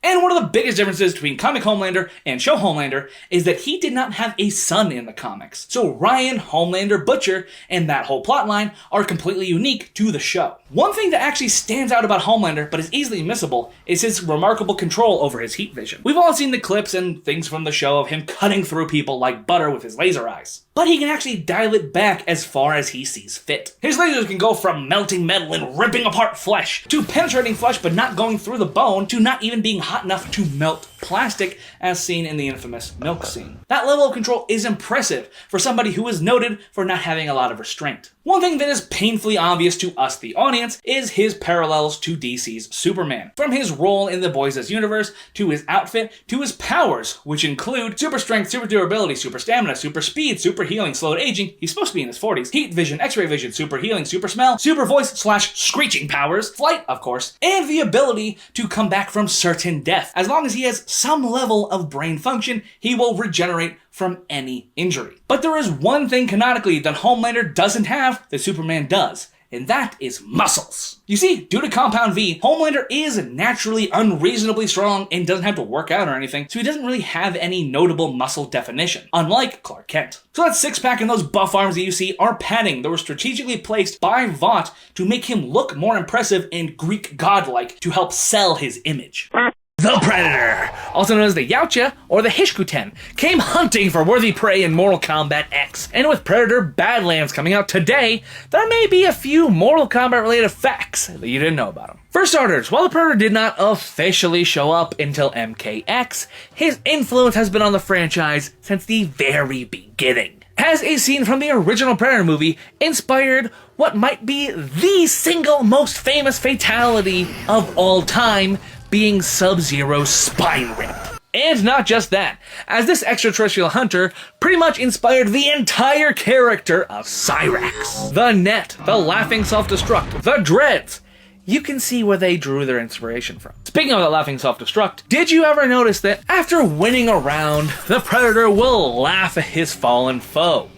And one of the biggest differences between comic Homelander and show Homelander is that he did not have a son in the comics. So Ryan, Homelander, Butcher, and that whole plotline are completely unique to the show. One thing that actually stands out about Homelander, but is easily missable, is his remarkable control over his heat vision. We've all seen the clips and things from the show of him cutting through people like butter with his laser eyes. But he can actually dial it back as far as he sees fit. His lasers can go from melting metal and ripping apart flesh, to penetrating flesh but not going through the bone, to not even being hot enough to melt plastic, as seen in the infamous milk scene. That level of control is impressive for somebody who is noted for not having a lot of restraint. One thing that is painfully obvious to us, the audience, is his parallels to DC's Superman. From his role in the Boys' universe, to his outfit, to his powers, which include super strength, super durability, super stamina, super speed, super healing, slowed aging, he's supposed to be in his 40s, heat vision, x-ray vision, super healing, super smell, super voice / screeching powers, flight, of course, and the ability to come back from certain death. As long as he has some level of brain function, he will regenerate from any injury. But there is one thing canonically that Homelander doesn't have that Superman does, and that is muscles. You see, due to Compound V, Homelander is naturally unreasonably strong and doesn't have to work out or anything, so he doesn't really have any notable muscle definition, unlike Clark Kent. So that six-pack and those buff arms that you see are padding that were strategically placed by Vought to make him look more impressive and Greek godlike to help sell his image. The Predator, also known as the Yautja or the Hishkuten, came hunting for worthy prey in Mortal Kombat X. And with Predator Badlands coming out today, there may be a few Mortal Kombat related facts that you didn't know about him. For starters, while the Predator did not officially show up until MKX, his influence has been on the franchise since the very beginning. As a scene from the original Predator movie inspired what might be the single most famous fatality of all time, being Sub-Zero's spine rip. And not just that, as this extraterrestrial hunter pretty much inspired the entire character of Cyrax. The net, the laughing self-destruct, the dreads. You can see where they drew their inspiration from. Speaking of that laughing self-destruct, did you ever notice that after winning a round, the Predator will laugh at his fallen foe?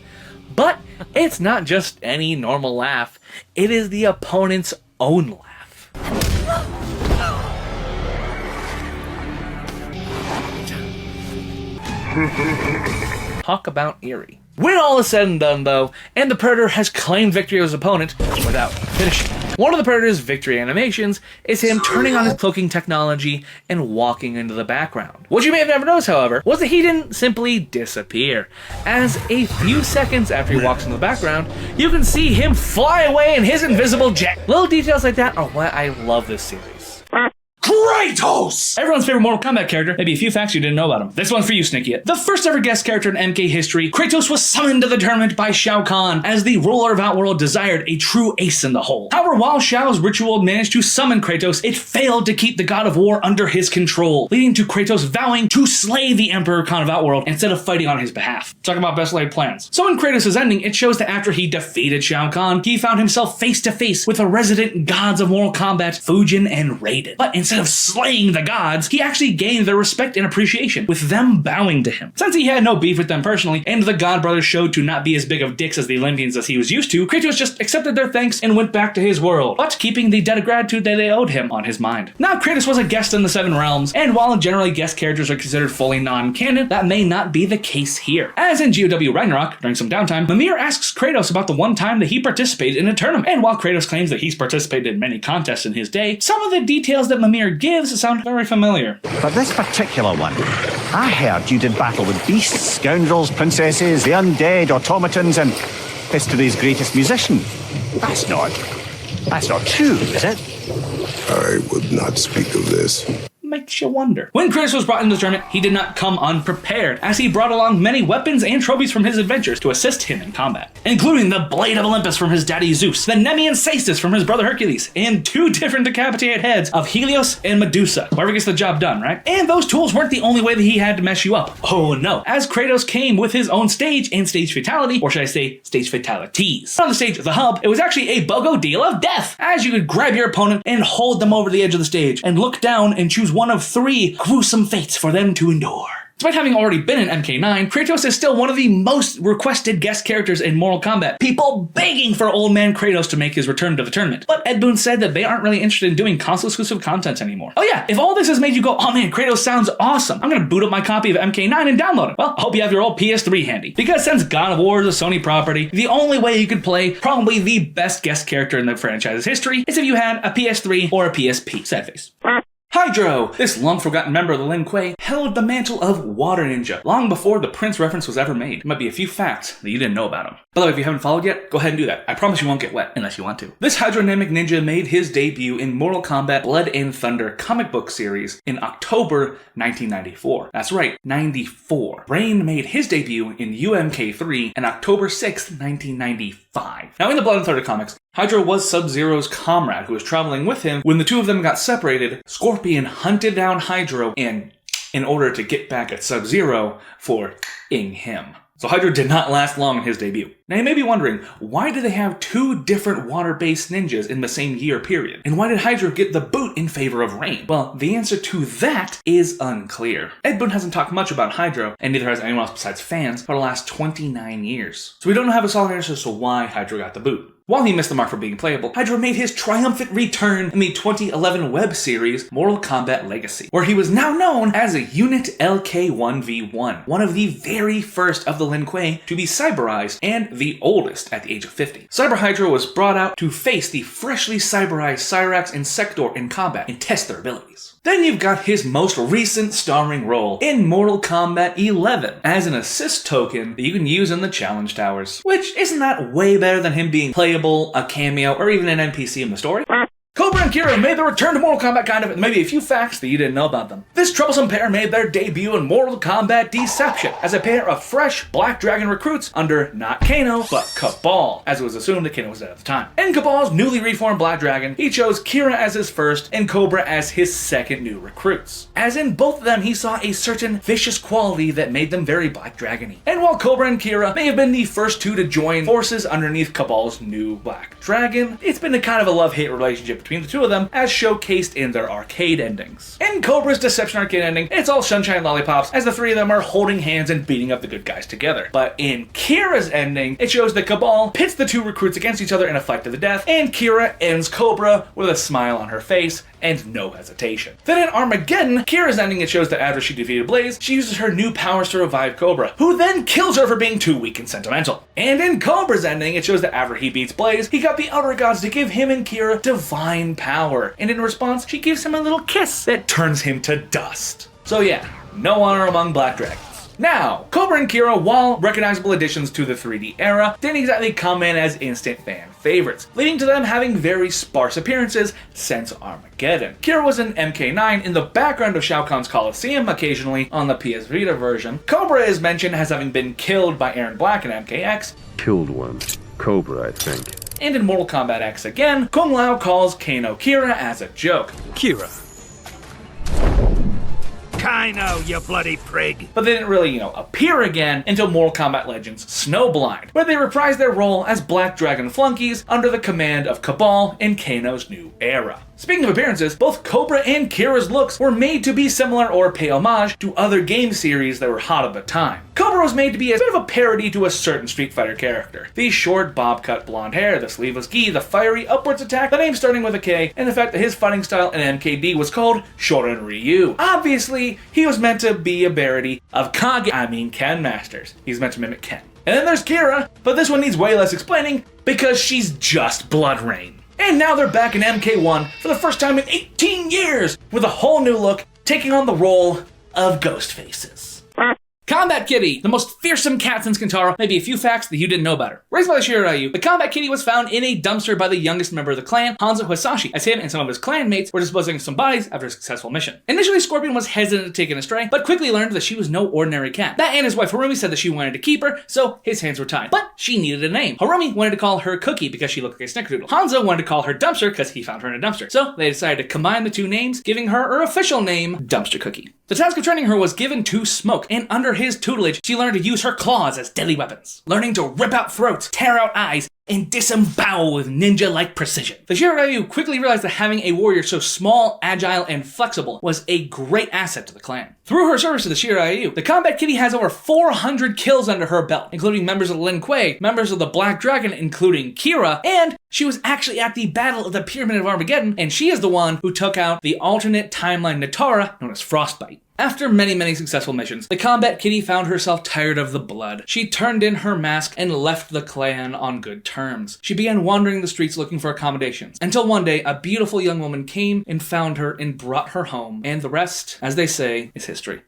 But it's not just any normal laugh, it is the opponent's own laugh. Talk about eerie. When all is said and done, though, and the Predator has claimed victory of his opponent without finishing, one of the Predator's victory animations is him turning on his cloaking technology and walking into the background. What you may have never noticed, however, was that he didn't simply disappear, as a few seconds after he walks in the background, you can see him fly away in his invisible jet. Little details like that are why I love this series. Kratos! Everyone's favorite Mortal Kombat character, maybe a few facts you didn't know about him. This one's for you, Snicky. The first ever guest character in MK history, Kratos was summoned to the tournament by Shao Kahn, as the ruler of Outworld desired a true ace in the hole. However, while Shao's ritual managed to summon Kratos, it failed to keep the god of war under his control, leading to Kratos vowing to slay the Emperor Khan of Outworld instead of fighting on his behalf. Talk about best laid plans. So in Kratos' ending, it shows that after he defeated Shao Kahn, he found himself face to face with the resident gods of Mortal Kombat, Fujin and Raiden. But instead of of slaying the gods, he actually gained their respect and appreciation, with them bowing to him. Since he had no beef with them personally, and the God Brothers showed to not be as big of dicks as the Olympians as he was used to, Kratos just accepted their thanks and went back to his world, but keeping the debt of gratitude that they owed him on his mind. Now, Kratos was a guest in the Seven Realms, and while generally guest characters are considered fully non-canon, that may not be the case here. As in GOW Ragnarok, during some downtime, Mimir asks Kratos about the one time that he participated in a tournament, and while Kratos claims that he's participated in many contests in his day, some of the details that Mimir gives sound very familiar. But this particular one, I heard you did battle with beasts, scoundrels, princesses, the undead, automatons, and history's greatest musician. That's not true, is it? I would not speak of this. Makes you wonder. When Kratos was brought into the tournament, he did not come unprepared, as he brought along many weapons and trophies from his adventures to assist him in combat, including the Blade of Olympus from his daddy Zeus, the Nemean Cestus from his brother Hercules, and 2 different decapitated heads of Helios and Medusa. Whoever gets the job done, right? And those tools weren't the only way that he had to mess you up. Oh no, as Kratos came with his own stage and stage fatality, or should I say stage fatalities. On the stage, the hub, it was actually a BOGO deal of death, as you could grab your opponent and hold them over the edge of the stage, and look down and choose one of 3 gruesome fates for them to endure. Despite having already been in MK9, Kratos is still one of the most requested guest characters in Mortal Kombat, people begging for old man Kratos to make his return to the tournament. But Ed Boon said that they aren't really interested in doing console-exclusive content anymore. Oh yeah, if all this has made you go, oh man, Kratos sounds awesome, I'm gonna boot up my copy of MK9 and download it. Well, I hope you have your old PS3 handy, because since God of War is a Sony property, the only way you could play probably the best guest character in the franchise's history is if you had a PS3 or a PSP. Sad face. Hydro! This long-forgotten member of the Lin Kuei held the mantle of Water Ninja long before the Prince reference was ever made. There might be a few facts that you didn't know about him. By the way, if you haven't followed yet, go ahead and do that. I promise you won't get wet, unless you want to. This hydrodynamic ninja made his debut in Mortal Kombat Blood and Thunder comic book series in October 1994. That's right, 94. Rain made his debut in UMK3 on October 6th, 1995. Now, in the Blood and Thunder comics, Hydra was Sub-Zero's comrade who was traveling with him. When the two of them got separated, Scorpion hunted down Hydra in order to get back at Sub-Zero for ing him. So Hydra did not last long in his debut. Now you may be wondering, why do they have 2 different water-based ninjas in the same year period? And why did Hydra get the boot in favor of Rain? Well, the answer to that is unclear. Ed Boon hasn't talked much about Hydra, and neither has anyone else besides fans, for the last 29 years. So we don't have a solid answer as to why Hydra got the boot. While he missed the mark for being playable, Hydra made his triumphant return in the 2011 web series Mortal Kombat Legacy, where he was now known as a Unit LK1v1, one of the very first of the Lin Kuei to be cyberized and the oldest at the age of 50. Cyber Hydra was brought out to face the freshly cyberized Cyrax and Sector in combat and test their abilities. Then you've got his most recent starring role in Mortal Kombat 11 as an assist token that you can use in the challenge towers. Which, isn't that way better than him being playable, a cameo, or even an NPC in the story? Cobra and Kira made their return to Mortal Kombat kind of, and maybe a few facts that you didn't know about them. This troublesome pair made their debut in Mortal Kombat Deception as a pair of fresh Black Dragon recruits under not Kano, but Cabal, as it was assumed that Kano was dead at the time. In Cabal's newly reformed Black Dragon, he chose Kira as his first and Cobra as his second new recruits. As in both of them, he saw a certain vicious quality that made them very Black Dragon-y. And while Cobra and Kira may have been the first 2 to join forces underneath Cabal's new Black Dragon, it's been a kind of a love-hate relationship between the 2 of them, as showcased in their arcade endings. In Cobra's Deception arcade ending, it's all sunshine lollipops, as the 3 of them are holding hands and beating up the good guys together. But in Kira's ending, it shows that Cabal pits the 2 recruits against each other in a fight to the death, and Kira ends Cobra with a smile on her face and no hesitation. Then in Armageddon, Kira's ending, it shows that after she defeated Blaze, she uses her new powers to revive Cobra, who then kills her for being too weak and sentimental. And in Cobra's ending, it shows that after he beats Blaze, he got the Outer Gods to give him and Kira divine power, and in response, she gives him a little kiss that turns him to dust. So yeah, no honor among Black Dragons. Now, Cobra and Kira, while recognizable additions to the 3D era, didn't exactly come in as instant fan favorites, leading to them having very sparse appearances since Armageddon. Kira was in MK9 in the background of Shao Kahn's Coliseum occasionally on the PS Vita version. Cobra is mentioned as having been killed by Aaron Black in MKX. Killed one. Cobra, I think. And in Mortal Kombat X again, Kung Lao calls Kano Kira as a joke. Kira. Kano, you bloody prig. But they didn't really, appear again until Mortal Kombat Legends Snowblind, where they reprised their role as Black Dragon flunkies under the command of Cabal in Kano's new era. Speaking of appearances, both Cobra and Kira's looks were made to be similar or pay homage to other game series that were hot at the time. Cobra was made to be a bit of a parody to a certain Street Fighter character. The short bob-cut blonde hair, the sleeveless gi, the fiery upwards attack, the name starting with a K, and the fact that his fighting style in MKD was called Shorin Ryu. Obviously, he was meant to be a parody of Ken Masters. He's meant to mimic Ken. And then there's Kira, but this one needs way less explaining because she's just Blood Rain. And now they're back in MK1 for the first time in 18 years with a whole new look, taking on the role of Ghost Faces. Kombat Kitty, the most fearsome cat since Kintaro. Maybe a few facts that you didn't know about her. Raised by the Shiryu, the Kombat Kitty was found in a dumpster by the youngest member of the clan, Hanzo Hisashi, as him and some of his clanmates were disposing of some bodies after a successful mission. Initially, Scorpion was hesitant to take it astray, but quickly learned that she was no ordinary cat. That and his wife Harumi said that she wanted to keep her, so his hands were tied. But she needed a name. Harumi wanted to call her Cookie because she looked like a snickerdoodle. Hanzo wanted to call her Dumpster because he found her in a dumpster. So they decided to combine the two names, giving her official name, Dumpster Cookie. The task of training her was given to Smoke, and under his tutelage, she learned to use her claws as deadly weapons, learning to rip out throats, tear out eyes, and disembowel with ninja-like precision. The Shiryu quickly realized that having a warrior so small, agile, and flexible was a great asset to the clan. Through her service to the Shiryu, the Kombat Kitty has over 400 kills under her belt, including members of Lin Kuei, members of the Black Dragon, including Kira, and she was actually at the Battle of the Pyramid of Armageddon, and she is the one who took out the alternate timeline Natara, known as Frostbite. After many successful missions, the Kombat Kitty found herself tired of the blood. She turned in her mask and left the clan on good terms. She began wandering the streets looking for accommodations, until one day a beautiful young woman came and found her and brought her home, and the rest, as they say, is history.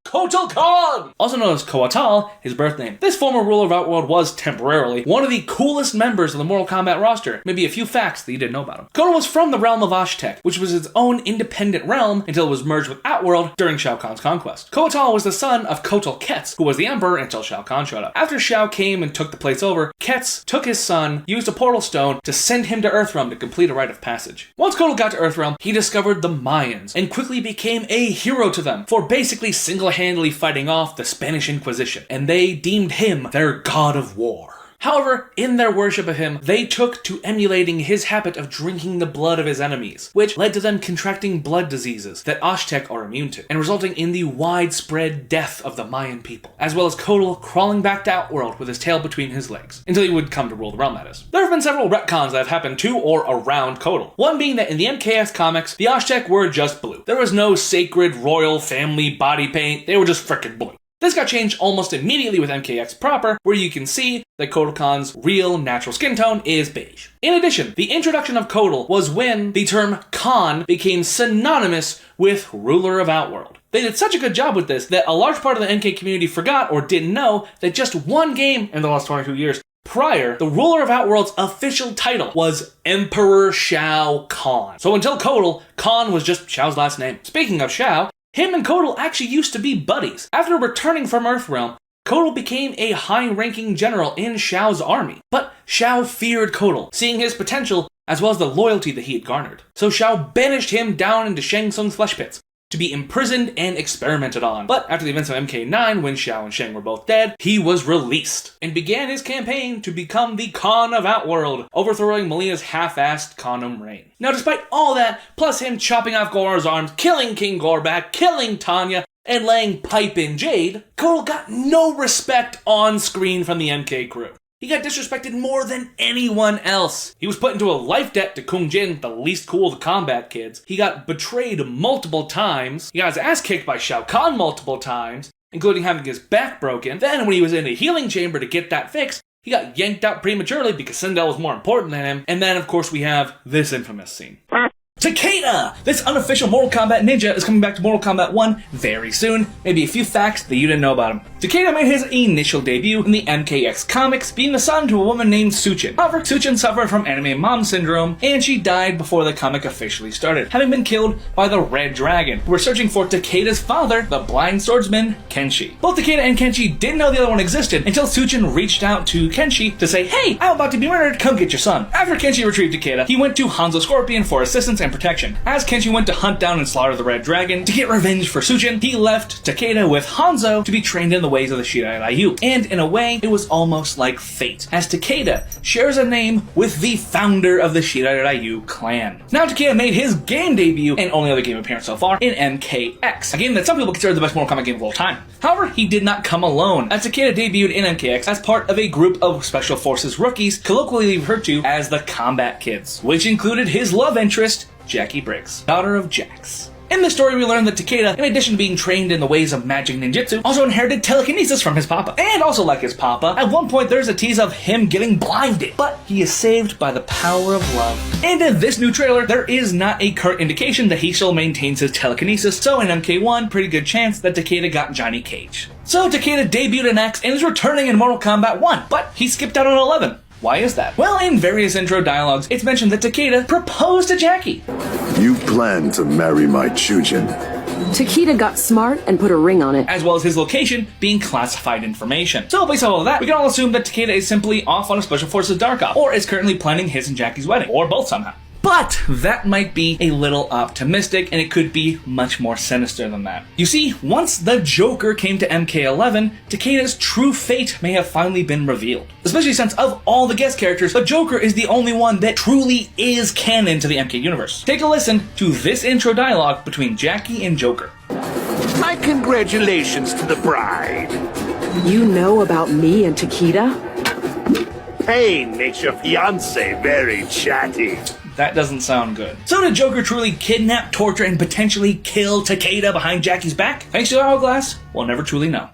Kotal Khan! Also known as Kotal, his birth name. This former ruler of Outworld was, temporarily, one of the coolest members of the Mortal Kombat roster. Maybe a few facts that you didn't know about him. Kotal was from the realm of Oshtek, which was its own independent realm until it was merged with Outworld during Shao Kahn's conquest. Kotal was the son of Kotal Ketz, who was the emperor until Shao Kahn showed up. After Shao came and took the place over, Ketz took his son, used a portal stone to send him to Earthrealm to complete a rite of passage. Once Kotal got to Earthrealm, he discovered the Mayans and quickly became a hero to them for basically single-handedly fighting off the Spanish Inquisition, and they deemed him their god of war. However, in their worship of him, they took to emulating his habit of drinking the blood of his enemies, which led to them contracting blood diseases that Oshtek are immune to, and resulting in the widespread death of the Mayan people, as well as Kotal crawling back to Outworld with his tail between his legs, until he would come to rule the realm, that is. There have been several retcons that have happened to or around Kotal. One being that in the MKS comics, the Oshtek were just blue. There was no sacred royal family body paint, they were just frickin' blue. This got changed almost immediately with MKX proper, where you can see that Kotal Khan's real natural skin tone is beige. In addition, the introduction of Kotal was when the term Khan became synonymous with ruler of Outworld. They did such a good job with this that a large part of the MK community forgot or didn't know that just one game in the last 22 years prior, the ruler of Outworld's official title was Emperor Shao Kahn. So until Kotal, Khan was just Shao's last name. Speaking of Shao, him and Kotal actually used to be buddies. After returning from Earthrealm, Kotal became a high-ranking general in Shao's army. But Shao feared Kotal, seeing his potential as well as the loyalty that he had garnered. So Shao banished him down into Shang Tsung's flesh pits to be imprisoned and experimented on. But after the events of MK9, when Shao and Shang were both dead, he was released and began his campaign to become the Khan of Outworld, overthrowing Melina's half-assed Khanum reign. Now, despite all that, plus him chopping off Goro's arms, killing King Gorbak, killing Tanya, and laying pipe in Jade, Kotal got no respect on screen from the MK crew. He got disrespected more than anyone else. He was put into a life debt to Kung Jin, the least cool of the combat kids. He got betrayed multiple times. He got his ass kicked by Shao Kahn multiple times, including having his back broken. Then when he was in a healing chamber to get that fixed, he got yanked out prematurely because Sindel was more important than him. And then, of course, we have this infamous scene. Takeda! This unofficial Mortal Kombat ninja is coming back to Mortal Kombat 1 very soon. Maybe a few facts that you didn't know about him. Takeda made his initial debut in the MKX comics, being the son to a woman named Suchin. However, Suchin suffered from anime mom syndrome, and she died before the comic officially started, having been killed by the Red Dragon, who were searching for Takeda's father, the blind swordsman, Kenshi. Both Takeda and Kenshi didn't know the other one existed until Suchin reached out to Kenshi to say, "Hey, I'm about to be murdered, come get your son." After Kenshi retrieved Takeda, he went to Hanzo Scorpion for assistance and and protection. As Kenshin went to hunt down and slaughter the Red Dragon to get revenge for Sujin, he left Takeda with Hanzo to be trained in the ways of the Shirai Ryu. And in a way, it was almost like fate, as Takeda shares a name with the founder of the Shirai Ryu clan. Now Takeda made his game debut, and only other game appearance so far, in MKX, a game that some people consider the best Mortal Kombat game of all time. However, he did not come alone, as Takeda debuted in MKX as part of a group of Special Forces rookies, colloquially referred to as the Combat Kids, which included his love interest, Jackie Briggs, daughter of Jax. In the story, we learn that Takeda, in addition to being trained in the ways of magic ninjutsu, also inherited telekinesis from his papa. And also like his papa, at one point there's a tease of him getting blinded, but he is saved by the power of love. And in this new trailer, there is not a current indication that he still maintains his telekinesis, so in MK1, pretty good chance that Takeda got Johnny Cage. So Takeda debuted in X and is returning in Mortal Kombat 1, but he skipped out on 11. Why is that? Well, in various intro dialogues, it's mentioned that Takeda proposed to Jackie. You plan to marry my Chujin. Takeda got smart and put a ring on it. As well as his location being classified information. So based on all of that, we can all assume that Takeda is simply off on a Special Forces Dark Op, or is currently planning his and Jackie's wedding, or both somehow. But that might be a little optimistic, and it could be much more sinister than that. You see, once the Joker came to MK11, Takeda's true fate may have finally been revealed. Especially since of all the guest characters, the Joker is the only one that truly is canon to the MK universe. Take a listen to this intro dialogue between Jackie and Joker. My congratulations to the bride. You know about me and Takeda? Pain makes your fiancé very chatty. That doesn't sound good. So did Joker truly kidnap, torture, and potentially kill Takeda behind Jackie's back? Thanks to the hourglass, we'll never truly know.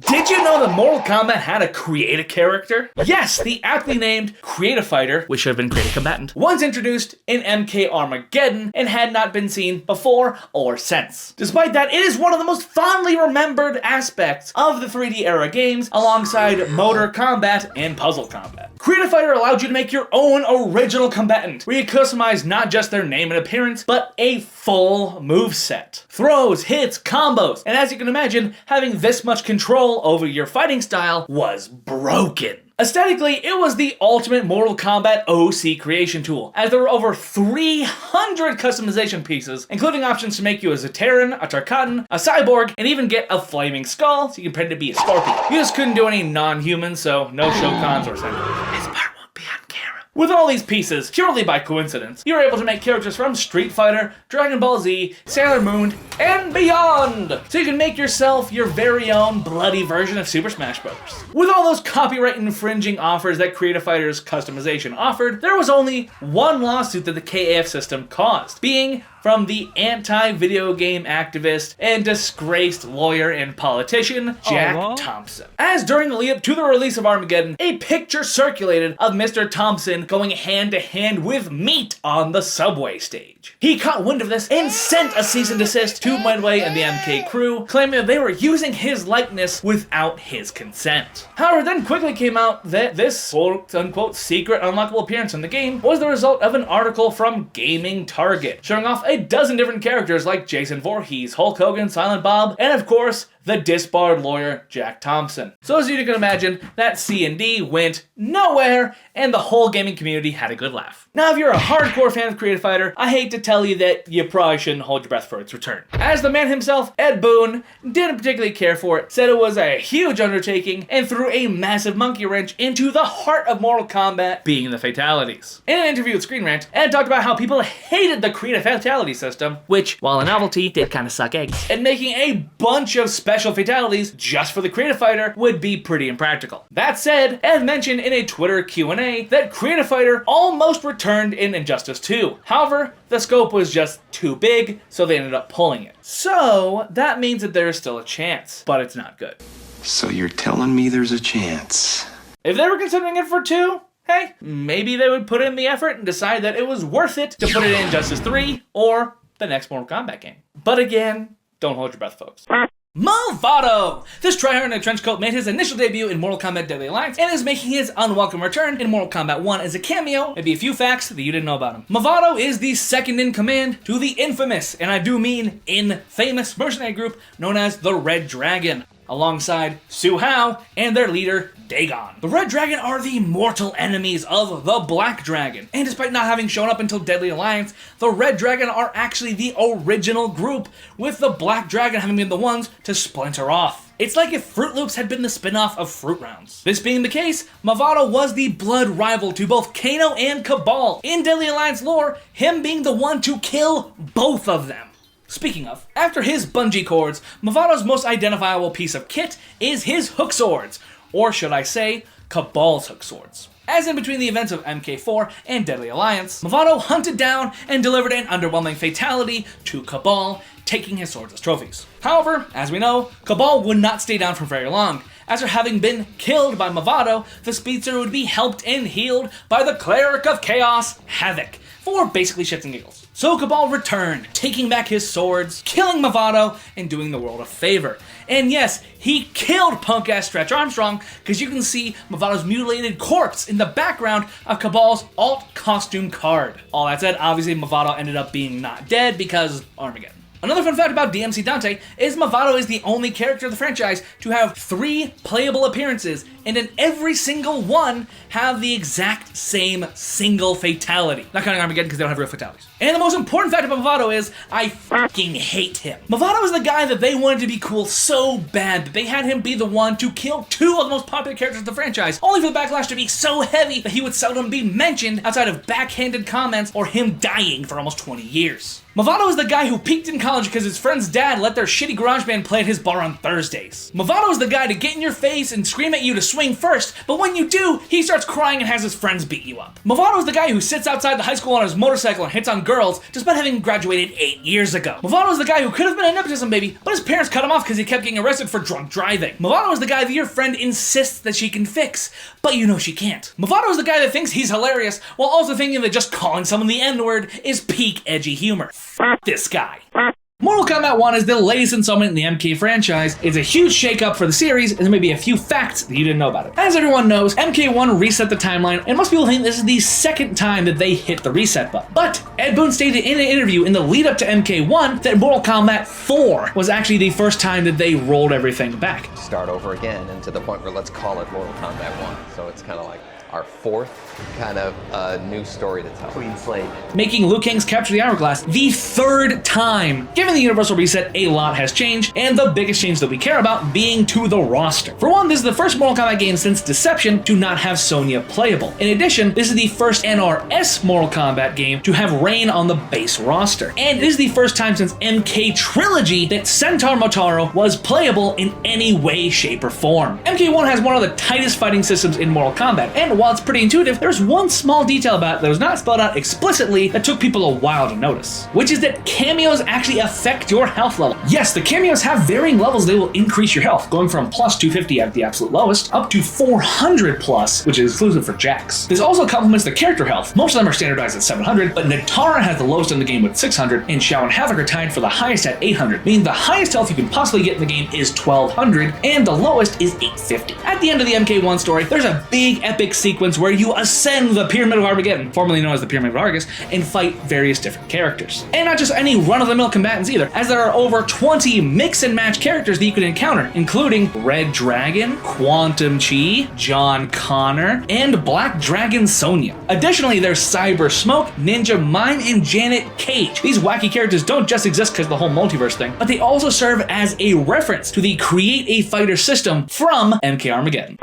Did you know that Mortal Kombat had a create a character? Yes, the aptly named Create a Fighter, which should have been Create a Combatant, was introduced in MK Armageddon and had not been seen before or since. Despite that, it is one of the most fondly remembered aspects of the 3D era games, alongside motor combat and puzzle combat. Create a Fighter allowed you to make your own original combatant, where you customize not just their name and appearance, but a full moveset. Throws, hits, combos, and as you can imagine, having this much control over your fighting style was broken. Aesthetically, it was the ultimate Mortal Kombat OC creation tool, as there were over 300 customization pieces, including options to make you a Zaterran, a Tarkatan, a Cyborg, and even get a flaming skull, so you can pretend to be a Scorpion. You just couldn't do any non-humans, so no Shokans or Sengoku. This part won't be on camera. With all these pieces, purely by coincidence, you were able to make characters from Street Fighter, Dragon Ball Z, Sailor Moon, and beyond! So you can make yourself your very own bloody version of Super Smash Bros. With all those copyright infringing offers that Create a Fighter's customization offered, there was only one lawsuit that the KAF system caused, being from the anti-video game activist and disgraced lawyer and politician, Jack Thompson. As during the lead-up to the release of Armageddon, a picture circulated of Mr. Thompson going hand-to-hand with Meat on the subway stage. He caught wind of this and sent a cease and desist to Midway and the MK crew, claiming that they were using his likeness without his consent. However, then quickly came out that this quote-unquote secret unlockable appearance in the game was the result of an article from Gaming Target, showing off a dozen different characters like Jason Voorhees, Hulk Hogan, Silent Bob, and of course, the disbarred lawyer, Jack Thompson. So as you can imagine, that C&D went nowhere, and the whole gaming community had a good laugh. Now, if you're a hardcore fan of Create a Fighter, I hate to tell you that you probably shouldn't hold your breath for its return. As the man himself, Ed Boon, didn't particularly care for it, said it was a huge undertaking, and threw a massive monkey wrench into the heart of Mortal Kombat, being the fatalities. In an interview with Screen Rant, Ed talked about how people hated the Create a Fatality system, which, while a novelty, did kind of suck eggs, and making a bunch of special fatalities just for the Create a Fighter would be pretty impractical. That said, Ed mentioned in a Twitter Q&A that Create a Fighter almost returned in Injustice 2. However, the scope was just too big, so they ended up pulling it. So, that means that there is still a chance, but it's not good. So you're telling me there's a chance? If they were considering it for 2, hey, maybe they would put in the effort and decide that it was worth it to put it in Injustice 3 or the next Mortal Kombat game. But again, don't hold your breath, folks. Movado! This tryhard in a trench coat made his initial debut in Mortal Kombat Deadly Alliance and is making his unwelcome return in Mortal Kombat 1 as a cameo, maybe a few facts that you didn't know about him. Movado is the second in command to the infamous, and I do mean infamous, mercenary group known as the Red Dragon. alongside Su Hao and their leader, Dagon. The Red Dragon are the mortal enemies of the Black Dragon, and despite not having shown up until Deadly Alliance, the Red Dragon are actually the original group, with the Black Dragon having been the ones to splinter off. It's like if Fruit Loops had been the spin-off of Fruit Rounds. This being the case, Mavado was the blood rival to both Kano and Cabal. In Deadly Alliance lore, him being the one to kill both of them. Speaking of, after his bungee cords, Mavado's most identifiable piece of kit is his hook swords, or should I say, Cabal's hook swords. As in between the events of MK4 and Deadly Alliance, Mavado hunted down and delivered an underwhelming fatality to Cabal, taking his swords as trophies. However, as we know, Cabal would not stay down for very long. After having been killed by Mavado, the speedster would be helped and healed by the Cleric of Chaos, Havoc, for basically shits and giggles. So Cabal returned, taking back his swords, killing Mavado, and doing the world a favor. And yes, he killed punk-ass Stretch Armstrong, because you can see Mavado's mutilated corpse in the background of Cabal's alt costume card. All that said, obviously Mavado ended up being not dead because Armageddon. Another fun fact about DMC Dante is Mavado is the only character of the franchise to have 3 playable appearances, and in every single one have the exact same single fatality. Not counting Armageddon because they don't have real fatalities. And the most important fact about Mavado is, I fucking hate him. Mavado is the guy that they wanted to be cool so bad that they had him be the one to kill 2 of the most popular characters of the franchise, only for the backlash to be so heavy that he would seldom be mentioned outside of backhanded comments or him dying for almost 20 years. Mavado is the guy who peaked in college because his friend's dad let their shitty garage band play at his bar on Thursdays. Mavado is the guy to get in your face and scream at you to swing first, but when you do, he starts crying and has his friends beat you up. Mavado is the guy who sits outside the high school on his motorcycle and hits on girls despite having graduated 8 years ago. Mavado is the guy who could have been a nepotism baby, but his parents cut him off because he kept getting arrested for drunk driving. Mavado is the guy that your friend insists that she can fix, but you know she can't. Mavado is the guy that thinks he's hilarious while also thinking that just calling someone the N-word is peak edgy humor. F this guy. Mortal Kombat 1 is the latest installment in the MK franchise. It's a huge shakeup for the series, and there may be a few facts that you didn't know about it. As everyone knows, MK1 reset the timeline, and most people think this is the second time that they hit the reset button. But Ed Boon stated in an interview in the lead up to MK1 that Mortal Kombat 4 was actually the first time that they rolled everything back. Start over again, and to the point where let's call it Mortal Kombat 1. So it's kind of like our 4th kind of new story to tell. Clean slate. Making Liu Kang's Capture the Hourglass the 3rd time. Given the Universal Reset, a lot has changed, and the biggest change that we care about being to the roster. For one, this is the first Mortal Kombat game since Deception to not have Sonya playable. In addition, this is the first NRS Mortal Kombat game to have Rain on the base roster. And this is the first time since MK Trilogy that Centaur Motaro was playable in any way, shape, or form. MK1 has one of the tightest fighting systems in Mortal Kombat, and while it's pretty intuitive, there's one small detail about it that was not spelled out explicitly that took people a while to notice, which is that cameos actually affect your health level. Yes, the cameos have varying levels they will increase your health, going from plus 250 at the absolute lowest, up to 400 plus, which is exclusive for Jax. This also complements the character health. Most of them are standardized at 700, but Natara has the lowest in the game with 600, and Xiao and Havoc are tied for the highest at 800, meaning the highest health you can possibly get in the game is 1200, and the lowest is 850. At the end of the MK1 story, there's a big epic sequence where you ascend the Pyramid of Armageddon, formerly known as the Pyramid of Argus, and fight various different characters. And not just any run-of-the-mill combatants either, as there are over 20 mix-and-match characters that you can encounter, including Red Dragon, Quantum Chi, John Connor, and Black Dragon Sonya. Additionally, there's Cyber Smoke, Ninja Mime, and Janet Cage. These wacky characters don't just exist because of the whole multiverse thing, but they also serve as a reference to the Create a Fighter system from MK Armageddon.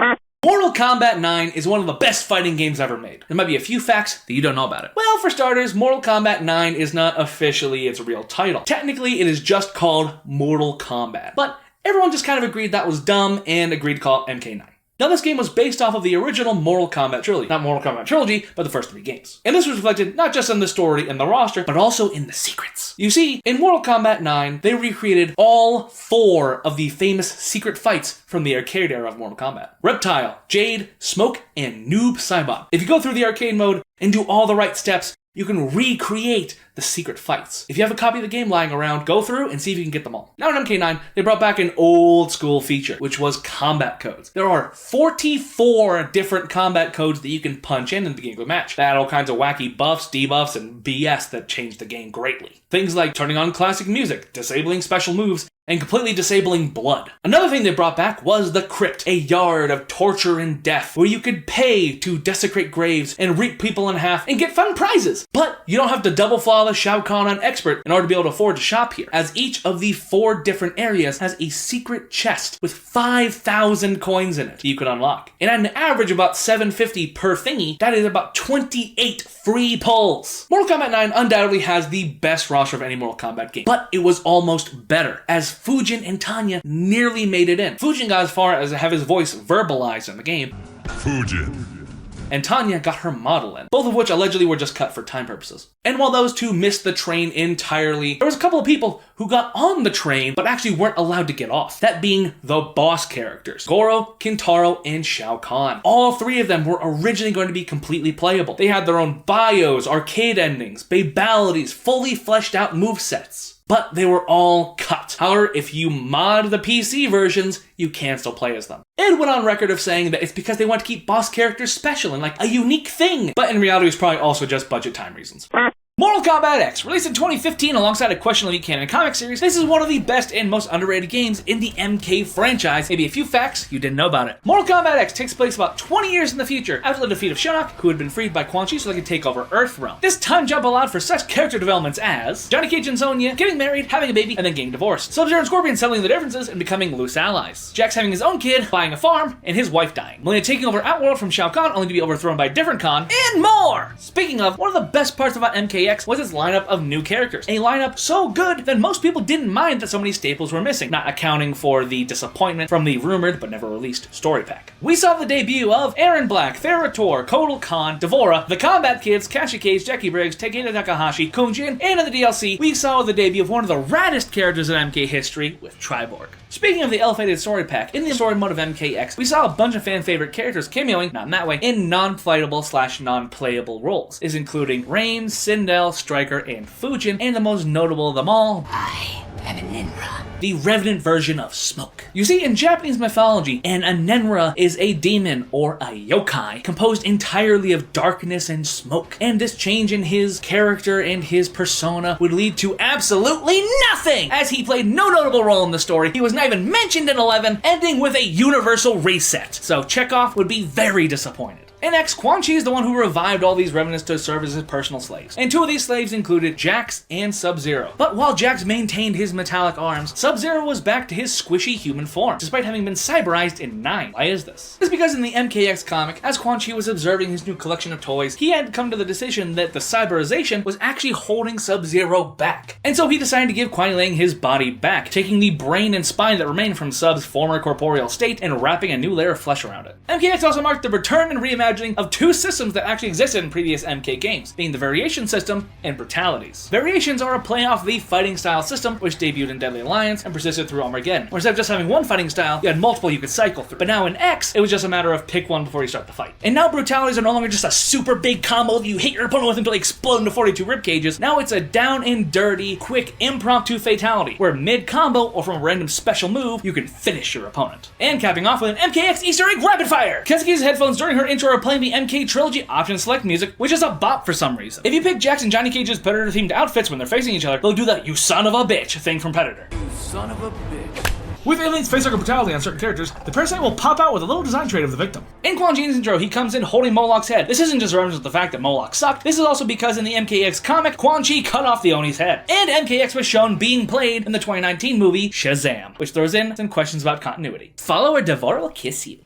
Mortal Kombat 9 is one of the best fighting games ever made. There might be a few facts that you don't know about it. Well, for starters, Mortal Kombat 9 is not officially its real title. Technically, it is just called Mortal Kombat. But everyone just kind of agreed that was dumb and agreed to call it MK9. Now, this game was based off of the original Mortal Kombat trilogy. Not Mortal Kombat trilogy, but the first 3 games. And this was reflected not just in the story and the roster, but also in the secrets. You see, in Mortal Kombat 9, they recreated all 4 of the famous secret fights from the arcade era of Mortal Kombat. Reptile, Jade, Smoke, and Noob Saibot. If you go through the arcade mode and do all the right steps, you can recreate the secret fights. If you have a copy of the game lying around, go through and see if you can get them all. Now in MK9, they brought back an old school feature, which was combat codes. There are 44 different combat codes that you can punch in the beginning of a match. They had all kinds of wacky buffs, debuffs, and BS that changed the game greatly. Things like turning on classic music, disabling special moves, and completely disabling blood. Another thing they brought back was the Crypt, a yard of torture and death where you could pay to desecrate graves and rip people in half and get fun prizes. But you don't have to double flawless Shao Kahn on expert in order to be able to afford to shop here, as each of the 4 different areas has a secret chest with 5,000 coins in it that you could unlock. And at an average of about $7.50 per thingy, that is about 28 free pulls. Mortal Kombat 9 undoubtedly has the best roster of any Mortal Kombat game, but it was almost better, as Fujin and Tanya nearly made it in. Fujin got as far as to have his voice verbalized in the game. Fujin. And Tanya got her model in, both of which allegedly were just cut for time purposes. And while those two missed the train entirely, there was a couple of people who got on the train but actually weren't allowed to get off. That being the boss characters, Goro, Kintaro, and Shao Kahn. All 3 of them were originally going to be completely playable. They had their own bios, arcade endings, babalities, fully fleshed out movesets. But they were all cut. However, if you mod the PC versions, you can still play as them. Ed went on record of saying that it's because they want to keep boss characters special and like a unique thing. But in reality, it's probably also just budget time reasons. Mortal Kombat X, released in 2015 alongside a questionably canon comic series, this is one of the best and most underrated games in the MK franchise. Maybe a few facts you didn't know about it. Mortal Kombat X takes place about 20 years in the future, after the defeat of Shinnok, who had been freed by Quan Chi so they could take over Earthrealm. This time jump allowed for such character developments as Johnny Cage and Sonya getting married, having a baby, and then getting divorced. Sub-Zero and Scorpion settling the differences and becoming loose allies. Jax having his own kid, buying a farm, and his wife dying. Milena taking over Outworld from Shao Kahn, only to be overthrown by a different Khan, and more! Speaking of, one of the best parts about MKX was its lineup of new characters. A lineup so good that most people didn't mind that so many staples were missing, not accounting for the disappointment from the rumored but never released story pack. We saw the debut of Aaron Black, Therator, Kotal Khan, Devora, the Combat Kids, Kashi Cage, Jackie Briggs, Takeda Takahashi, Kunjin, and in the DLC, we saw the debut of one of the raddest characters in MK history with Triborg. Speaking of the elevated story pack, in the story mode of MKX, we saw a bunch of fan-favorite characters cameoing, not in that way, in non-fightable / non-playable roles, is including Rain, Sindel, Striker, and Fujin, and the most notable of them all, I am an Ninra. The revenant version of Smoke. You see, in Japanese mythology, an Anenra is a demon or a yokai composed entirely of darkness and smoke. And this change in his character and his persona would lead to absolutely nothing, as he played no notable role in the story. He was not even mentioned in 11, ending with a universal reset. So Chekhov would be very disappointed. In X, Quan Chi is the one who revived all these revenants to serve as his personal slaves. And 2 of these slaves included Jax and Sub-Zero. But while Jax maintained his metallic arms, Sub-Zero was back to his squishy human form, despite having been cyberized in 9. Why is this? It's because in the MKX comic, as Quan Chi was observing his new collection of toys, he had come to the decision that the cyberization was actually holding Sub-Zero back. And so he decided to give Kuai Liang his body back, taking the brain and spine that remained from Sub's former corporeal state and wrapping a new layer of flesh around it. MKX also marked the return and reimagining of 2 systems that actually existed in previous MK games, being the Variation system and Brutalities. Variations are a play off the fighting style system, which debuted in Deadly Alliance and persisted through Armageddon, where instead of just having one fighting style, you had multiple you could cycle through. But now in X, it was just a matter of pick one before you start the fight. And now Brutalities are no longer just a super big combo that you hit your opponent with until they explode into 42 rib cages. Now it's a down and dirty, quick, impromptu fatality, where mid-combo or from a random special move, you can finish your opponent. And capping off with an MKX Easter egg rapid fire! Kesuke's headphones during her intro are playing the MK Trilogy option select music, which is a bop for some reason. If you pick Jax and Johnny Cage's Predator themed outfits when they're facing each other, they'll do the "you son of a bitch" thing from Predator. You son of a bitch. With Alien's face-hugger brutality on certain characters, the parasite will pop out with a little design trait of the victim. In Quan Chi's intro, he comes in holding Moloch's head. This isn't just a reference to the fact that Moloch sucked, this is also because in the MKX comic, Quan Chi cut off the Oni's head. And MKX was shown being played in the 2019 movie Shazam, which throws in some questions about continuity. Follow or Devora will kiss you.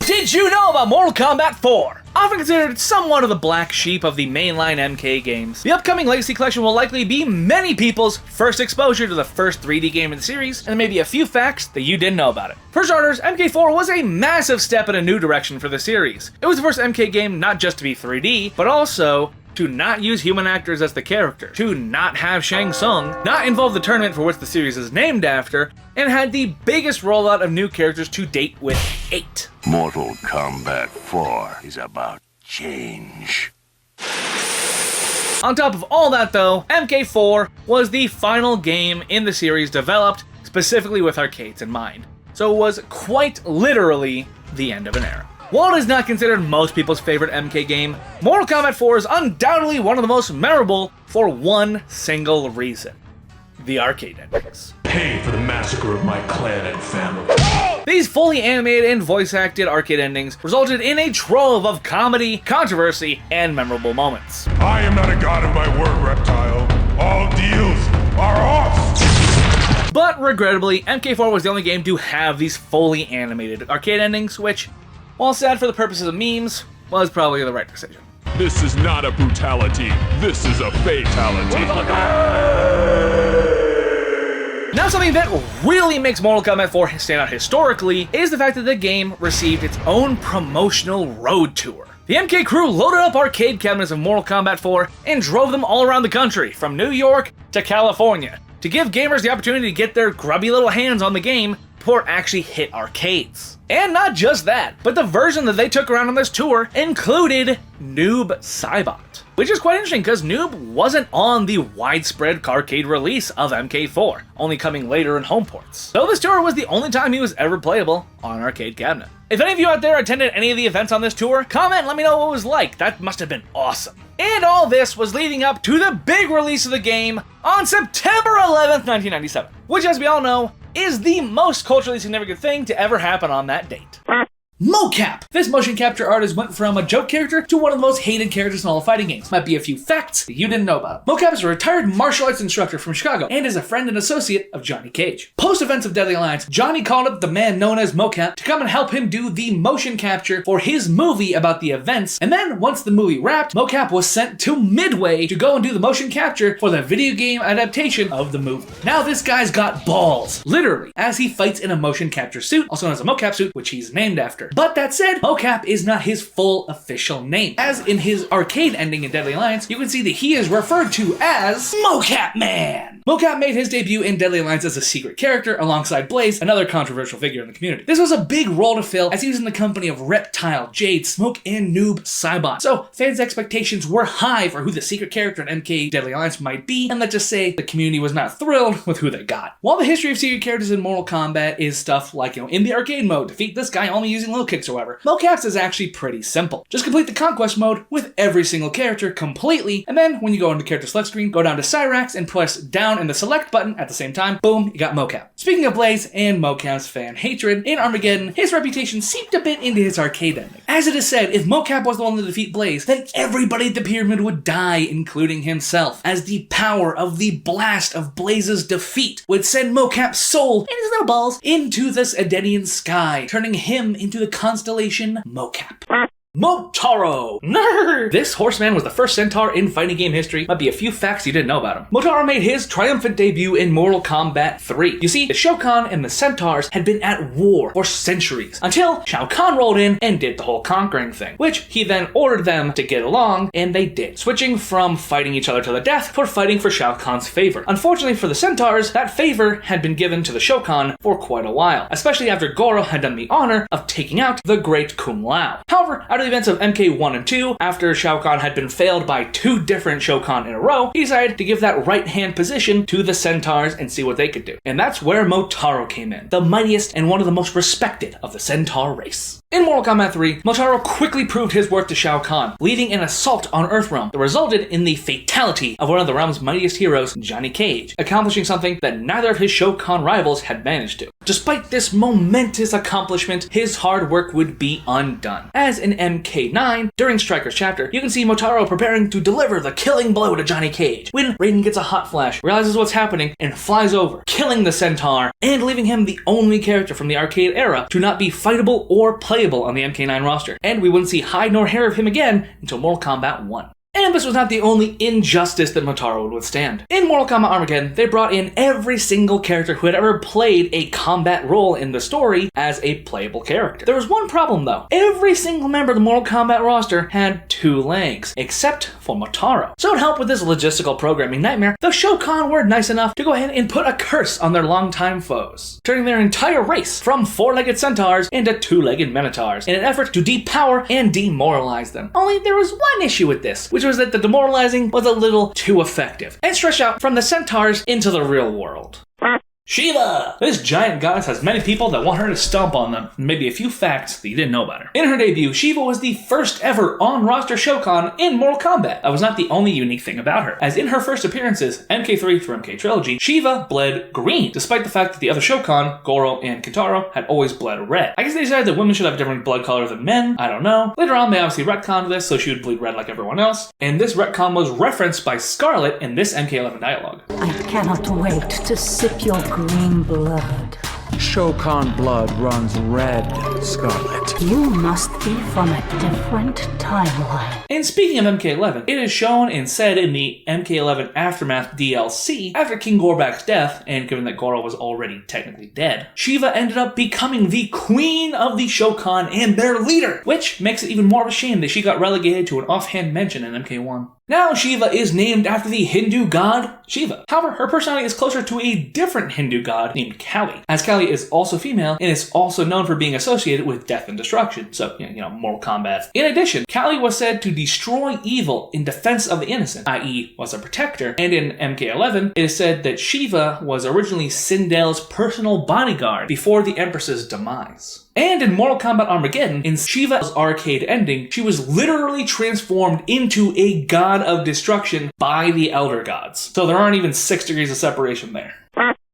Did you know about Mortal Kombat 4? Often considered somewhat of the black sheep of the mainline MK games, the upcoming Legacy Collection will likely be many people's first exposure to the first 3D game in the series, and there may be a few facts that you didn't know about it. For starters, MK4 was a massive step in a new direction for the series. It was the first MK game not just to be 3D, but also to not use human actors as the character, to not have Shang Tsung, not involve the tournament for which the series is named after, and had the biggest rollout of new characters to date with 8. Mortal Kombat 4 is about change. On top of all that though, MK4 was the final game in the series developed specifically with arcades in mind, so it was quite literally the end of an era. While it is not considered most people's favorite MK game, Mortal Kombat 4 is undoubtedly one of the most memorable for one single reason: the arcade endings. pay for the massacre of my clan and family. These fully animated and voice-acted arcade endings resulted in a trove of comedy, controversy, and memorable moments. I am not a god of my word, reptile. All deals are off! But regrettably, MK4 was the only game to have these fully animated arcade endings, which, while sad for the purposes of memes, was probably the right decision. This is not a brutality. This is a fatality. Now, something that really makes Mortal Kombat 4 stand out historically is the fact that the game received its own promotional road tour. The MK crew loaded up arcade cabinets of Mortal Kombat 4 and drove them all around the country, from New York to California, to give gamers the opportunity to get their grubby little hands on the game before it actually hit arcades. And not just that, but the version that they took around on this tour included Noob Saibot, which is quite interesting because Noob wasn't on the widespread arcade release of MK4, only coming later in home ports. So this tour was the only time he was ever playable on an arcade cabinet. If any of you out there attended any of the events on this tour, comment and let me know what it was like. That must have been awesome. And all this was leading up to the big release of the game on September 11th, 1997, which, as we all know, is the most culturally significant thing to ever happen on that date. Mocap! This motion capture artist went from a joke character to one of the most hated characters in all of fighting games. Might be a few facts that you didn't know about. Mocap is a retired martial arts instructor from Chicago and is a friend and associate of Johnny Cage. Post-events of Deadly Alliance, Johnny called up the man known as Mocap to come and help him do the motion capture for his movie about the events, and then once the movie wrapped, Mocap was sent to Midway to go and do the motion capture for the video game adaptation of the movie. Now this guy's got balls, literally, as he fights in a motion capture suit, also known as a mocap suit, which he's named after. But that said, Mocap is not his full official name. As in his arcade ending in Deadly Alliance, you can see that he is referred to as Mocap Man. Mocap made his debut in Deadly Alliance as a secret character alongside Blaze, another controversial figure in the community. This was a big role to fill as he was in the company of Reptile, Jade, Smoke, and Noob Saibot. So fans' expectations were high for who the secret character in MK Deadly Alliance might be, and let's just say the community was not thrilled with who they got. While the history of secret characters in Mortal Kombat is stuff like, in the arcade mode, defeat this guy only using low kicks or whatever, Mocap's is actually pretty simple. Just complete the conquest mode with every single character completely, and then when you go into character select screen, go down to Cyrax and press down in the select button at the same time, boom, you got Mocap. Speaking of Blaze and Mocap's fan hatred, in Armageddon, his reputation seeped a bit into his arcade ending. As it is said, if Mocap was the one to defeat Blaze, then everybody at the pyramid would die, including himself, as the power of the blast of Blaze's defeat would send Mocap's soul and his little balls into this Edenian sky, turning him into the constellation Mocap. Motaro! Nerd! This horseman was the first centaur in fighting game history. Might be a few facts you didn't know about him. Motaro made his triumphant debut in Mortal Kombat 3. You see, the Shao Kahn and the centaurs had been at war for centuries, until Shao Kahn rolled in and did the whole conquering thing, which he then ordered them to get along, and they did, switching from fighting each other to the death for fighting for Shao Kahn's favor. Unfortunately for the centaurs, that favor had been given to the Shao Kahn for quite a while, especially after Goro had done the honor of taking out the great Kung Lao. However, out of the events of MK1 and 2, after Shao Kahn had been failed by 2 different Shao Kahn in a row, he decided to give that right-hand position to the centaurs and see what they could do. And that's where Motaro came in, the mightiest and one of the most respected of the centaur race. In Mortal Kombat 3, Motaro quickly proved his worth to Shao Kahn, leading an assault on Earthrealm that resulted in the fatality of one of the realm's mightiest heroes, Johnny Cage, accomplishing something that neither of his Shao Kahn rivals had managed to. Despite this momentous accomplishment, his hard work would be undone. As in MK9, during Striker's chapter, you can see Motaro preparing to deliver the killing blow to Johnny Cage, when Raiden gets a hot flash, realizes what's happening, and flies over, killing the centaur, and leaving him the only character from the arcade era to not be fightable or playable on the MK9 roster, and we wouldn't see hide nor hair of him again until Mortal Kombat 1. And this was not the only injustice that Motaro would withstand. In Mortal Kombat Armageddon, they brought in every single character who had ever played a combat role in the story as a playable character. There was one problem though. Every single member of the Mortal Kombat roster had 2 legs, except for Motaro. So to help with this logistical programming nightmare, the Shao Kahn were nice enough to go ahead and put a curse on their longtime foes, turning their entire race from 4-legged centaurs into 2-legged minotaurs in an effort to depower and demoralize them. Only there was one issue with this, which was that the demoralizing was a little too effective and stretched out from the centaurs into the real world. Shiva! This giant goddess has many people that want her to stomp on them, and maybe a few facts that you didn't know about her. In her debut, Shiva was the first ever on-roster Shokan in Mortal Kombat. That was not the only unique thing about her, as in her first appearances, MK3 through MK Trilogy, Shiva bled green, despite the fact that the other Shokan, Goro and Kintaro, had always bled red. I guess they decided that women should have a different blood color than men, I don't know. Later on, they obviously retconned this, so she would bleed red like everyone else, and this retcon was referenced by Scarlet in this MK11 dialogue. I cannot wait to sip your green blood. Shokan blood runs red, Scarlet. You must be from a different timeline. And speaking of MK11, it is shown and said in the MK11 Aftermath DLC, after King Gorbak's death, and given that Goro was already technically dead, Shiva ended up becoming the queen of the Shokan and their leader, which makes it even more of a shame that she got relegated to an offhand mention in MK1. Now Shiva is named after the Hindu god Shiva. However, her personality is closer to a different Hindu god named Kali, as Kali is also female and is also known for being associated with death and destruction, so, Mortal Kombat. In addition, Kali was said to destroy evil in defense of the innocent, i.e. was a protector, and in MK11, it is said that Shiva was originally Sindel's personal bodyguard before the Empress's demise. And in Mortal Kombat Armageddon, in Shiva's arcade ending, she was literally transformed into a god of destruction by the Elder Gods. So there aren't even 6 degrees of separation there.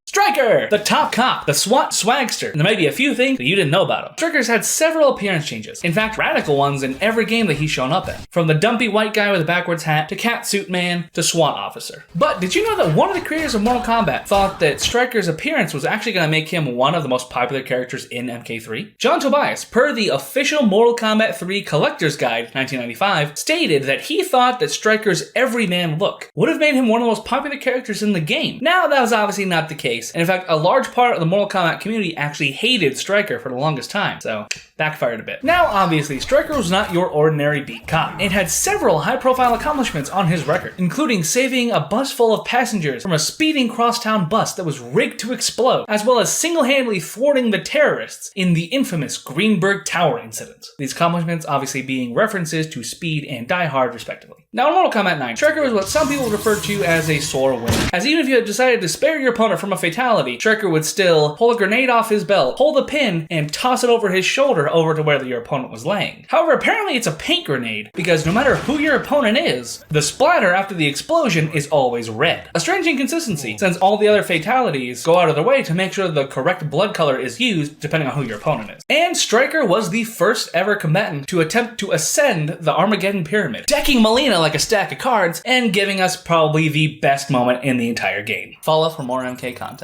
Striker! The top cop, the SWAT swagster, and there may be a few things that you didn't know about him. Striker's had several appearance changes, in fact radical ones in every game that he's shown up in. From the dumpy white guy with a backwards hat, to Catsuit Man, to SWAT officer. But did you know that one of the creators of Mortal Kombat thought that Striker's appearance was actually going to make him one of the most popular characters in MK3? John Tobias, per the official Mortal Kombat 3 Collector's Guide 1995, stated that he thought that Striker's everyman look would have made him one of the most popular characters in the game. Now that was obviously not the case. And in fact, a large part of the Mortal Kombat community actually hated Striker for the longest time, so backfired a bit. Now, obviously, Striker was not your ordinary beat cop, and had several high-profile accomplishments on his record, including saving a bus full of passengers from a speeding crosstown bus that was rigged to explode, as well as single-handedly thwarting the terrorists in the infamous Greenberg Tower incident. These accomplishments obviously being references to Speed and Die Hard, respectively. Now, in Mortal Kombat 9, Striker was what some people refer to as a sore winner, as even if you had decided to spare your opponent from a fatality, Striker would still pull a grenade off his belt, hold a pin, and toss it over his shoulder over to where your opponent was laying. However, apparently it's a paint grenade, because no matter who your opponent is, the splatter after the explosion is always red. A strange inconsistency, since all the other fatalities go out of their way to make sure the correct blood color is used depending on who your opponent is. And Striker was the first ever combatant to attempt to ascend the Armageddon Pyramid, decking Melina like a stack of cards, and giving us probably the best moment in the entire game. Follow for more MK content.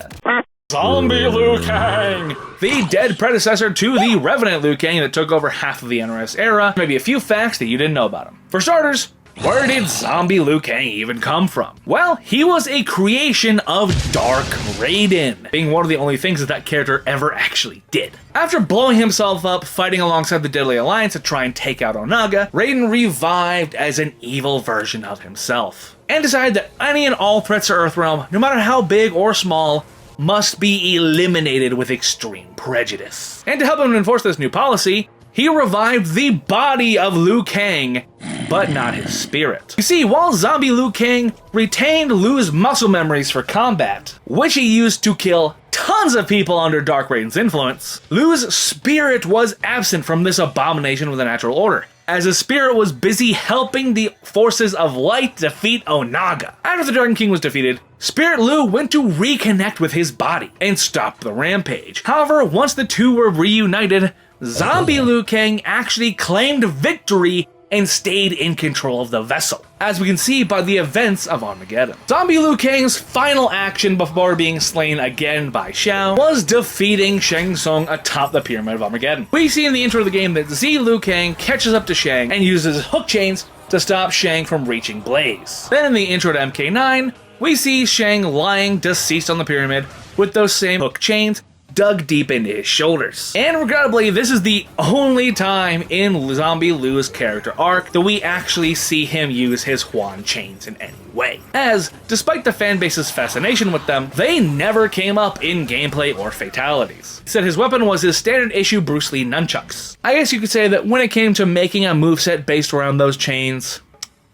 Zombie Liu Kang! The dead predecessor to the Revenant Liu Kang that took over half of the NRS era. Maybe a few facts that you didn't know about him. For starters, where did Zombie Liu Kang even come from? Well, he was a creation of Dark Raiden, being one of the only things that character ever actually did. After blowing himself up, fighting alongside the Deadly Alliance to try and take out Onaga, Raiden revived as an evil version of himself, and decided that any and all threats to Earthrealm, no matter how big or small, must be eliminated with extreme prejudice. And to help him enforce this new policy, he revived the body of Liu Kang, but not his spirit. You see, while Zombie Liu Kang retained Liu's muscle memories for combat, which he used to kill tons of people under Dark Raiden's influence, Liu's spirit was absent from this abomination of the natural order, as his spirit was busy helping the forces of light defeat Onaga. After the Dragon King was defeated, Spirit Liu went to reconnect with his body and stop the rampage. However, once the two were reunited, Zombie Liu Kang actually claimed victory and stayed in control of the vessel, as we can see by the events of Armageddon. Zombie Liu Kang's final action before being slain again by Shao was defeating Shang Tsung atop the Pyramid of Armageddon. We see in the intro of the game that Z Liu Kang catches up to Shang and uses hook chains to stop Shang from reaching Blaze. Then in the intro to MK9, we see Shang lying deceased on the pyramid with those same hook chains dug deep into his shoulders. And regrettably, this is the only time in Zombie Liu's character arc that we actually see him use his Huan chains in any way, as despite the fanbase's fascination with them, they never came up in gameplay or fatalities. He said his weapon was his standard issue Bruce Lee nunchucks. I guess you could say that when it came to making a moveset based around those chains,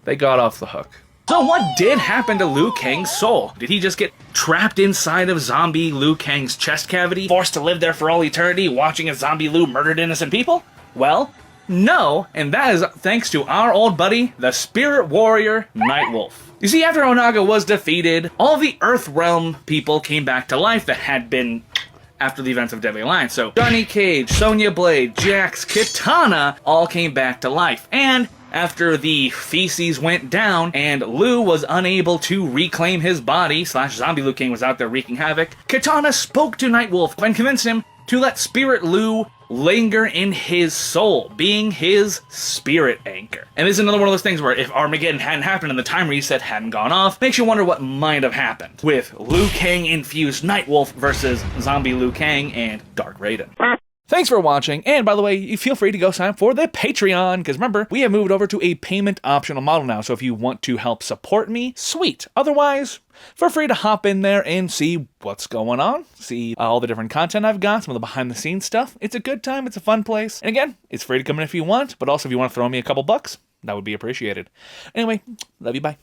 they got off the hook. So what did happen to Liu Kang's soul? Did he just get trapped inside of zombie Liu Kang's chest cavity, forced to live there for all eternity, watching as zombie Liu murdered innocent people? Well, no, and that is thanks to our old buddy, the spirit warrior, Nightwolf. You see, after Onaga was defeated, all the Earthrealm people came back to life that had been after the events of Deadly Alliance. So Johnny Cage, Sonya Blade, Jax, Kitana all came back to life. And after the feces went down and Liu was unable to reclaim his body, / zombie Liu Kang was out there wreaking havoc, Kitana spoke to Nightwolf and convinced him to let Spirit Liu linger in his soul, being his spirit anchor. And this is another one of those things where if Armageddon hadn't happened and the time reset hadn't gone off, makes you wonder what might have happened with Liu Kang infused Nightwolf versus zombie Liu Kang and Dark Raiden. Thanks for watching, and by the way, you feel free to go sign up for the Patreon, because remember, we have moved over to a payment optional model now, so if you want to help support me, sweet. Otherwise, feel free to hop in there and see what's going on, see all the different content I've got, some of the behind-the-scenes stuff. It's a good time, it's a fun place, and again, it's free to come in if you want, but also if you want to throw me a couple bucks, that would be appreciated. Anyway, love you, bye.